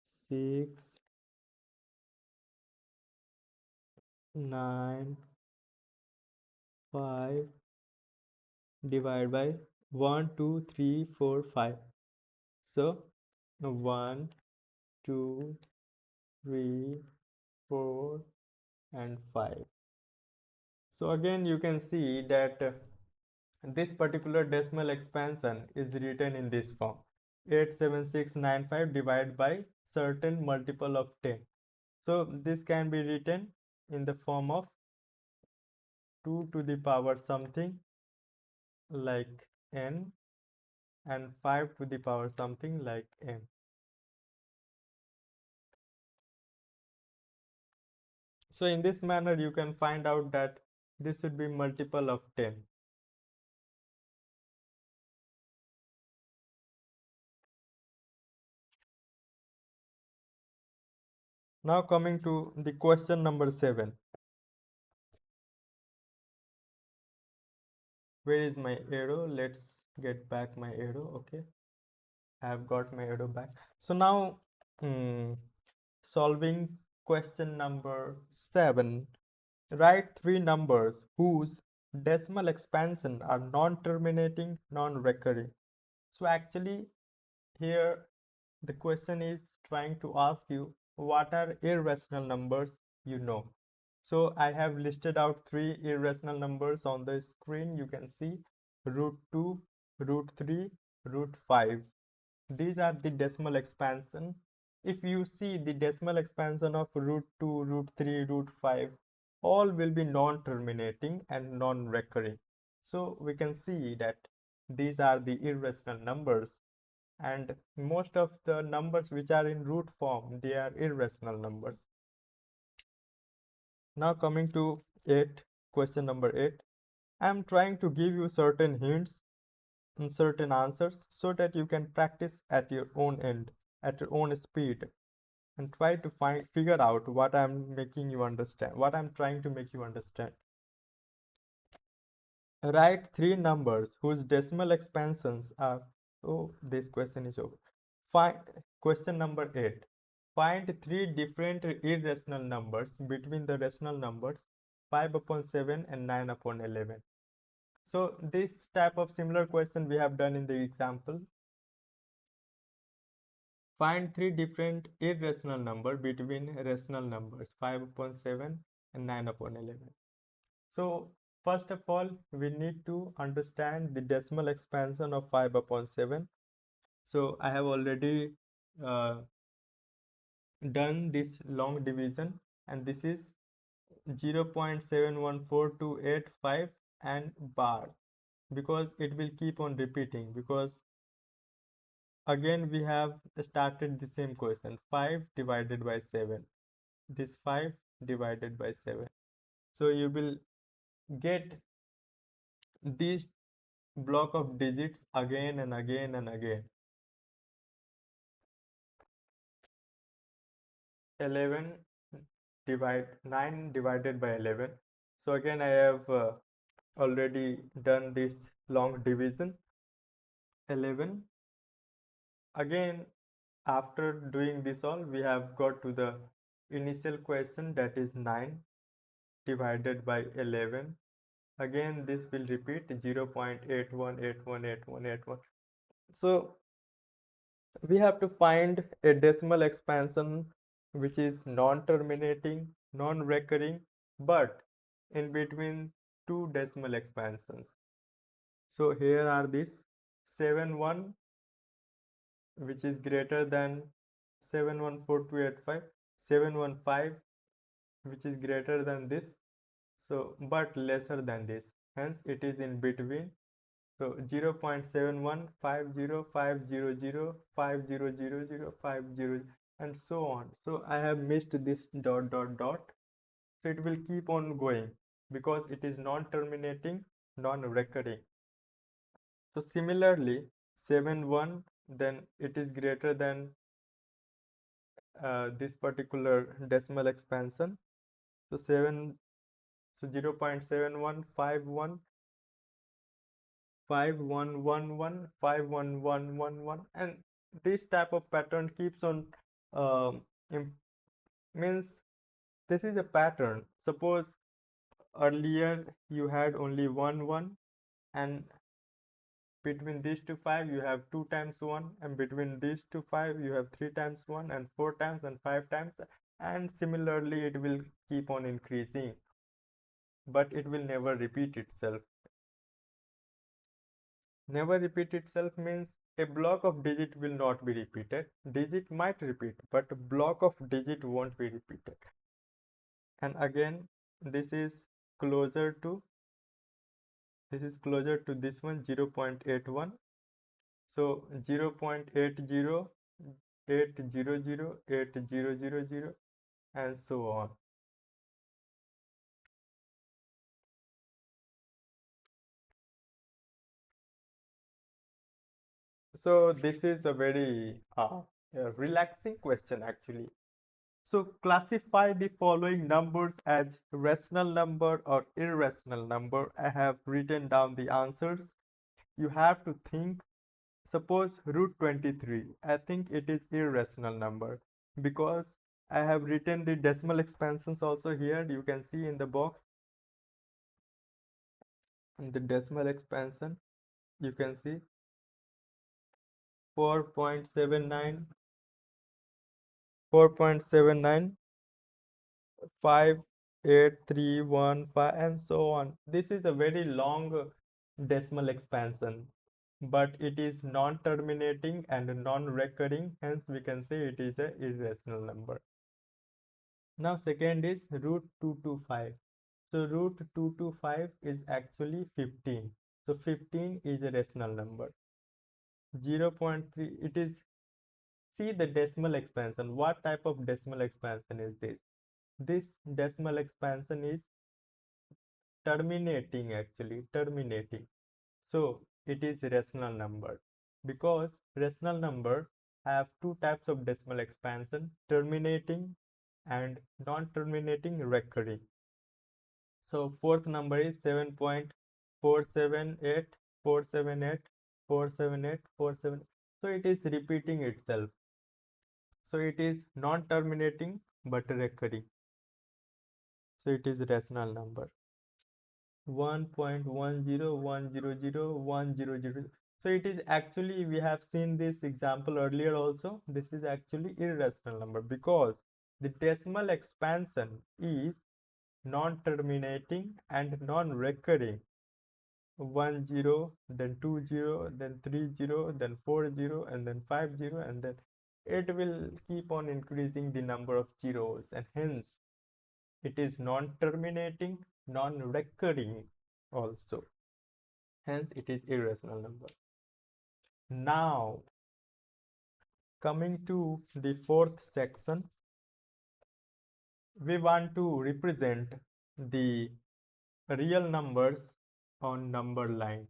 6, 9, 5 divided by 1, 2, 3, 4, 5. So 1, 2, 3, 4 and 5. So again you can see that this particular decimal expansion is written in this form: 87695 divided by certain multiple of 10. So this can be written in the form of 2 to the power something like n and 5 to the power something like m. So in this manner you can find out that this should be multiple of 10. Now coming to the question number 7. Where is my arrow? Let's get back my arrow. Okay, I have got my arrow back. So now solving question number 7, Write three numbers whose decimal expansion are non-terminating, non-recurring. So actually here the question is trying to ask you what are irrational numbers you know. So I have listed out three irrational numbers on the screen. You can see root 2, root 3, root 5. These are the decimal expansion. If you see the decimal expansion of root 2, root 3, root 5, all will be non-terminating and non-recurring. So we can see that these are the irrational numbers, and most of the numbers which are in root form, they are irrational numbers. Now coming to 8, question number 8. I am trying to give you certain hints and certain answers so that you can practice at your own end, at your own speed, and try to figure out what I'm making you understand, what I'm trying to make you understand. Write three numbers whose decimal expansions are, oh, this question is over. Find question number 8. Find three different irrational numbers between the rational numbers 5 upon 7 and 9 upon 11. So this type of similar question we have done in the example. Find three different irrational numbers between rational numbers 5 upon 7 and 9 upon 11. So first of all, we need to understand the decimal expansion of 5 upon 7. So I have already uh, done this long division, and this is 0.714285 and bar, because it will keep on repeating, because again we have started the same question, 5 divided by 7, this 5 divided by 7. So you will get this block of digits again and again and again. 11 9 divided by 11. So again I have already done this long division. 11. Again, after doing this all, we have got to the initial question, that is 9 divided by 11. Again this will repeat 0.81818181. So we have to find a decimal expansion which is non-terminating, non-recurring, but in between two decimal expansions. So here are these 7 1, which is greater than 714285, 715, which is greater than this, so but lesser than this, hence it is in between. So 0.71500500500050, and so on. So I have missed this dot dot dot, so it will keep on going because it is non-terminating, non-recurring. So similarly 7 1, then it is greater than this particular decimal expansion. So 0.7151 5111 51111, and this type of pattern keeps on um, means this is a pattern. Suppose earlier you had only 1 and between these two 5 you have 2 times 1, and between these two 5 you have 3 times 1 and 4 times and 5 times, and similarly it will keep on increasing, but it will never repeat itself. Never repeat itself means a block of digit will not be repeated. Digit might repeat, but block of digit won't be repeated. And again this is closer to this one, 0.81. So 0.80, 800, 8000, and so on. So this is a very relaxing question actually. So classify the following numbers as rational number or irrational number. I have written down the answers. You have to think. Suppose root 23. I think it is irrational number because I have written the decimal expansions also here. You can see in the box. In the decimal expansion, you can see 4.79, 4.79, 58315, and so on. This is a very long decimal expansion, but it is non-terminating and non-recurring, hence we can say it is a irrational number. Now second is root 225. So root 225 is actually 15. So 15 is a rational number. 0.3, it is, see the decimal expansion. What type of decimal expansion is this? This decimal expansion is terminating, actually terminating. So it is rational number, because rational number have two types of decimal expansion: terminating and non-terminating recurring. So fourth number is 7.478, 478, 478, 47. So it is repeating itself. So it is non-terminating but recurring. So it is rational number. 1.101001000. So it is actually, we have seen this example earlier also. This is actually irrational number because the decimal expansion is non-terminating and non-recurring. 10, then 20, then 30, then 40, and then 50, and then it will keep on increasing the number of zeros, and hence it is non-terminating, non-recurring also. Hence it is irrational number. Now coming to the fourth section, we want to represent the real numbers on number line.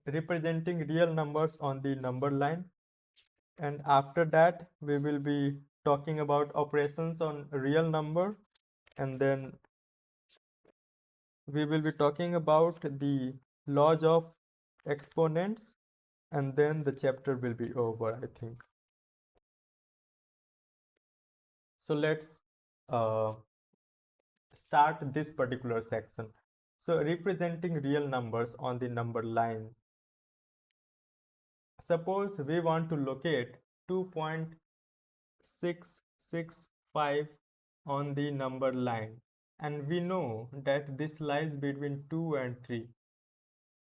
Representing real numbers on the number line, and after that we will be talking about operations on real number, and then we will be talking about the laws of exponents, and then the chapter will be over, I think. So let's start this particular section. So representing real numbers on the number line. Suppose we want to locate 2.665 on the number line, and we know that this lies between 2 and 3,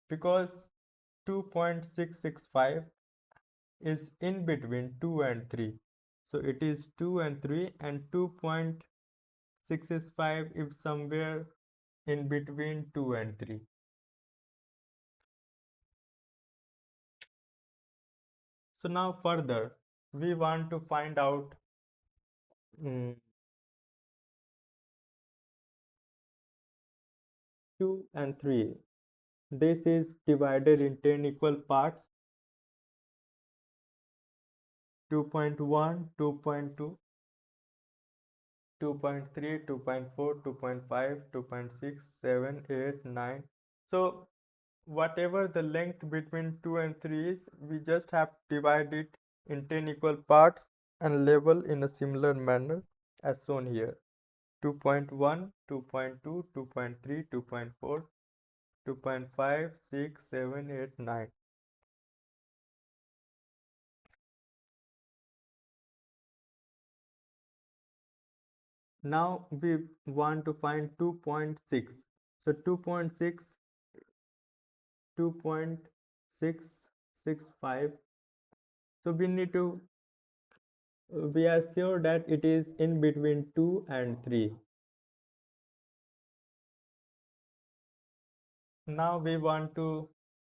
because 2.665 is in between 2 and 3. So it is 2 and 3, and 2.665 is somewhere in between 2 and 3. So now further we want to find out 2 and 3. This is divided in 10 equal parts: 2.1, 2.2, 2.3, 2.4, 2.5, 2.6, 7, 8, 9. So whatever the length between 2 and 3 is, we just have to divide it in 10 equal parts and label in a similar manner as shown here: 2.1, 2.2, 2.3, 2.4, 2.5, 6, 7, 8, 9. Now we want to find 2.6. So 2.6, 2.665. So we need to, we are sure that it is in between 2 and 3. Now we want to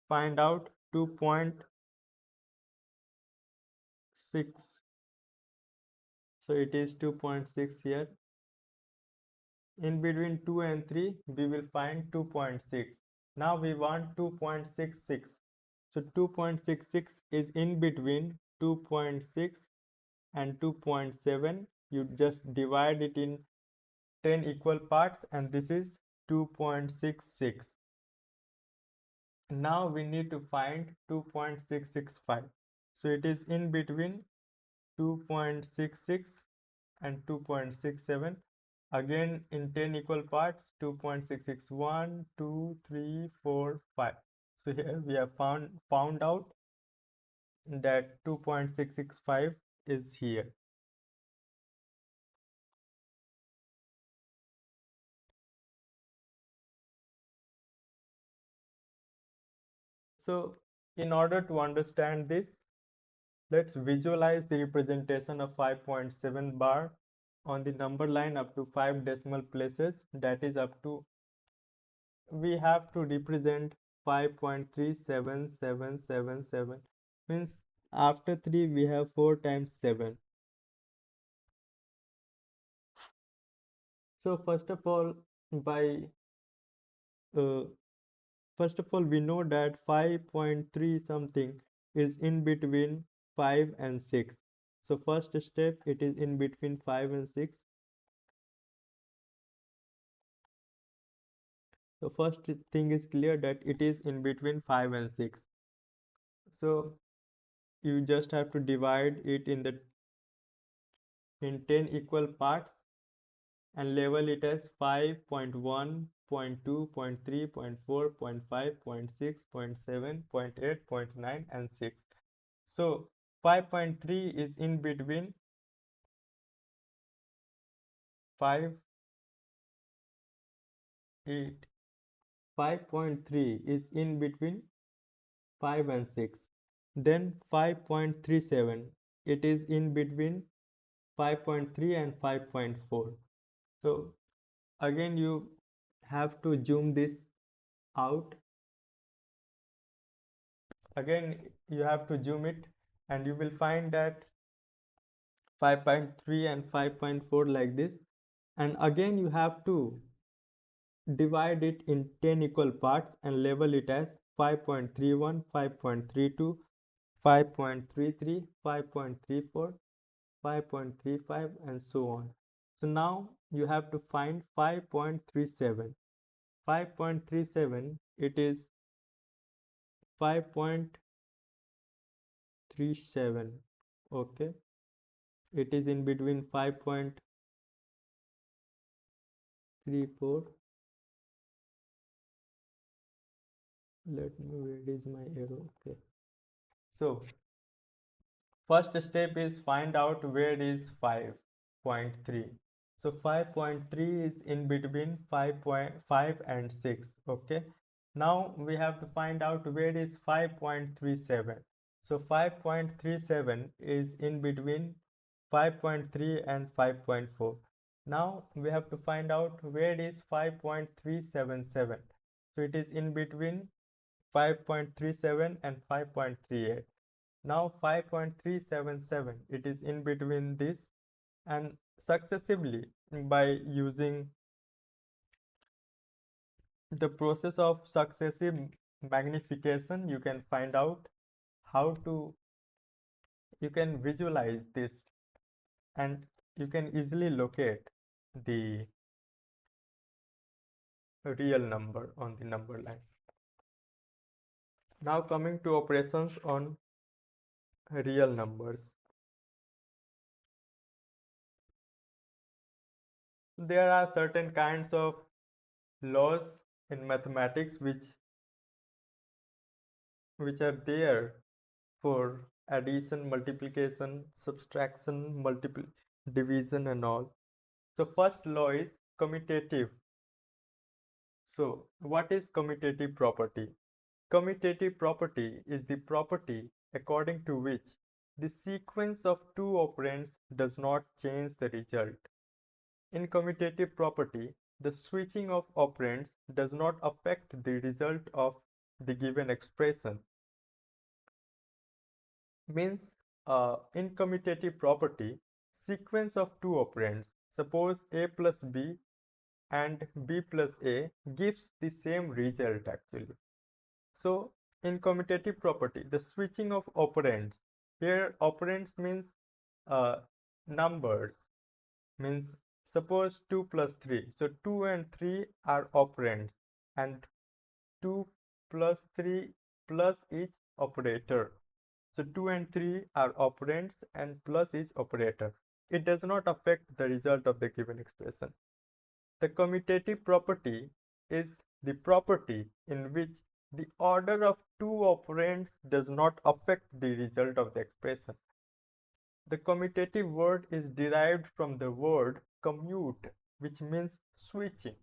find out 2.6. So it is 2.6 here. In between 2 and 3, we will find 2.6. Now we want 2.66. So 2.66 is in between 2.6 and 2.7. You just divide it in 10 equal parts, and this is 2.66. Now we need to find 2.665. So it is in between 2.66 and 2.67. Again in 10 equal parts, 2.661, 2, 3, 4, 5. So here we have found out that 2.665 is here. So in order to understand this, let's visualize the representation of 5.7 bar on the number line up to 5 decimal places, that is up to, we have to represent 5.37777, means after 3 we have 4 times 7. So uh, first of all we know that 5.3 something is in between 5 and 6. So first step, it is in between 5 and 6. So first thing is clear that it is in between 5 and 6. So you just have to divide it in 10 equal parts and label it as 5, point 1, point 2, point 3, point 4, point 5, point 6, point 7, point 8, point 9, and 6. So 5.3 is in between 5, 8. 5.3 is in between 5 and 6. Then 5.37, it is in between 5.3 and 5.4. So again you have to zoom this out. Again you have to zoom it and you will find that 5.3 and 5.4 like this. And again you have to divide it in 10 equal parts and label it as 5.31, 5.32, 5.33, 5.34, 5.35, and so on. So now you have to find 5.37. 5.37, it is 5.37. Okay, it is in between 5.34. Let me, where is my arrow? Okay, so first step is find out where is 5.3. So 5.3 is in between 5.5 and 6. Okay. Now we have to find out where is 5.37. So 5.37 is in between 5.3 and 5.4. Now we have to find out where is 5.377. So it is in between 5.37 and 5.38. Now 5.377, it is in between this, and successively by using the process of successive magnification you can find out how to, you can visualize this and you can easily locate the real number on the number line. Now coming to operations on real numbers. There are certain kinds of laws in mathematics which are there for addition, multiplication, subtraction, multiple division and all. So first law is commutative. So what is commutative property? Commutative property is the property according to which the sequence of two operands does not change the result. In commutative property, the switching of operands does not affect the result of the given expression. Means in commutative property, sequence of two operands, suppose a plus b and b plus a, gives the same result actually. So in commutative property, the switching of operands, here operands means uh, numbers, means suppose 2 plus 3, so 2 and 3 are operands and 2 plus 3 plus each operator. So 2 and 3 are operands and plus each operator. It does not affect the result of the given expression. The commutative property is the property in which the order of two operands does not affect the result of the expression. The commutative word is derived from the word commute, which means switching.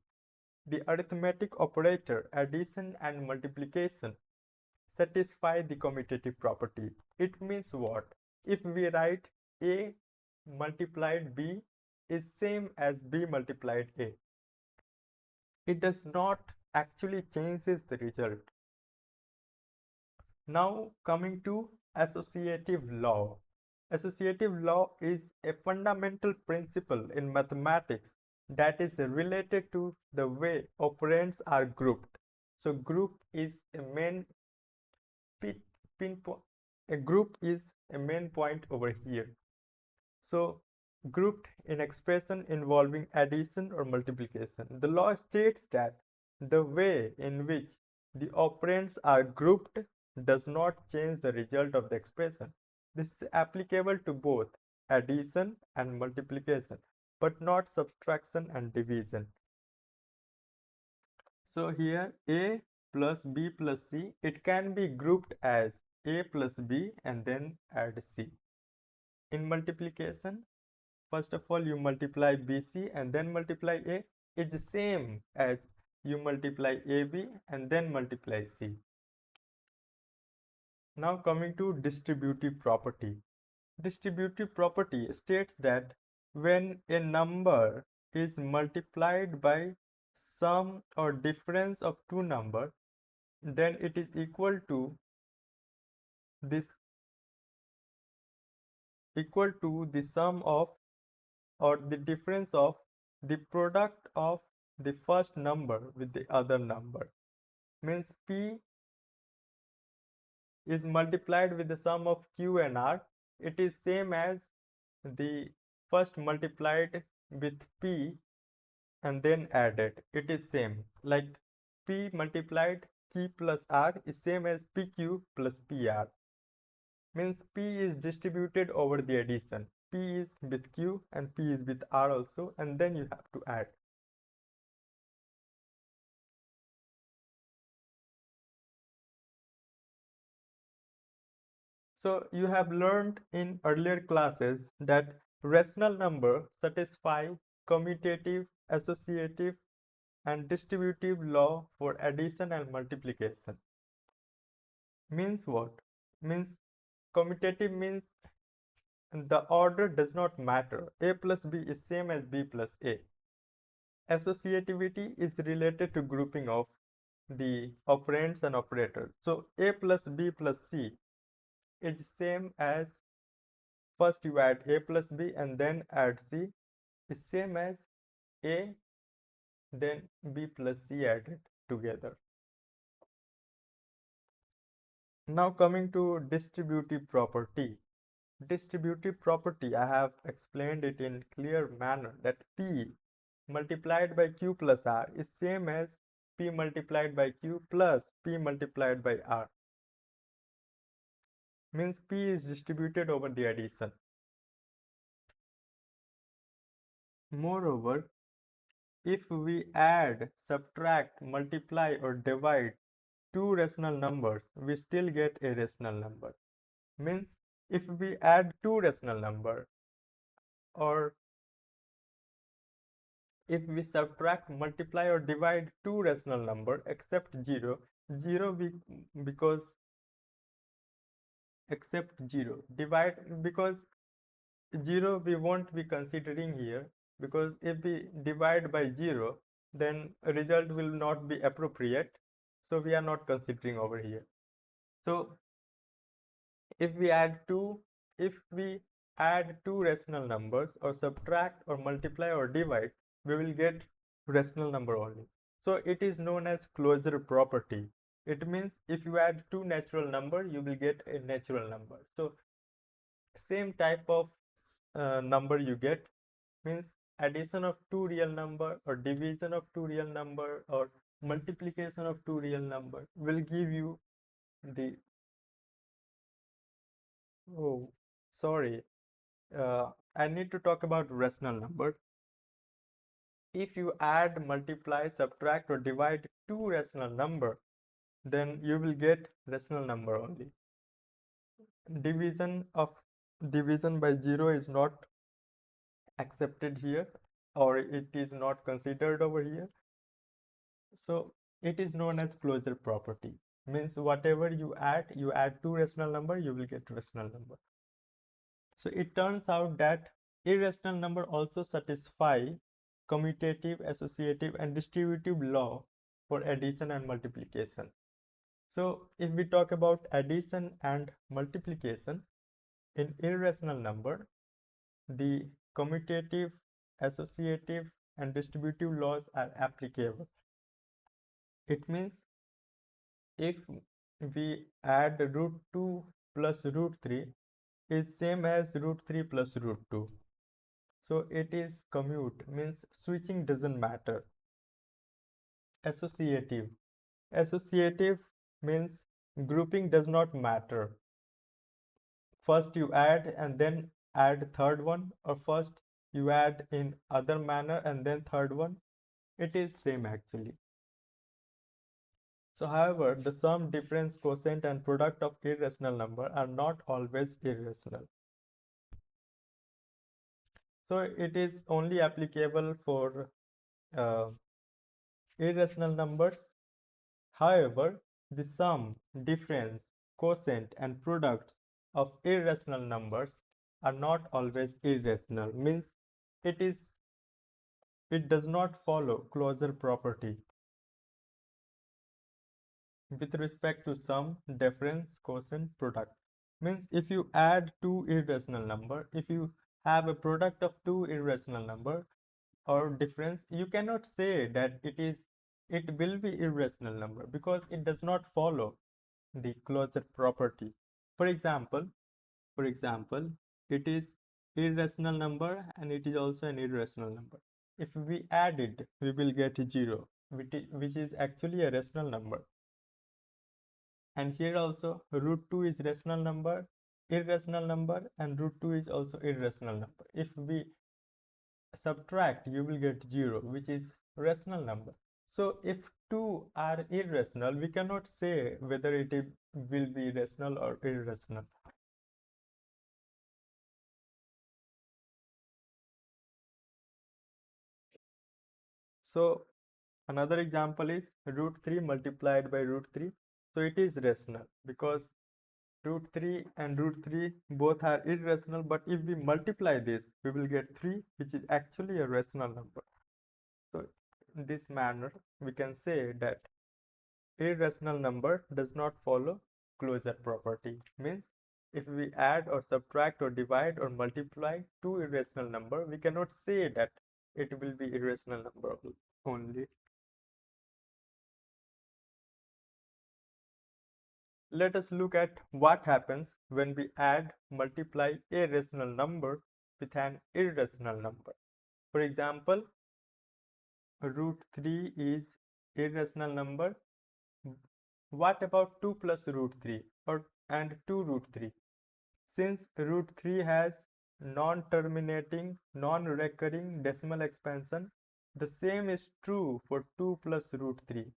The arithmetic operator addition and multiplication satisfy the commutative property. It means what? If we write A multiplied B is same as B multiplied A, it does not actually changes the result. Now coming to associative law. Associative law is a fundamental principle in mathematics that is related to the way operands are grouped. So group is a main pinpoint. A group is a main point over here. So grouped in expression involving addition or multiplication. The law states that the way in which the operands are grouped does not change the result of the expression. This is applicable to both addition and multiplication, but not subtraction and division. So here A plus B plus C, it can be grouped as A plus B and then add C. In multiplication, first of all you multiply BC and then multiply A is the same as you multiply AB and then multiply C. Now coming to distributive property. Distributive property states that when a number is multiplied by sum or difference of two numbers, then it is equal to the sum of or the difference of the product of the first number with the other number. Means P is multiplied with the sum of Q and R. It is same as the first multiplied with P and then added. It is same. Like P multiplied Q plus R is same as PQ plus PR. Means P is distributed over the addition. P is with Q and P is with R also, and then you have to add. So you have learned in earlier classes that rational number satisfy commutative, associative, and distributive law for addition and multiplication. Means what? Means commutative means the order does not matter. A plus B is same as B plus A. Associativity is related to grouping of the operands and operators. So A plus B plus C is same as first you add A plus B and then add C is same as A then B plus C added together. Now coming to distributive property. Distributive property, I have explained it in clear manner that P multiplied by Q plus R is same as P multiplied by Q plus P multiplied by R. Means P is distributed over the addition. Moreover, if we add, subtract, multiply or divide two rational numbers, we still get a rational number. Means if we add two rational number or if we subtract, multiply or divide two rational number except 0, because except 0, divide because 0 we won't be considering here, because if we divide by 0 then result will not be appropriate, so we are not considering over here. So if we add two rational numbers or subtract or multiply or divide, we will get rational number only. So it is known as closure property. It means if you add two natural number, you will get a natural number. So same type of number you get, means addition of two real number or division of two real number or multiplication of two real numbers will give you the, oh, sorry, I need to talk about rational number. If you add, multiply, subtract, or divide two rational number, then you will get rational number only. Division by zero is not accepted here, or it is not considered over here. So it is known as closure property. Means whatever you add two rational number, you will get rational number. So it turns out that irrational number also satisfy commutative, associative, and distributive law for addition and multiplication. So if we talk about addition and multiplication in irrational number, the commutative, associative, and distributive laws are applicable. It means if we add root 2 plus root 3 is same as root 3 plus root 2. So it is commute, means switching doesn't matter. Associative. Associative means grouping does not matter. First you add and then add third one, or first you add in other manner and then third one. It is same actually. So however, the sum, difference, quotient, and product of irrational number are not always irrational. So it is only applicable for irrational numbers. However, the sum, difference, quotient, and products of irrational numbers are not always irrational. Means it does not follow closure property with respect to sum, difference, quotient, product. Means if you add two irrational number, if you have a product of two irrational number or difference, you cannot say that it will be irrational number, because it does not follow the closure property. For example, it is irrational number and it is also an irrational number. If we add it, we will get 0, which is actually a rational number. And here also root 2 is rational number, irrational number, and root 2 is also irrational number. If we subtract, you will get 0, which is rational number. So if two are irrational, we cannot say whether will be rational or irrational. So another example is root 3 multiplied by root 3. So it is rational because root 3 and root 3 both are irrational, but if we multiply this, we will get 3, which is actually a rational number. So in this manner, we can say that irrational number does not follow closure property. Means if we add or subtract or divide or multiply two irrational number, we cannot say that it will be irrational number only. Let us look at what happens when we add, multiply a rational number with an irrational number. For example, root 3 is irrational number. What about 2 plus root 3 and 2 root 3? Since root 3 has non-terminating, non-recurring decimal expansion, the same is true for 2 plus root 3.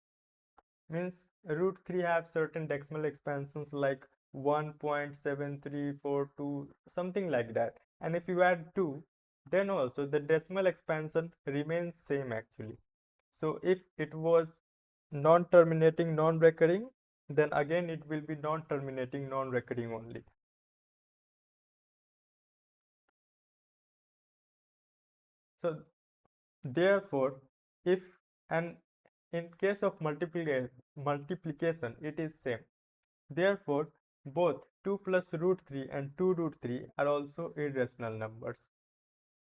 Means root 3 have certain decimal expansions like 1.7342, something like that. And if you add 2, then also the decimal expansion remains same actually. So if it was non-terminating, non-recurring, then again it will be non-terminating, non-recurring only. So therefore, if and in case of multiplication, it is same. Therefore, both 2 plus root 3 and 2 root 3 are also irrational numbers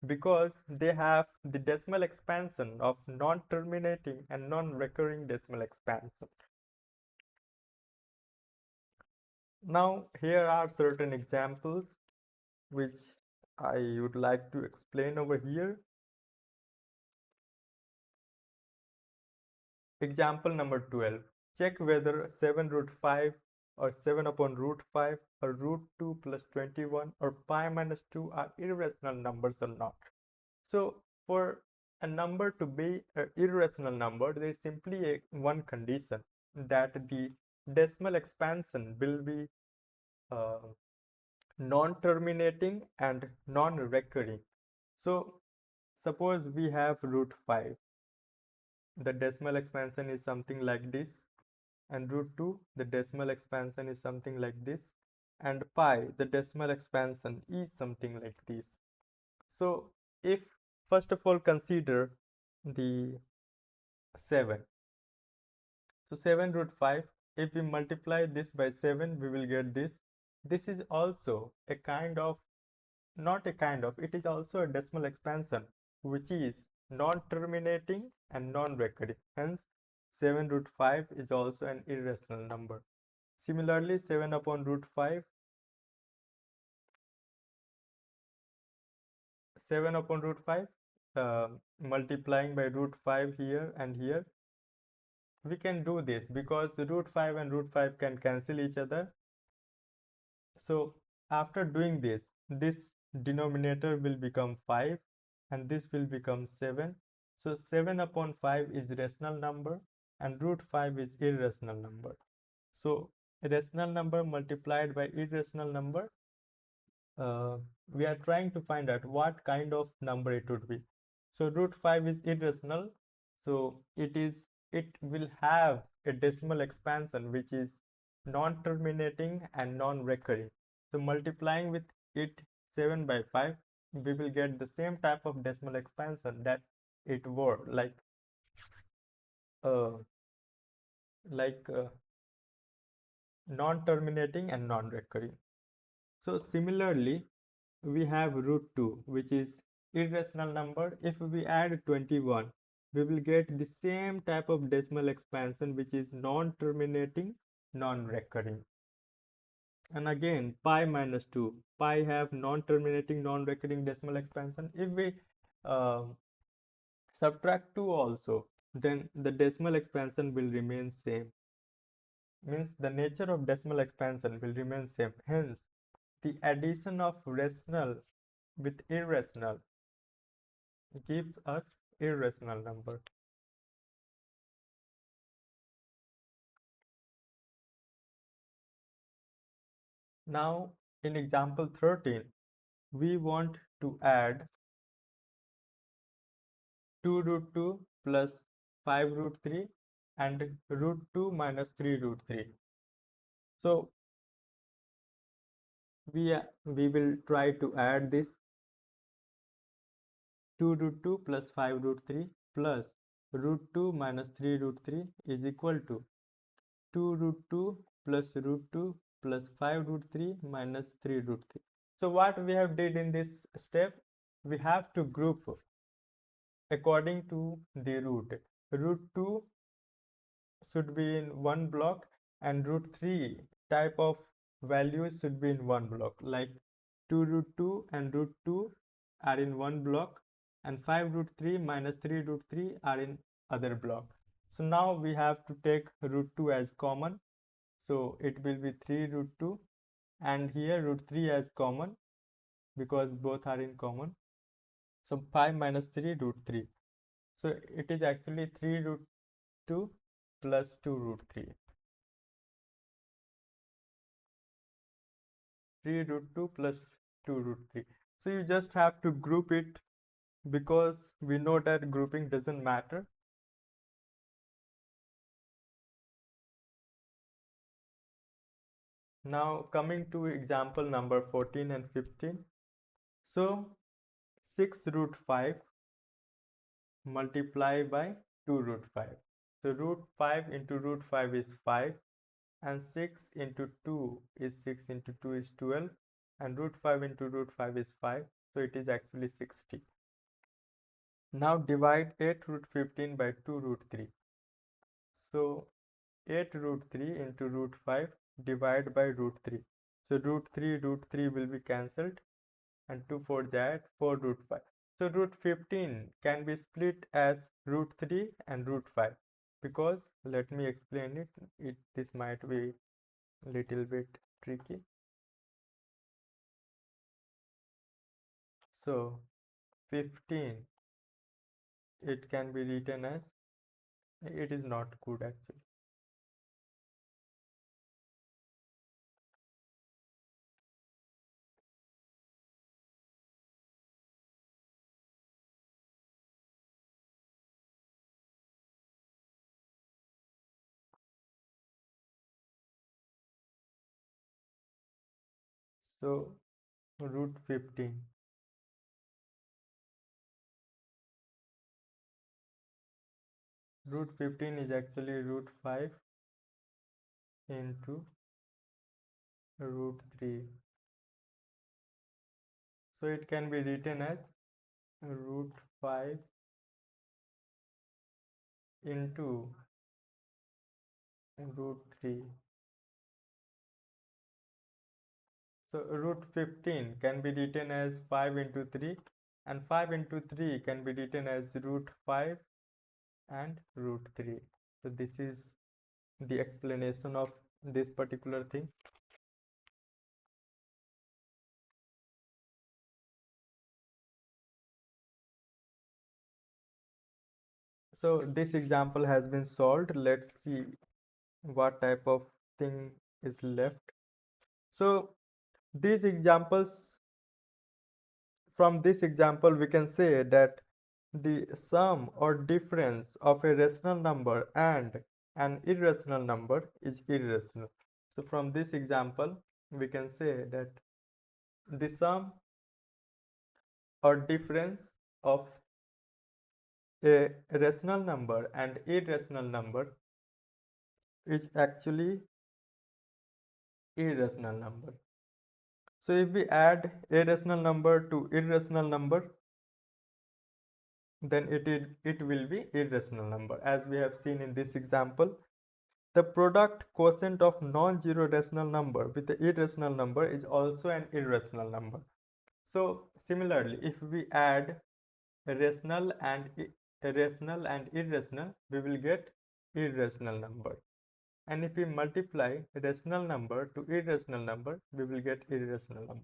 because they have the decimal expansion of non-terminating and non-recurring decimal expansion. Now, here are certain examples which I would like to explain over here. Example number 12. Check whether 7 root 5 or 7 upon root 5 or root 2 plus 21 or pi minus 2 are irrational numbers or not. So for a number to be an irrational number, there is simply one condition, that the decimal expansion will be uh, non-terminating and non-recurring. So suppose we have root 5. The decimal expansion is something like this, and root 2, the decimal expansion is something like this, and pi, the decimal expansion is something like this. So if first of all consider the 7. So 7 root 5, if we multiply this by 7, we will get this. This is also a kind of, not a kind of, it is also a decimal expansion which is non-terminating and non-recurring. Hence, 7 root 5 is also an irrational number. Similarly, 7 upon root 5, 7 upon root 5, multiplying by root 5 here and here, we can do this because root 5 and root 5 can cancel each other. So after doing this, this denominator will become 5 and this will become 7. So 7 upon 5 is rational number and root 5 is irrational number. So rational number multiplied by irrational number, we are trying to find out what kind of number it would be. So root 5 is irrational, so it will have a decimal expansion which is non-terminating and non-recurring. So multiplying with it 7 by 5, we will get the same type of decimal expansion that it were uh, like non-terminating and non-recurring. So similarly, we have root 2, which is irrational number. If we add 21, we will get the same type of decimal expansion which is non-terminating, non-recurring. And again, pi minus 2, pi have non-terminating, non-recurring decimal expansion. If we uh, subtract 2 also, then the decimal expansion will remain same. Means the nature of decimal expansion will remain same. Hence, the addition of rational with irrational gives us irrational number. Now in example 13, we want to add 2 root 2 plus 5 root 3 and root 2 minus 3 root 3. So we will try to add this 2 root 2 plus 5 root 3 plus root 2 minus 3 root 3 is equal to 2 root 2 plus root 2 plus 5 root 3 minus 3 root 3. So what we have did in this step, we have to group according to the root. Root 2 should be in one block and root 3 type of values should be in one block, like 2 root 2 and root 2 are in one block and 5 root 3 minus 3 root 3 are in other block. So now we have to take root 2 as common, so it will be 3 root 2, and here root 3 as common because both are in common, so 5 minus 3 root 3. So it is actually 3 root 2 plus 2 root 3. 3 root 2 plus 2 root 3. So you just have to group it because we know that grouping doesn't matter. Now coming to example number 14 and 15. So 6 root 5 multiply by 2 root 5. So root 5 into root 5 is 5 and 6 into 2 is 6 into 2 is 12 and root 5 into root 5 is 5. So it is actually 60. Now divide 8 root 15 by 2 root 3. So 8 root 3 into root 5 divided by root 3. So root 3 will be cancelled and 2 4 that 4 root 5. So root 15 can be split as root 3 and root 5. because let me explain it. This might be little bit tricky. So 15, it can be written as, it is not good actually. So root 15, root 15 is actually root 5 into root 3. So it can be written as root 5 into root 3. So root 15 can be written as 5 into 3, and 5 into 3 can be written as root 5 and root 3. So this is the explanation of this particular thing. So this example has been solved. Let's see what type of thing is left. So these examples, from this example we can say that the sum or difference of a rational number and an irrational number is irrational. So from this example we can say that the sum or difference of a rational number and irrational number is actually irrational number. So if we add a rational number to irrational number, then it will be irrational number. As we have seen in this example, the product quotient of non-zero rational number with the irrational number is also an irrational number. So similarly, if we add rational and irrational, we will get irrational number. And if we multiply rational number to irrational number, we will get irrational number.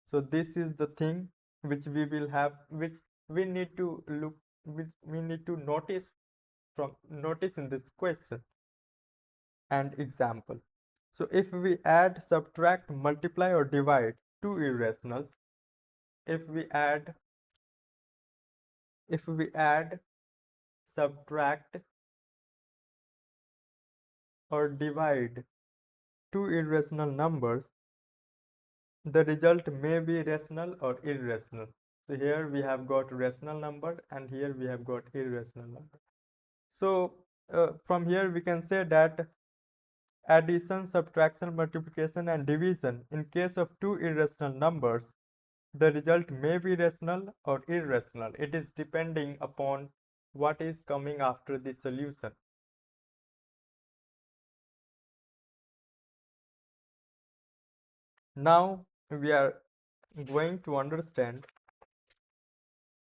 So this is the thing which we will have, which we need to look, which we need to notice in this question and example. So if we add, subtract, multiply or divide two irrationals, if we add, subtract or divide two irrational numbers, the result may be rational or irrational. So here we have got rational number and here we have got irrational number. So from here we can say that addition, subtraction, multiplication and division in case of two irrational numbers, the result may be rational or irrational. It is depending upon what is coming after the solution. Now we are going to understand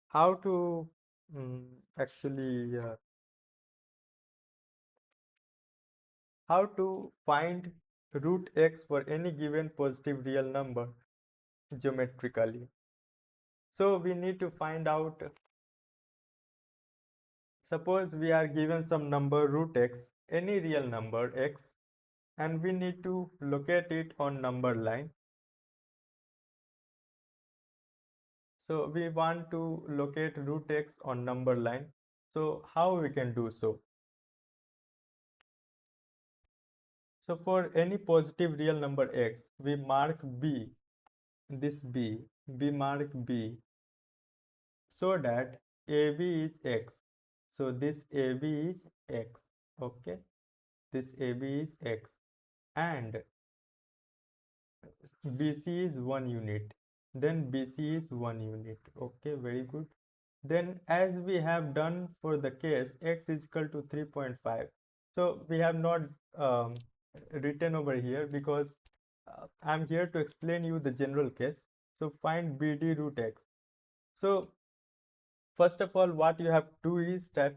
how to actually how to find root x for any given positive real number geometrically. So we need to find out, suppose we are given some number root x, any real number x, and we need to locate it on number line. So we want to locate root x on number line. So how we can do so? So for any positive real number x, we mark b, this b mark b, so that AB is x. So this AB is x, okay? This AB is x, and BC is 1 unit. Then BC is 1 unit, okay? Very good. Then as we have done for the case x is equal to 3.5, so we have not written over here because I'm here to explain you the general case. So find BD root x. So first of all, what you have to do is that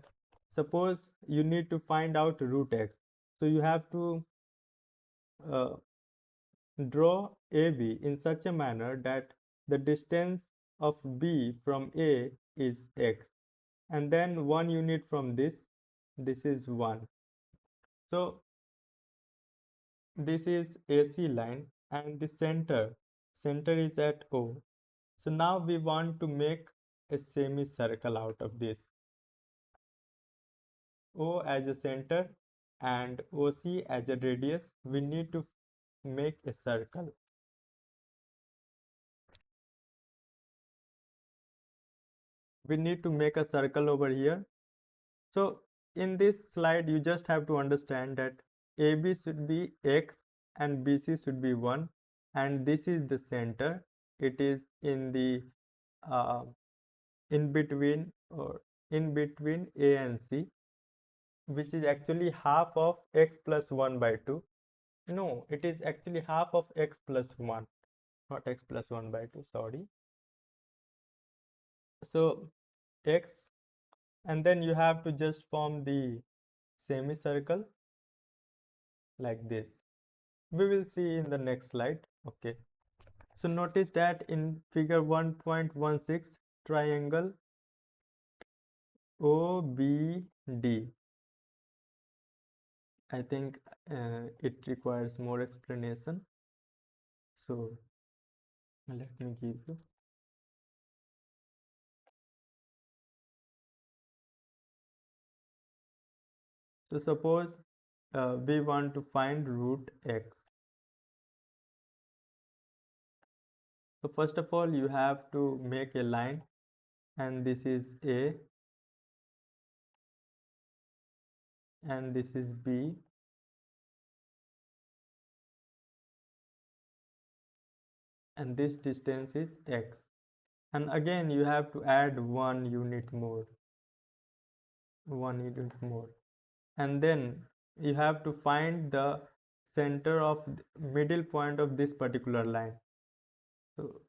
suppose you need to find out root x, so you have to uh, draw AB in such a manner that the distance of B from A is x, and then 1 unit from this is 1. So this is AC line and the center is at O. So now we want to make a semicircle out of this. O as a center and OC as a radius, we need to make a circle. We need to make a circle over here. So in this slide, you just have to understand that AB should be x and BC should be 1, and this is the center. It is in the uh, in between A and C, which is actually half of x plus 1 by 2. No, it is actually half of x plus 1, not x plus 1 by 2, sorry. So x, and then you have to just form the semicircle like this. We will see in the next slide. Okay. So notice that in figure 1.16, triangle OBD. I think it requires more explanation. So let me give you. So suppose we want to find root x. So first of all, you have to make a line, and this is A, and this is B, and this distance is x. And again, you have to add 1 unit more, 1 unit more. And then you have to find the center of the middle point of this particular line. So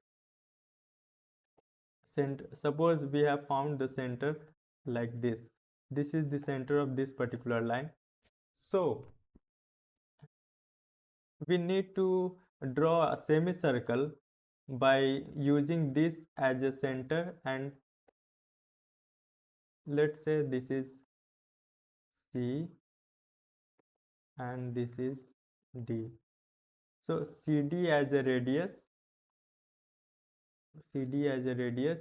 suppose we have found the center like this. This is the center of this particular line. So we need to draw a semicircle by using this as a center, and let's say this is C and this is D. So CD as a radius,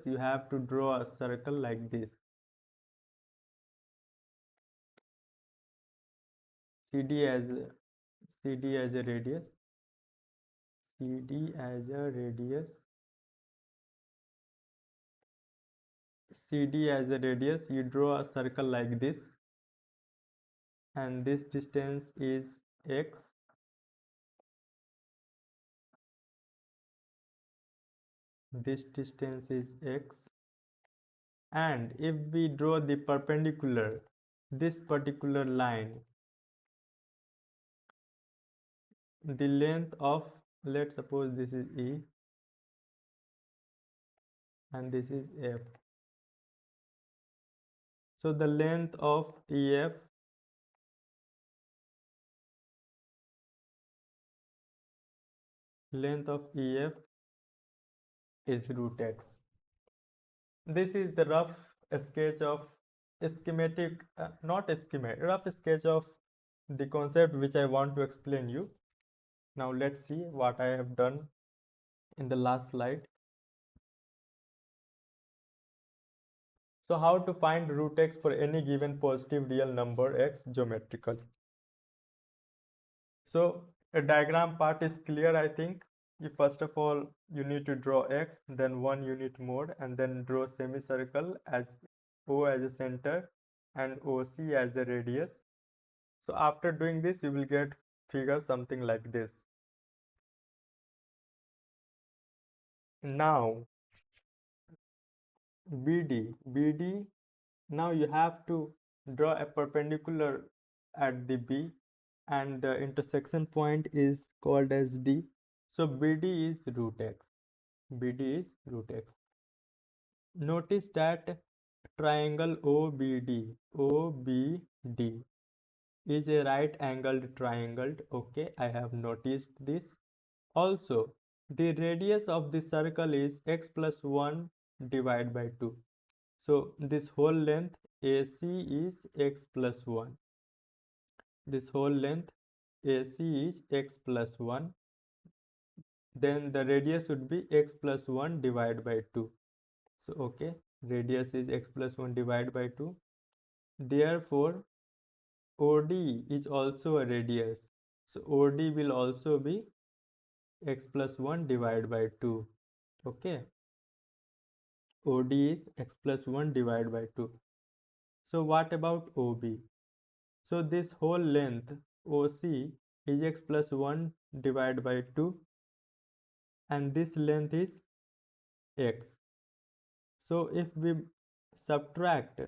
you have to draw a circle like this. CD as a radius, CD as a radius, CD as a radius, you draw a circle like this, and this distance is x, this distance is x, and if we draw the perpendicular, this particular line, the length of, let's suppose this is E and this is F. So the length of EF is root x. This is the rough sketch of schematic, not schematic, rough sketch of the concept which I want to explain you. Now let's see what I have done in the last slide. So how to find root x for any given positive real number x geometrically. So a diagram part is clear, I think. First of all, you need to draw x, then 1 unit more, and then draw semicircle as O as a center and OC as a radius. So after doing this, you will get figure something like this. Now BD, now you have to draw a perpendicular at the B, and the intersection point is called as D. So BD is root x. BD is root x. Notice that triangle OBD is a right angled triangle. Okay, I have noticed this. Also, the radius of the circle is x plus 1 divided by 2. So this whole length AC is x plus 1. This whole length AC is x plus 1. Then the radius would be x plus 1 divided by 2. So okay, radius is x plus 1 divided by 2. Therefore, OD is also a radius. So OD will also be x plus 1 divided by 2. Okay, OD is x plus 1 divided by 2. So what about OB? So this whole length OC is x plus 1 divided by 2 and this length is x. So if we subtract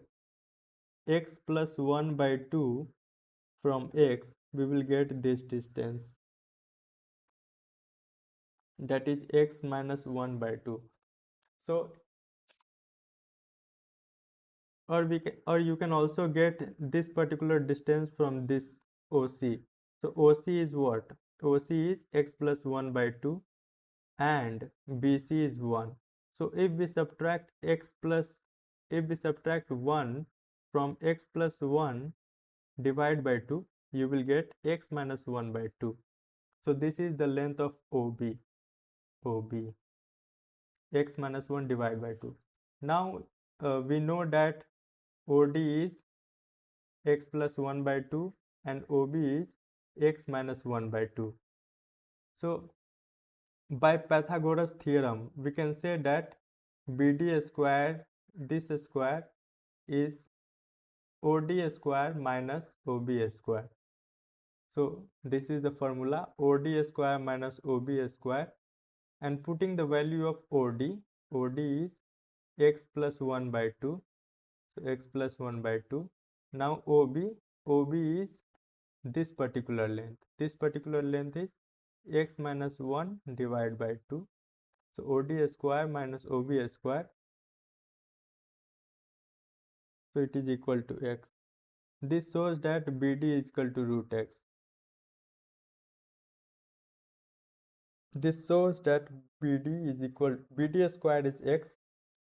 x plus 1 by 2 from x, we will get this distance, that is x minus 1 by 2. So or you can also get this particular distance from this OC. So OC is what? OC is x plus 1 by 2 and BC is 1. So if we subtract 1 from x plus 1 divide by 2, you will get x minus 1 by 2. So this is the length of OB, x minus 1 divided by 2. Now we know that OD is x plus 1 by 2 and OB is x minus 1 by 2. So by Pythagoras theorem, we can say that BD square, this square is OD square minus OB square. So this is the formula, OD square minus OB square, and putting the value of OD is x plus 1 by 2. So x plus 1 by 2. Now OB is this particular length. This particular length is x minus 1 divided by 2. So OD square minus OB square. So it is equal to x. This shows that BD is equal to root x. This shows that BD square is x.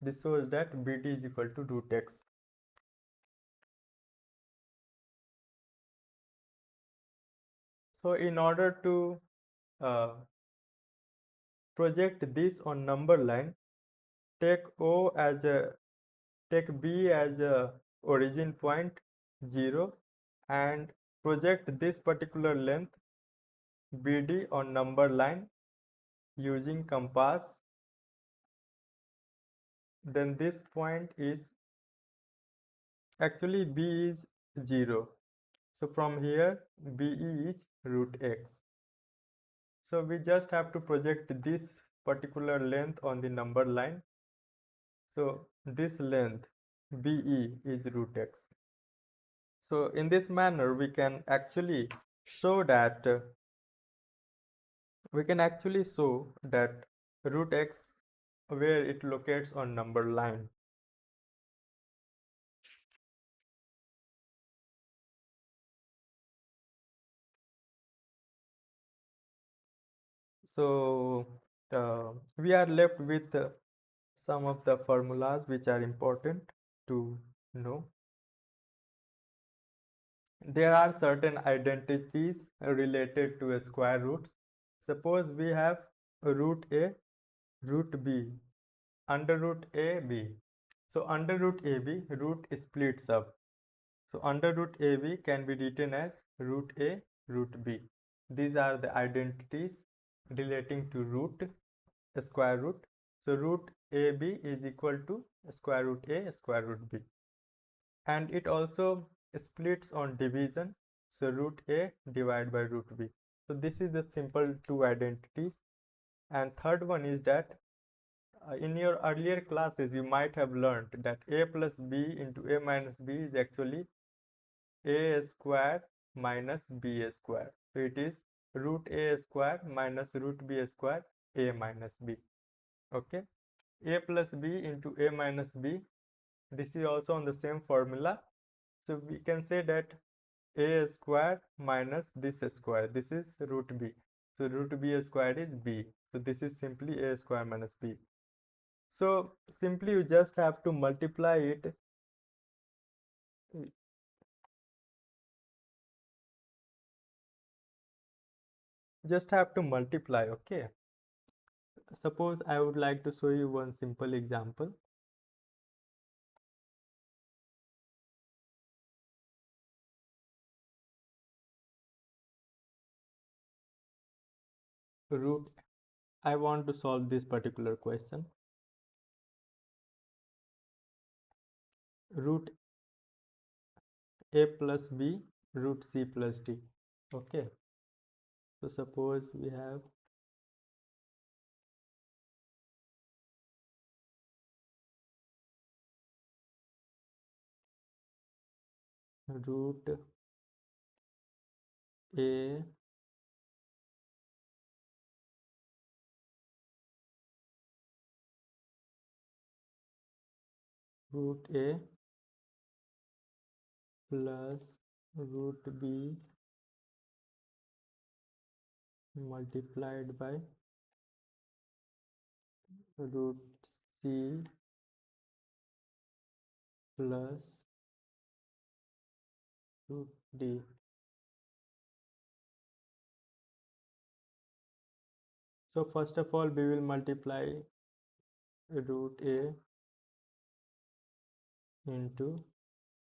This shows that BD is equal to root x. So in order to project this on number line, take B as a origin point 0 and project this particular length BD on number line using compass. Then this point is actually B is 0. So from here BE is root x. So we just have to project this particular length on the number line. So this length BE is root x. So in this manner we can actually show that root x where it locates on number line. So we are left with some of the formulas which are important to know. There are certain identities related to square roots. Suppose we have root A, root B, under root AB. So under root AB, root splits up. So under root AB can be written as root A, root B. These are the identities relating to root, square root. So root AB is equal to square root A, square root B. And it also splits on division. So root A divided by root B. So this is the simple two identities. And third one is that in your earlier classes you might have learned that A plus B into A minus B is actually A square minus B square. So it is root A square minus root B square A minus B. Okay. A plus B into A minus B This is also on the same formula. So we can say that a square minus this square, this is root b. So root b squared is b. So this is simply a square minus b. So simply you just have to multiply it. Just have to multiply, okay? Suppose I would like to show you one simple example. Root, I want to solve this particular question. Root a plus b, root c plus d. Okay. So suppose we have root a root a plus root b multiplied by root c plus root d. So first of all, we will multiply root a into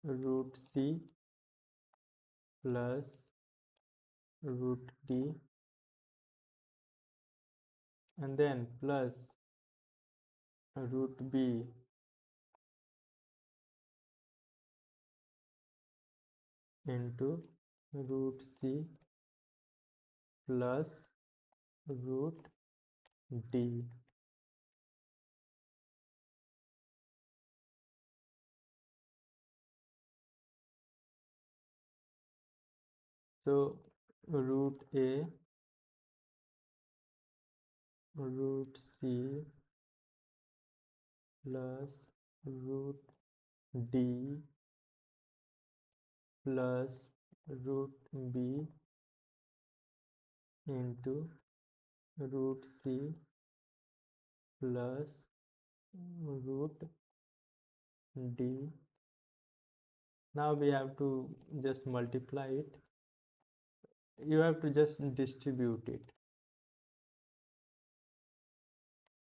root c plus root d, and then plus root b into root c plus root d. So root a root c plus root d plus root b into root c plus root d. Now we have to just multiply it. You have to just distribute it.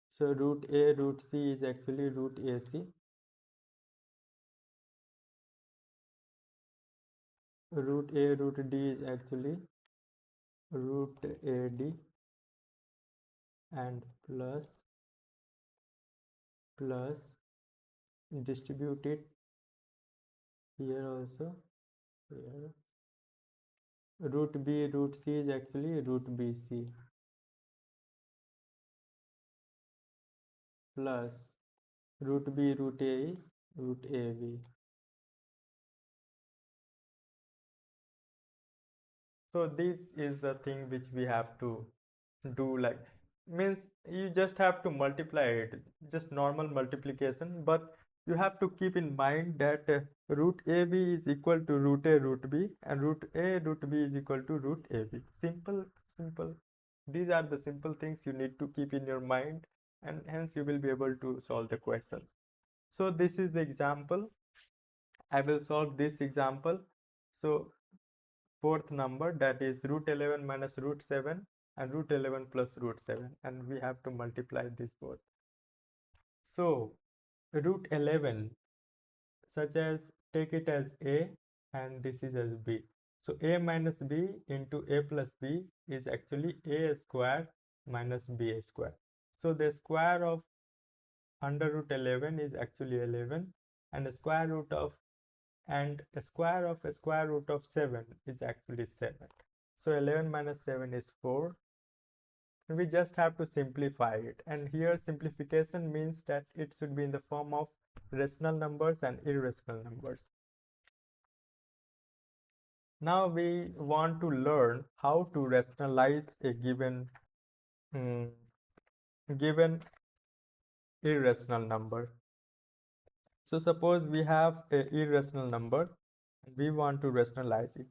So root a root c is actually root ac. Root a root d is actually root ad, and plus distribute it here also. Here root b root c is actually root bc plus root b root a is root av. So this is the thing which we have to do, like, means you just have to multiply it, just normal multiplication, but you have to keep in mind that root ab is equal to root a root b, and root a root b is equal to root ab. Simple. These are the simple things you need to keep in your mind, and hence you will be able to solve the questions. So this is the example. I will solve this example. So fourth number, that is root 11 minus root 7 and root 11 plus root 7, and we have to multiply this both. So root 11, such as take it as a and this is as b. So a minus b into a plus b is actually a square minus b square. So the square of under root 11 is actually 11, and the square root of a square of a square root of 7 is actually 7. So 11 minus 7 is 4. We just have to simplify it, and here simplification means that it should be in the form of rational numbers and irrational numbers. Now we want to learn how to rationalize a given irrational number. So suppose we have a irrational number and we want to rationalize it.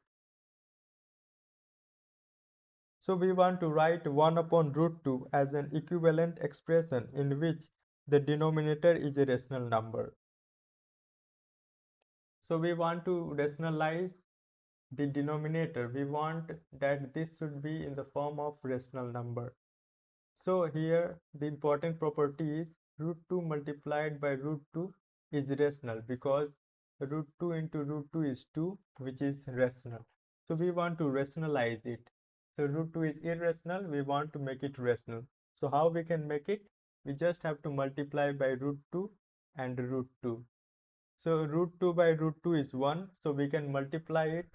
So we want to write 1 upon root 2 as an equivalent expression in which the denominator is a rational number. So we want to rationalize the denominator. We want that this should be in the form of rational number. So here the important property is root 2 multiplied by root 2 is rational, because root 2 into root 2 is 2, which is rational. So we want to rationalize it. So root 2 is irrational, we want to make it rational. So how we can make it? We just have to multiply by root 2 and root 2. So root 2 by root 2 is 1, so we can multiply it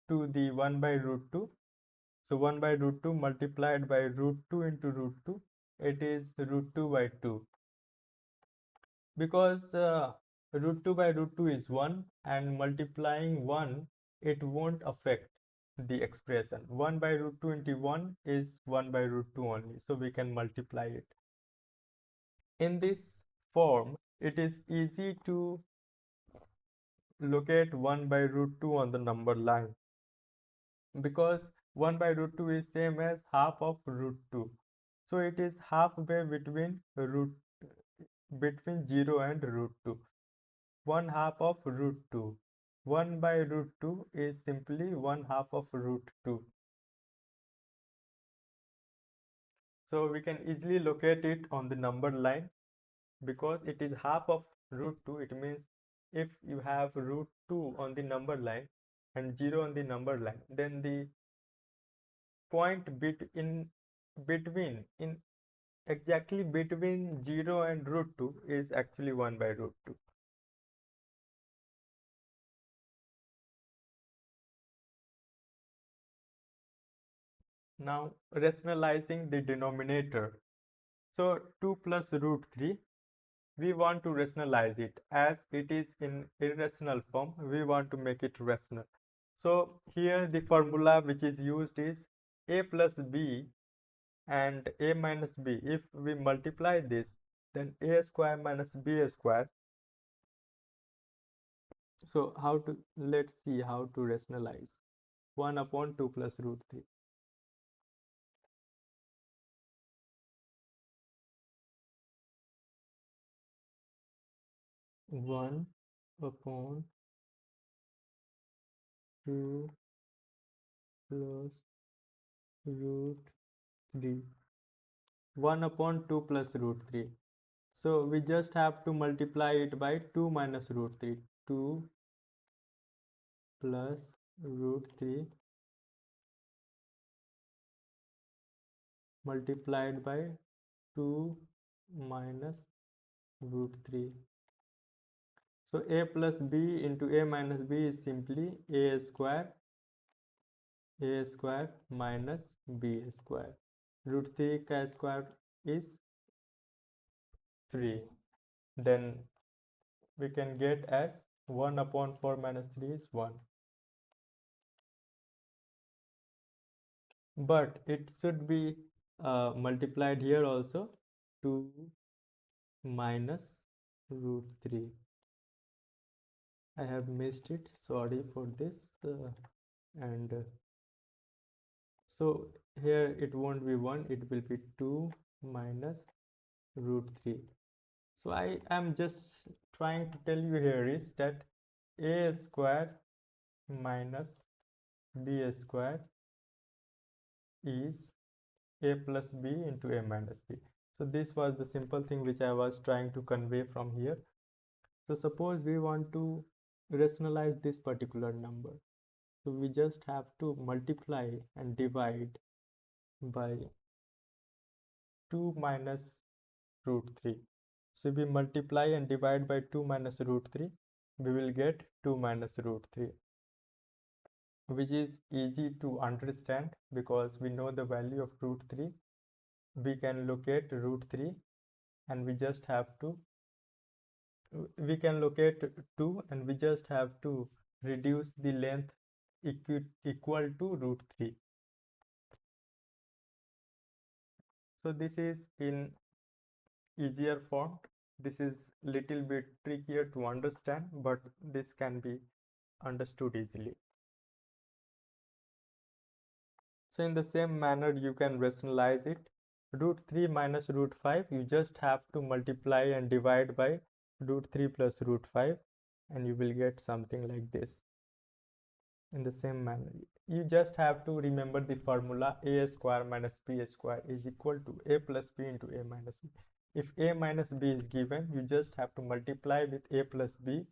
to the 1 by root 2. So 1 by root 2 multiplied by root 2 into root 2, it is root 2 by 2. Because root 2 by root 2 is 1 and multiplying 1, it won't affect the expression. 1 by root 2 into 1 is 1 by root 2 only, so we can multiply it. In this form, it is easy to locate 1 by root 2 on the number line, because 1 by root 2 is same as half of root 2. So it is halfway between 0 and root 2. 1 half of root 2. 1 by root 2 is simply 1 half of root 2. So we can easily locate it on the number line, because it is half of root 2. It means if you have root 2 on the number line and 0 on the number line, then the point between in exactly between 0 and root 2 is actually 1 by root 2. Now rationalizing the denominator. So 2 plus root 3, we want to rationalize it. As it is in irrational form, we want to make it rational. So here the formula which is used is a plus b and a minus b. If we multiply this, then a square minus b square. So let's see how to rationalize 1 upon 2 plus root 3. 1 upon 2 plus root 3. 1 upon 2 plus root 3. So we just have to multiply it by 2 minus root 3. 2 plus root 3 multiplied by 2 minus root 3. So a plus b into a minus b is simply a square minus b square. Root 3 ka square is 3. Then we can get as 1 upon 4 minus 3 is 1. But it should be multiplied here also, 2 minus root 3. I have missed it, sorry for this. And so here it won't be 1, it will be 2 minus root 3. So I am just trying to tell you here is that a square minus b square is a plus b into a minus b. So this was the simple thing which I was trying to convey from here. So suppose we want to rationalize this particular number. So we just have to multiply and divide by 2 minus root 3. So we multiply and divide by 2 minus root 3, we will get 2 minus root 3, which is easy to understand because we know the value of root 3. We can locate root 3 and we just have to we can locate 2 and we just have to reduce the length equal to root 3. So this is in easier form. This is little bit trickier to understand, but this can be understood easily. So in the same manner, you can rationalize it. Root 3 minus root 5, you just have to multiply and divide by root 3 plus root 5, and you will get something like this. In the same manner, you just have to remember the formula: a square minus b square is equal to a plus b into a minus b. If a minus b is given, you just have to multiply with a plus b,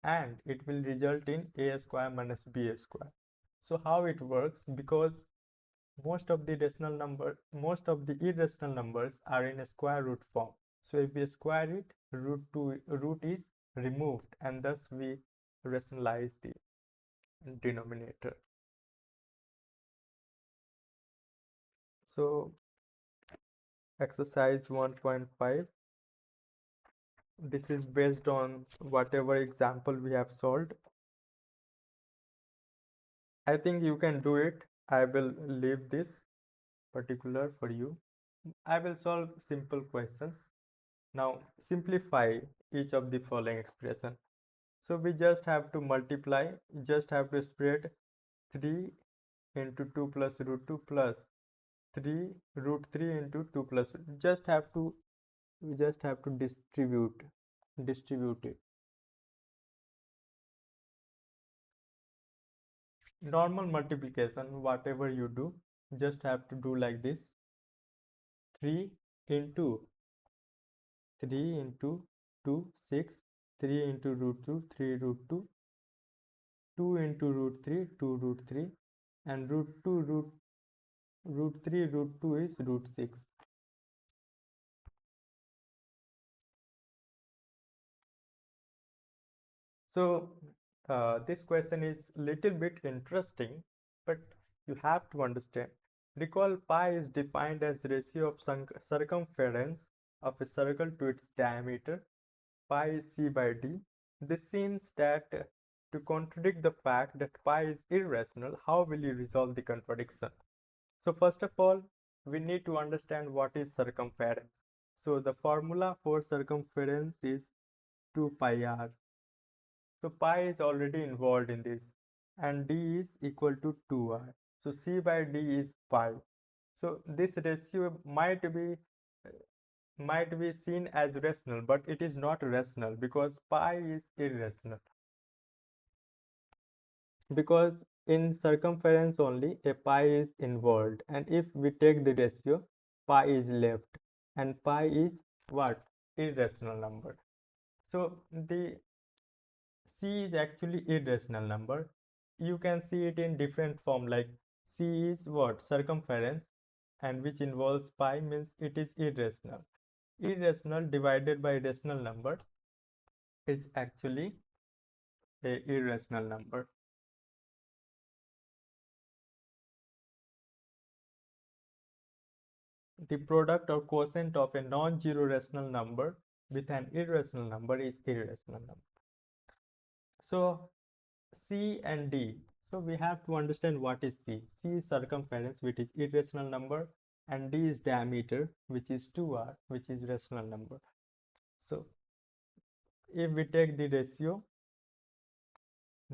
and it will result in a square minus b square. So how it works, because most of the irrational numbers are in a square root form. So if we square it, root is removed, and thus we rationalize the denominator. So exercise 1.5, this is based on whatever example we have solved. I think you can do it. I will leave this particular for you. I will solve simple questions. Now simplify each of the following expression. So we just have to multiply, just have to spread 3 into 2 plus root 2 plus 3 root 3 into 2 plus, we just have to distribute it. Normal multiplication, whatever you do, just have to do like this: 3 into 3 into 2, 6, 3 into root 2, 3 root 2, 2 into root 3, 2 root 3, and root 3 root 2 is root 6. So this question is little bit interesting, but you have to understand. Recall pi is defined as ratio of circumference of a circle to its diameter. Pi is c by d. This seems that to contradict the fact that pi is irrational, how will you resolve the contradiction? So first of all, we need to understand what is circumference. So the formula for circumference is 2 pi r. So pi is already involved in this, and d is equal to 2r. So c by d is pi. So this ratio might be seen as rational, but it is not rational because pi is irrational. Because in circumference only a pi is involved, and if we take the ratio, pi is left, and pi is what? Irrational number. So the C is actually irrational number. You can see it in different form, like C is what? Circumference, and which involves pi means it is irrational. Irrational divided by rational number is actually a irrational number. The product or quotient of a non-zero rational number with an irrational number is irrational number. So C and D. So we have to understand what is C. C is circumference, which is irrational number, and D is diameter, which is 2r, which is rational number. So if we take the ratio,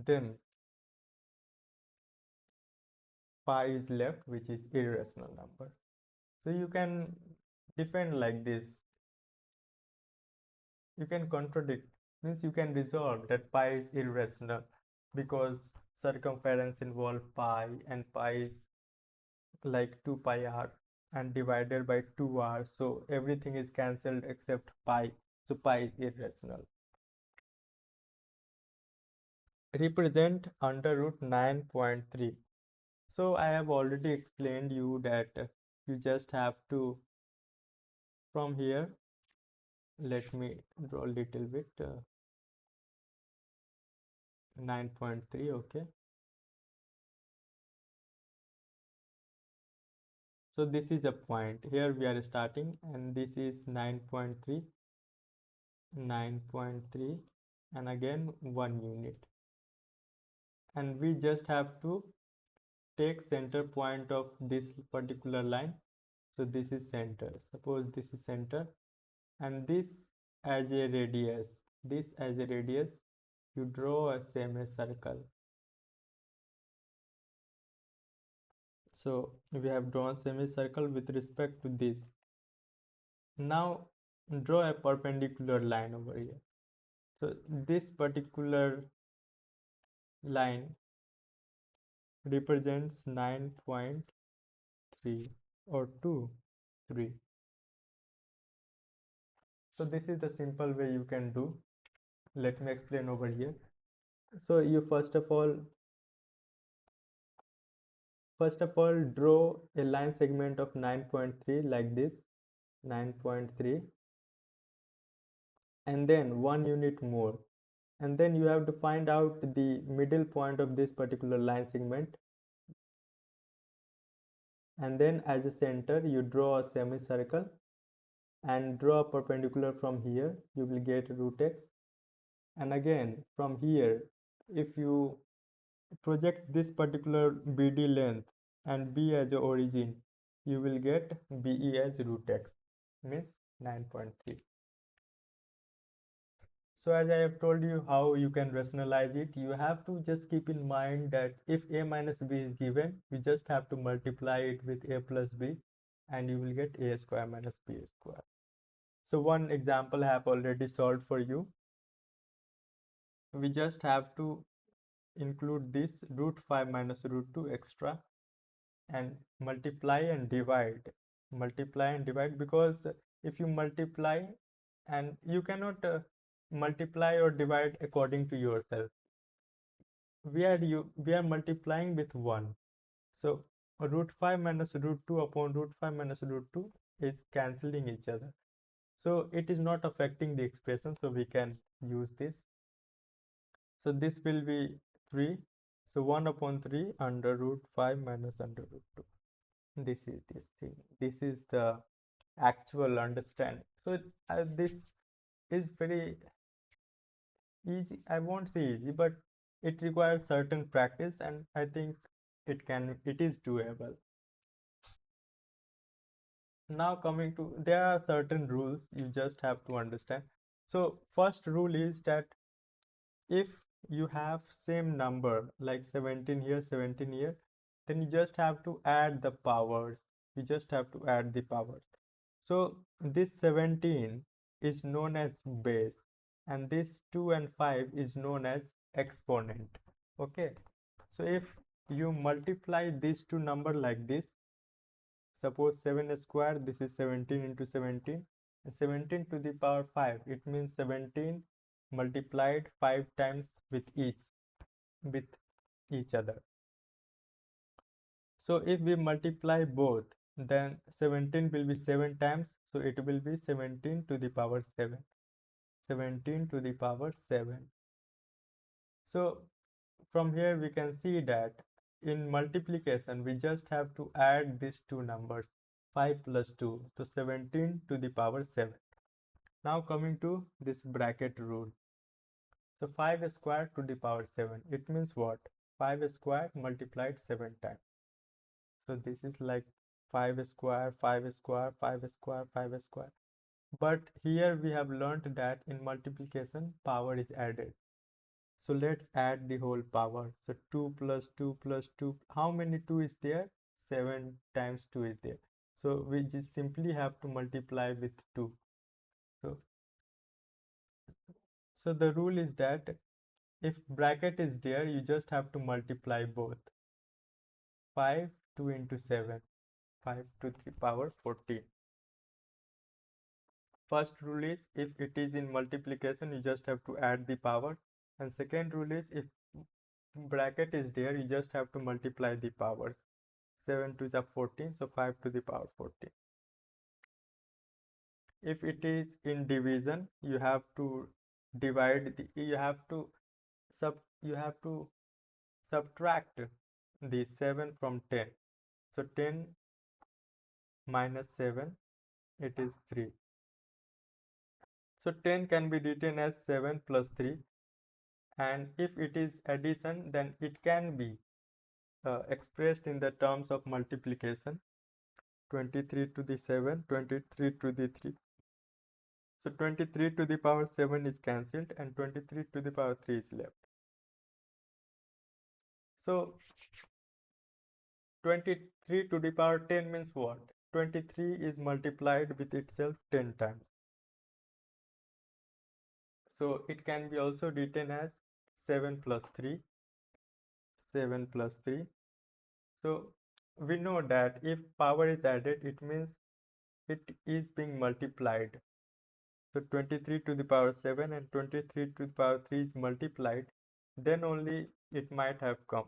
then pi is left, which is irrational number. So you can defend like this. You can contradict, means you can resolve that pi is irrational because circumference involve pi, and pi is like 2 pi r and divided by 2r, so everything is cancelled except pi, so pi is irrational. Represent under root 9.3. So I have already explained you that you just have to, from here, let me draw a little bit, 9.3, okay. So this is a point, here we are starting, and this is 9.3, 9.3, and again 1 unit, and we just have to take center point of this particular line. So this is center, suppose this is center, and this as a radius, this as a radius, you draw a semicircle. So we have drawn semicircle with respect to this. Now draw a perpendicular line over here. So this particular line represents 9.3 or 2, 3. So this is the simple way you can do. Let me explain over here. So you first of all draw a line segment of 9.3 like this, 9.3, and then 1 unit more, and then you have to find out the middle point of this particular line segment, and then as a center you draw a semicircle and draw a perpendicular from here. You will get root x, and again from here, if you project this particular BD length and B as a origin, you will get BE as root x, means 9.3. So as I have told you how you can rationalize it, you have to just keep in mind that if a minus b is given, you just have to multiply it with a plus b, and you will get a square minus b square. So one example I have already solved for you. We just have to include this root 5 minus root 2 extra and multiply and divide, because if you multiply, and you cannot multiply or divide according to yourself, we are multiplying with 1. So root 5 minus root 2 upon root 5 minus root 2 is cancelling each other, so it is not affecting the expression, so we can use this. So this will be 3, so 1 upon 3 under root 5 minus under root 2. This is this thing, this is the actual understanding. So this is very easy. I won't say easy, but it requires certain practice, and I think it is doable. Now coming to, there are certain rules you just have to understand. So first rule is that if you have same number like 17 here, 17 here, then you just have to add the powers. You just have to add the powers. So this 17 is known as base, and this 2 and 5 is known as exponent. Okay, so if you multiply these two number like this, suppose 7 square, this is 17 into 17, 17 to the power 5, it means 17 multiplied 5 times with each other. So if we multiply both, then 17 will be 7 times, so it will be 17 to the power 7, 17 to the power 7. So from here we can see that in multiplication we just have to add these two numbers, 5 plus 2, so 17 to the power 7. Now coming to this bracket rule. So 5 square to the power 7, it means what? 5 square multiplied 7 times. So this is like 5 square, 5 square, 5 square, 5 square. But here we have learned that in multiplication power is added. So let's add the whole power. So 2 plus 2 plus 2. How many 2 is there? 7 times 2 is there. So we just simply have to multiply with 2. So the rule is that if bracket is there, you just have to multiply both. 5, 2 into 7, 5 to the power 14. First rule is if it is in multiplication, you just have to add the power. And second rule is if bracket is there, you just have to multiply the powers. 7 to the 14, so 5 to the power 14. If it is in division, you have to divide you have to subtract the 7 from 10. So 10 minus 7, it is 3. So 10 can be written as 7 plus 3, and if it is addition, then it can be expressed in the terms of multiplication. 23 to the 7, 23 to the 3. So 23 to the power 7 is cancelled and 23 to the power 3 is left. So 23 to the power 10 means what? 23 is multiplied with itself 10 times. So it can be also written as 7 plus 3, 7 plus 3. So we know that if power is added, it means it is being multiplied. So 23 to the power 7 and 23 to the power 3 is multiplied, then only it might have come.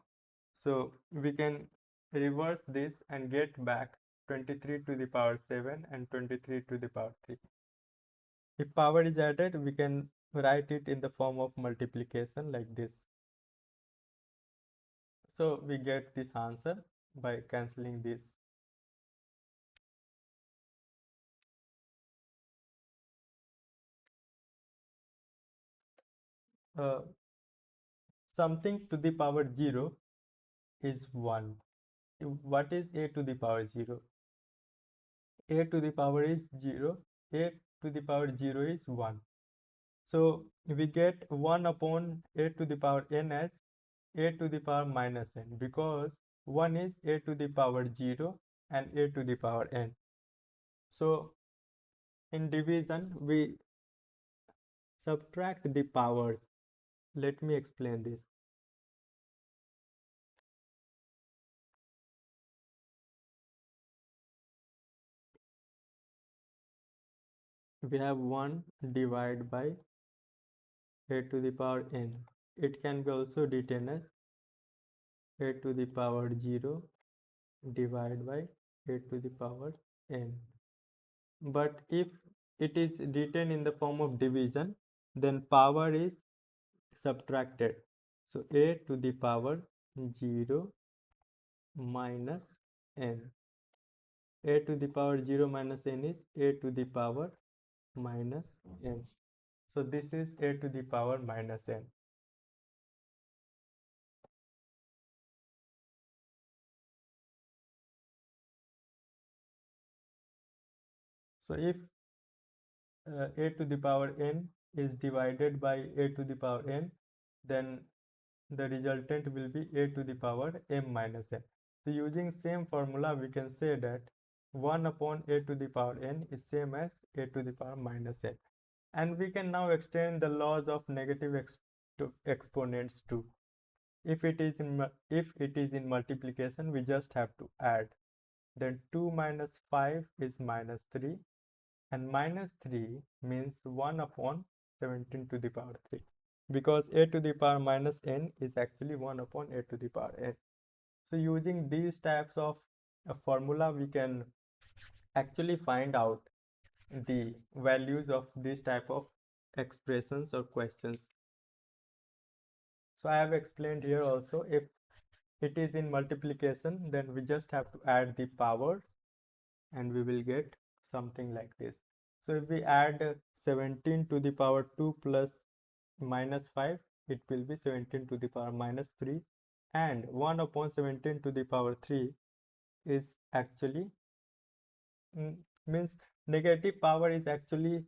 So we can reverse this and get back 23 to the power 7 and 23 to the power 3. If power is added, we can write it in the form of multiplication like this. So we get this answer by cancelling this. Uh, Something to the power 0 is 1. What is a to the power 0? A to the power is 0. A to the power 0 is 1. So we get 1 upon a to the power n as a to the power minus n, because 1 is a to the power 0 and a to the power n. So in division, we subtract the powers. Let me explain this. We have 1 divided by a to the power n. It can be also written as a to the power 0 divided by a to the power n. But if it is written in the form of division, then power is subtracted. So a to the power 0 minus n. A to the power 0 minus n is a to the power minus n. So this is a to the power minus n. So if a to the power n is divided by a to the power n, then the resultant will be a to the power m minus n. So using same formula, we can say that 1 upon a to the power n is same as a to the power minus n. And we can now extend the laws of negative exponents too. If it is in multiplication, we just have to add. Then 2 minus 5 is minus 3, and minus 3 means 1 upon 17 to the power 3, because a to the power minus n is actually 1 upon a to the power n. So using these types of formula, we can actually find out the values of this type of expressions or questions. So I have explained here also, if it is in multiplication, then we just have to add the powers and we will get something like this. So if we add 17 to the power 2 plus minus 5, it will be 17 to the power minus 3, and 1 upon 17 to the power 3 is actually means negative power is actually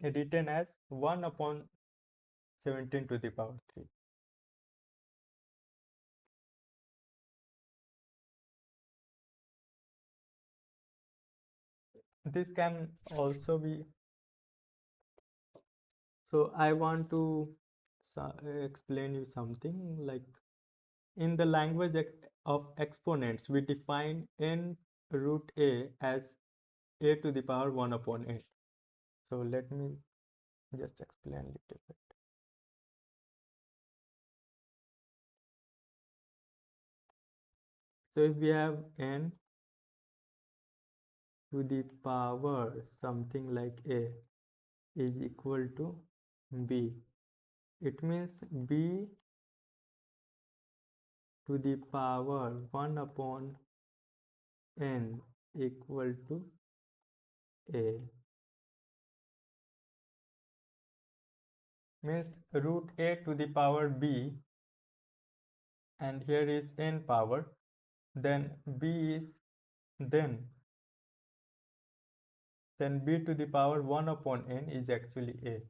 written as 1 upon 17 to the power 3. This can also be, so I want to explain you something like, in the language of exponents, we define n root a as a to the power 1 upon n. So let me just explain a little bit. So if we have n to the power something like a is equal to b, it means b to the power 1 upon n equal to a, means root a to the power b, and here is n power, then b is, then then b to the power 1 upon n is actually a.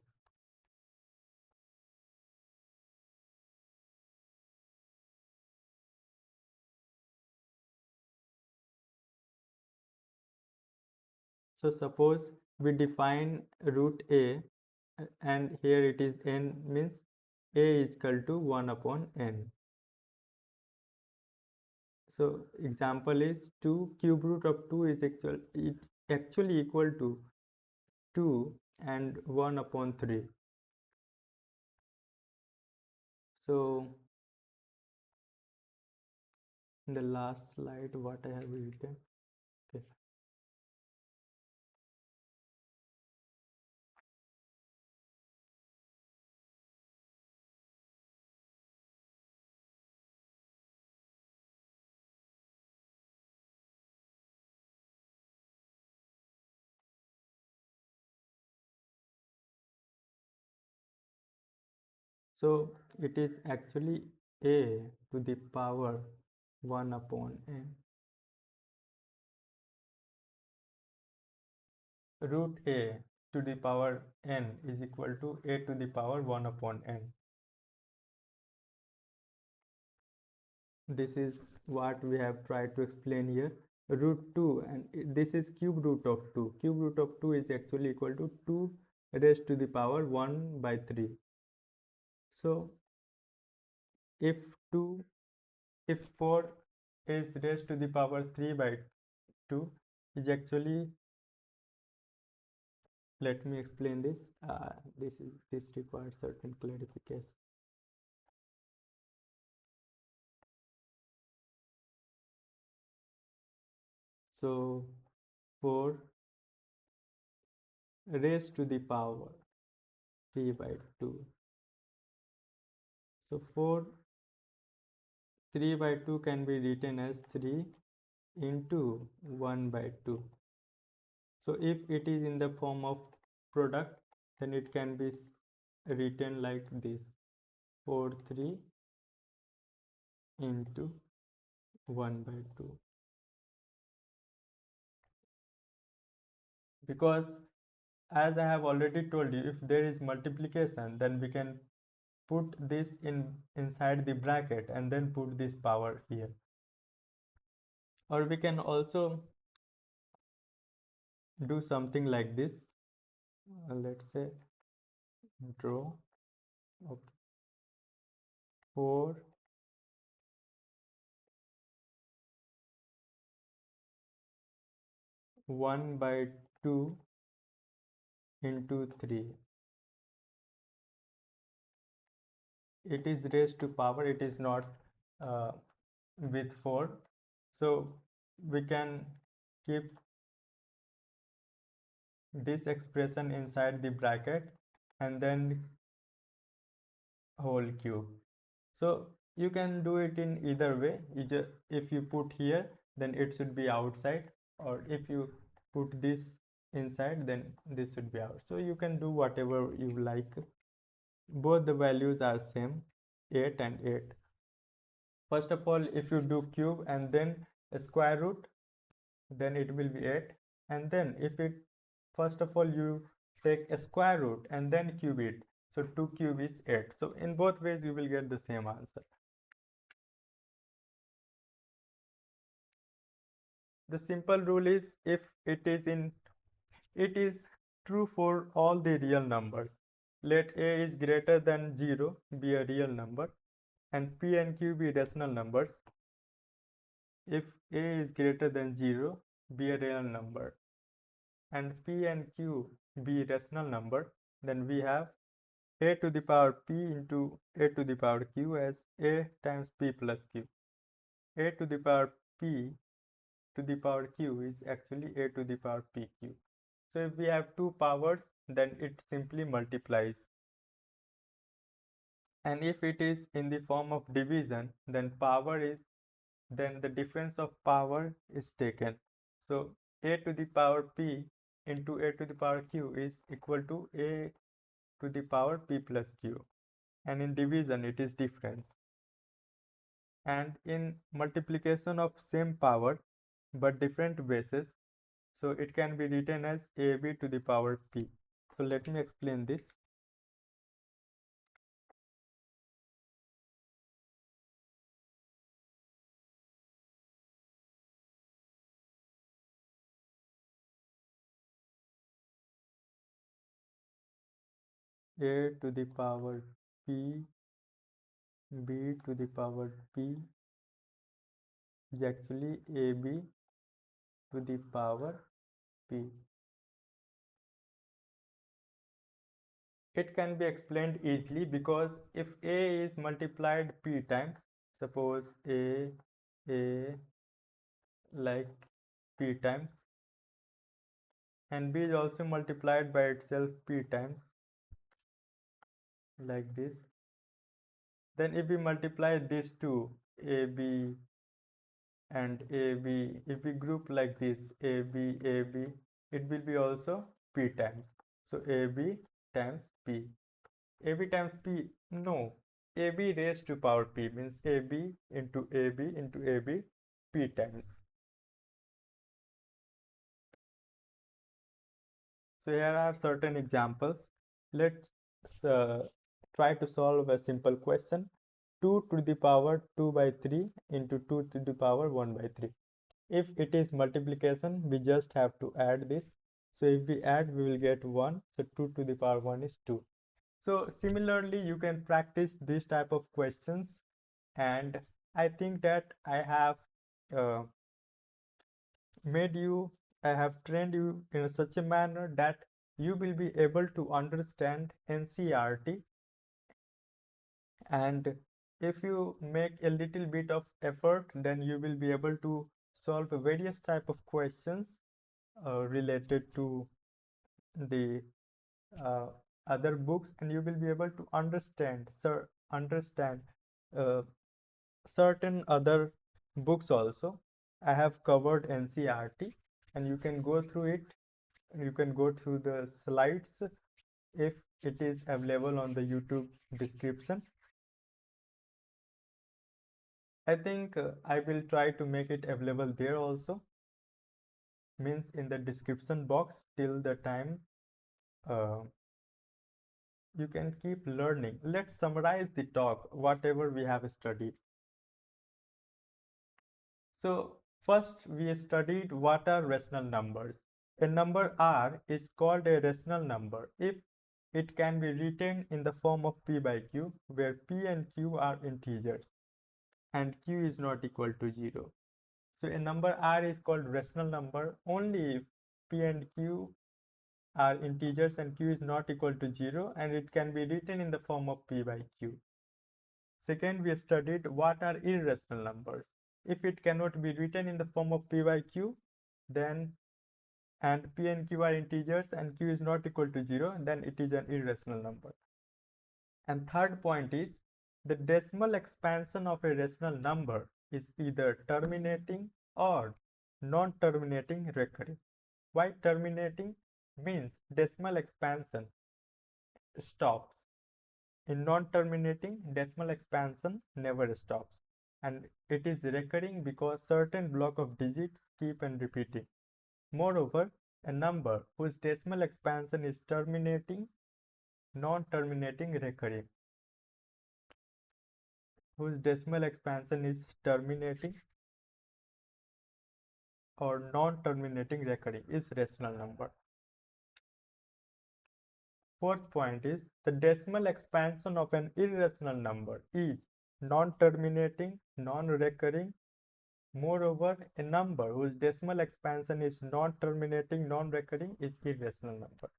So suppose we define root a and here it is n, means a is equal to 1 upon n. So example is 2 cube root of 2 is actually equal to 2 and 1 upon 3. So in the last slide what I have written, okay. So it is actually a to the power 1 upon n. Root a to the power n is equal to a to the power 1 upon n. This is what we have tried to explain here. Root 2, and this is cube root of 2. Cube root of 2 is actually equal to 2 raised to the power 1 by 3. So if 2, if 4 is raised to the power 3 by 2 is actually, let me explain this. This requires certain clarification. So 4 raised to the power 3 by 2. So 3 by 2 can be written as 3 into 1 by 2. So if it is in the form of product, then it can be written like this: 4 3 into 1 by 2. Because as I have already told you, if there is multiplication, then we can put this inside the bracket and then put this power here. Or we can also do something like this. Let's say draw, okay, 4 1 by 2 into 3. It is raised to power, it is not uh, with 4. So we can keep this expression inside the bracket and then whole cube. So you can do it in either way. If you put here, then it should be outside, or if you put this inside, then this should be out. So you can do whatever you like. Both the values are same, 8 and 8. First of all, if you do cube and then a square root, then it will be 8. And then if it, first of all, you take a square root and then cube it, so 2 cube is 8. So in both ways you will get the same answer. The simple rule is, if it is true for all the real numbers. Let a is greater than 0 be a real number and p and q be rational numbers. If a is greater than 0 be a real number and p and q be rational number, then we have a to the power p into a to the power q as a times p plus q. A to the power p to the power q is actually a to the power pq. So if we have two powers, then it simply multiplies. And if it is in the form of division, then the difference of power is taken. So a to the power p into a to the power q is equal to a to the power p plus q. And in division, it is difference. And in multiplication of same power but different bases, So it can be written as AB to the power P. So let me explain this. A to the power P, B to the power P is actually AB to the power P. It can be explained easily because if A is multiplied P times, suppose A like P times, and B is also multiplied by itself P times like this, then if we multiply these two, AB and AB, if we group like this, AB, AB, it will be also P times. So AB times P. AB times P, no, AB raised to power P means AB into AB into AB, P times. So here are certain examples. Let's try to solve a simple question. 2 to the power 2 by 3 into 2 to the power 1 by 3. If it is multiplication, we just have to add this. So if we add, we will get 1. So 2 to the power 1 is 2. So similarly, you can practice this type of questions, and I think that uh, made you, I have trained you in such a manner that you will be able to understand NCERT, and if you make a little bit of effort, then you will be able to solve various type of questions related to the uh, other books, and you will be able to understand uh, certain other books also. I have covered NCERT, and you can go through it. You can go through the slides if it is available on the YouTube description. I think I will try to make it available there also, means in the description box till the time uh, you can keep learning. Let's summarize the talk, whatever we have studied. So first we studied what are rational numbers. A number R is called a rational number if it can be written in the form of P by Q, where P and Q are integers and Q is not equal to 0. So a number R is called rational number only if P and Q are integers and Q is not equal to 0, and it can be written in the form of P by Q. Second, we studied what are irrational numbers. If it cannot be written in the form of P by Q, then and P and Q are integers and Q is not equal to 0, then it is an irrational number. And third point is the decimal expansion of a rational number is either terminating or non-terminating recurring. Why terminating? Means decimal expansion stops. In non-terminating, decimal expansion never stops, and it is recurring because certain block of digits keep on repeating. Moreover, a number whose decimal expansion is terminating, non-terminating, recurring, whose decimal expansion is terminating or non-terminating recurring is rational number. Fourth point is the decimal expansion of an irrational number is non-terminating, non-recurring. Moreover, a number whose decimal expansion is non-terminating, non-recurring is irrational number.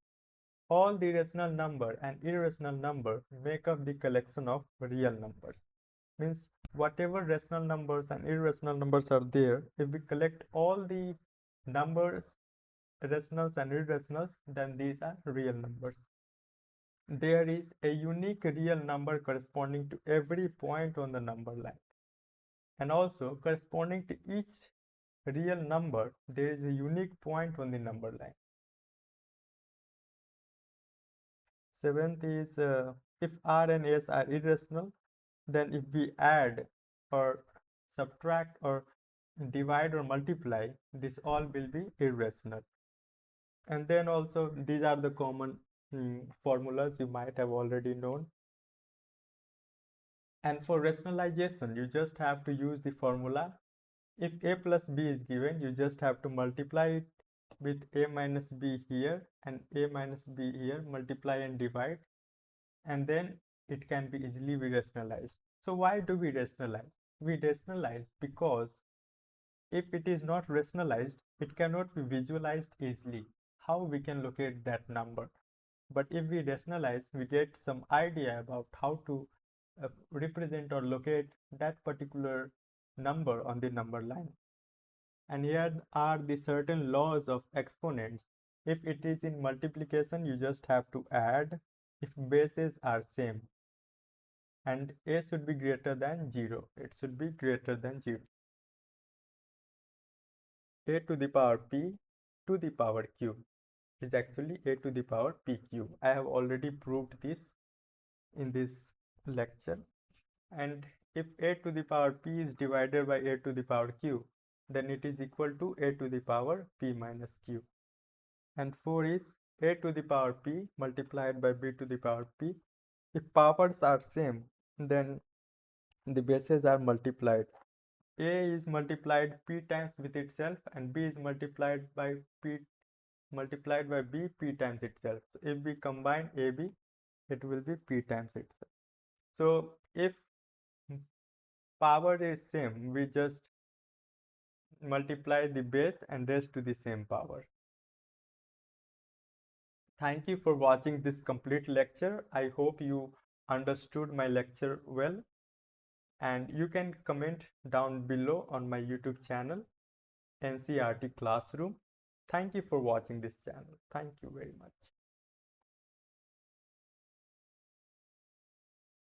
All the rational number and irrational number make up the collection of real numbers. Means whatever rational numbers and irrational numbers are there, if we collect all the numbers, rationals and irrationals, then these are real numbers. There is a unique real number corresponding to every point on the number line, and also corresponding to each real number there is a unique point on the number line. Seventh is if R and S are irrational, then if we add or subtract or divide or multiply, this all will be irrational. And then also these are the common formulas you might have already known. And for rationalization, you just have to use the formula. If a plus b is given, you just have to multiply it with a minus b here and a minus b here, multiply and divide, and then it can be easily be rationalized. So why do we rationalize? We rationalize because if it is not rationalized, it cannot be visualized easily. How we can locate that number? But if we rationalize, we get some idea about how to represent or locate that particular number on the number line. And here are the certain laws of exponents. If it is in multiplication, you just have to add if bases are same. And a should be greater than 0. It should be greater than 0. A to the power p to the power q is actually a to the power pq. I have already proved this in this lecture. And if a to the power p is divided by a to the power q, then it is equal to a to the power p minus q. And 4 is a to the power p multiplied by b to the power p. If powers are same, then the bases are multiplied. A is multiplied p times with itself and b is multiplied by p multiplied by b p times itself. So if we combine ab, it will be p times itself. So if power is same, we just multiply the base and raise to the same power. Thank you for watching this complete lecture. I hope you understood my lecture well, and you can comment down below on my YouTube channel, NCRT Classroom. Thank you for watching this channel. Thank you very much.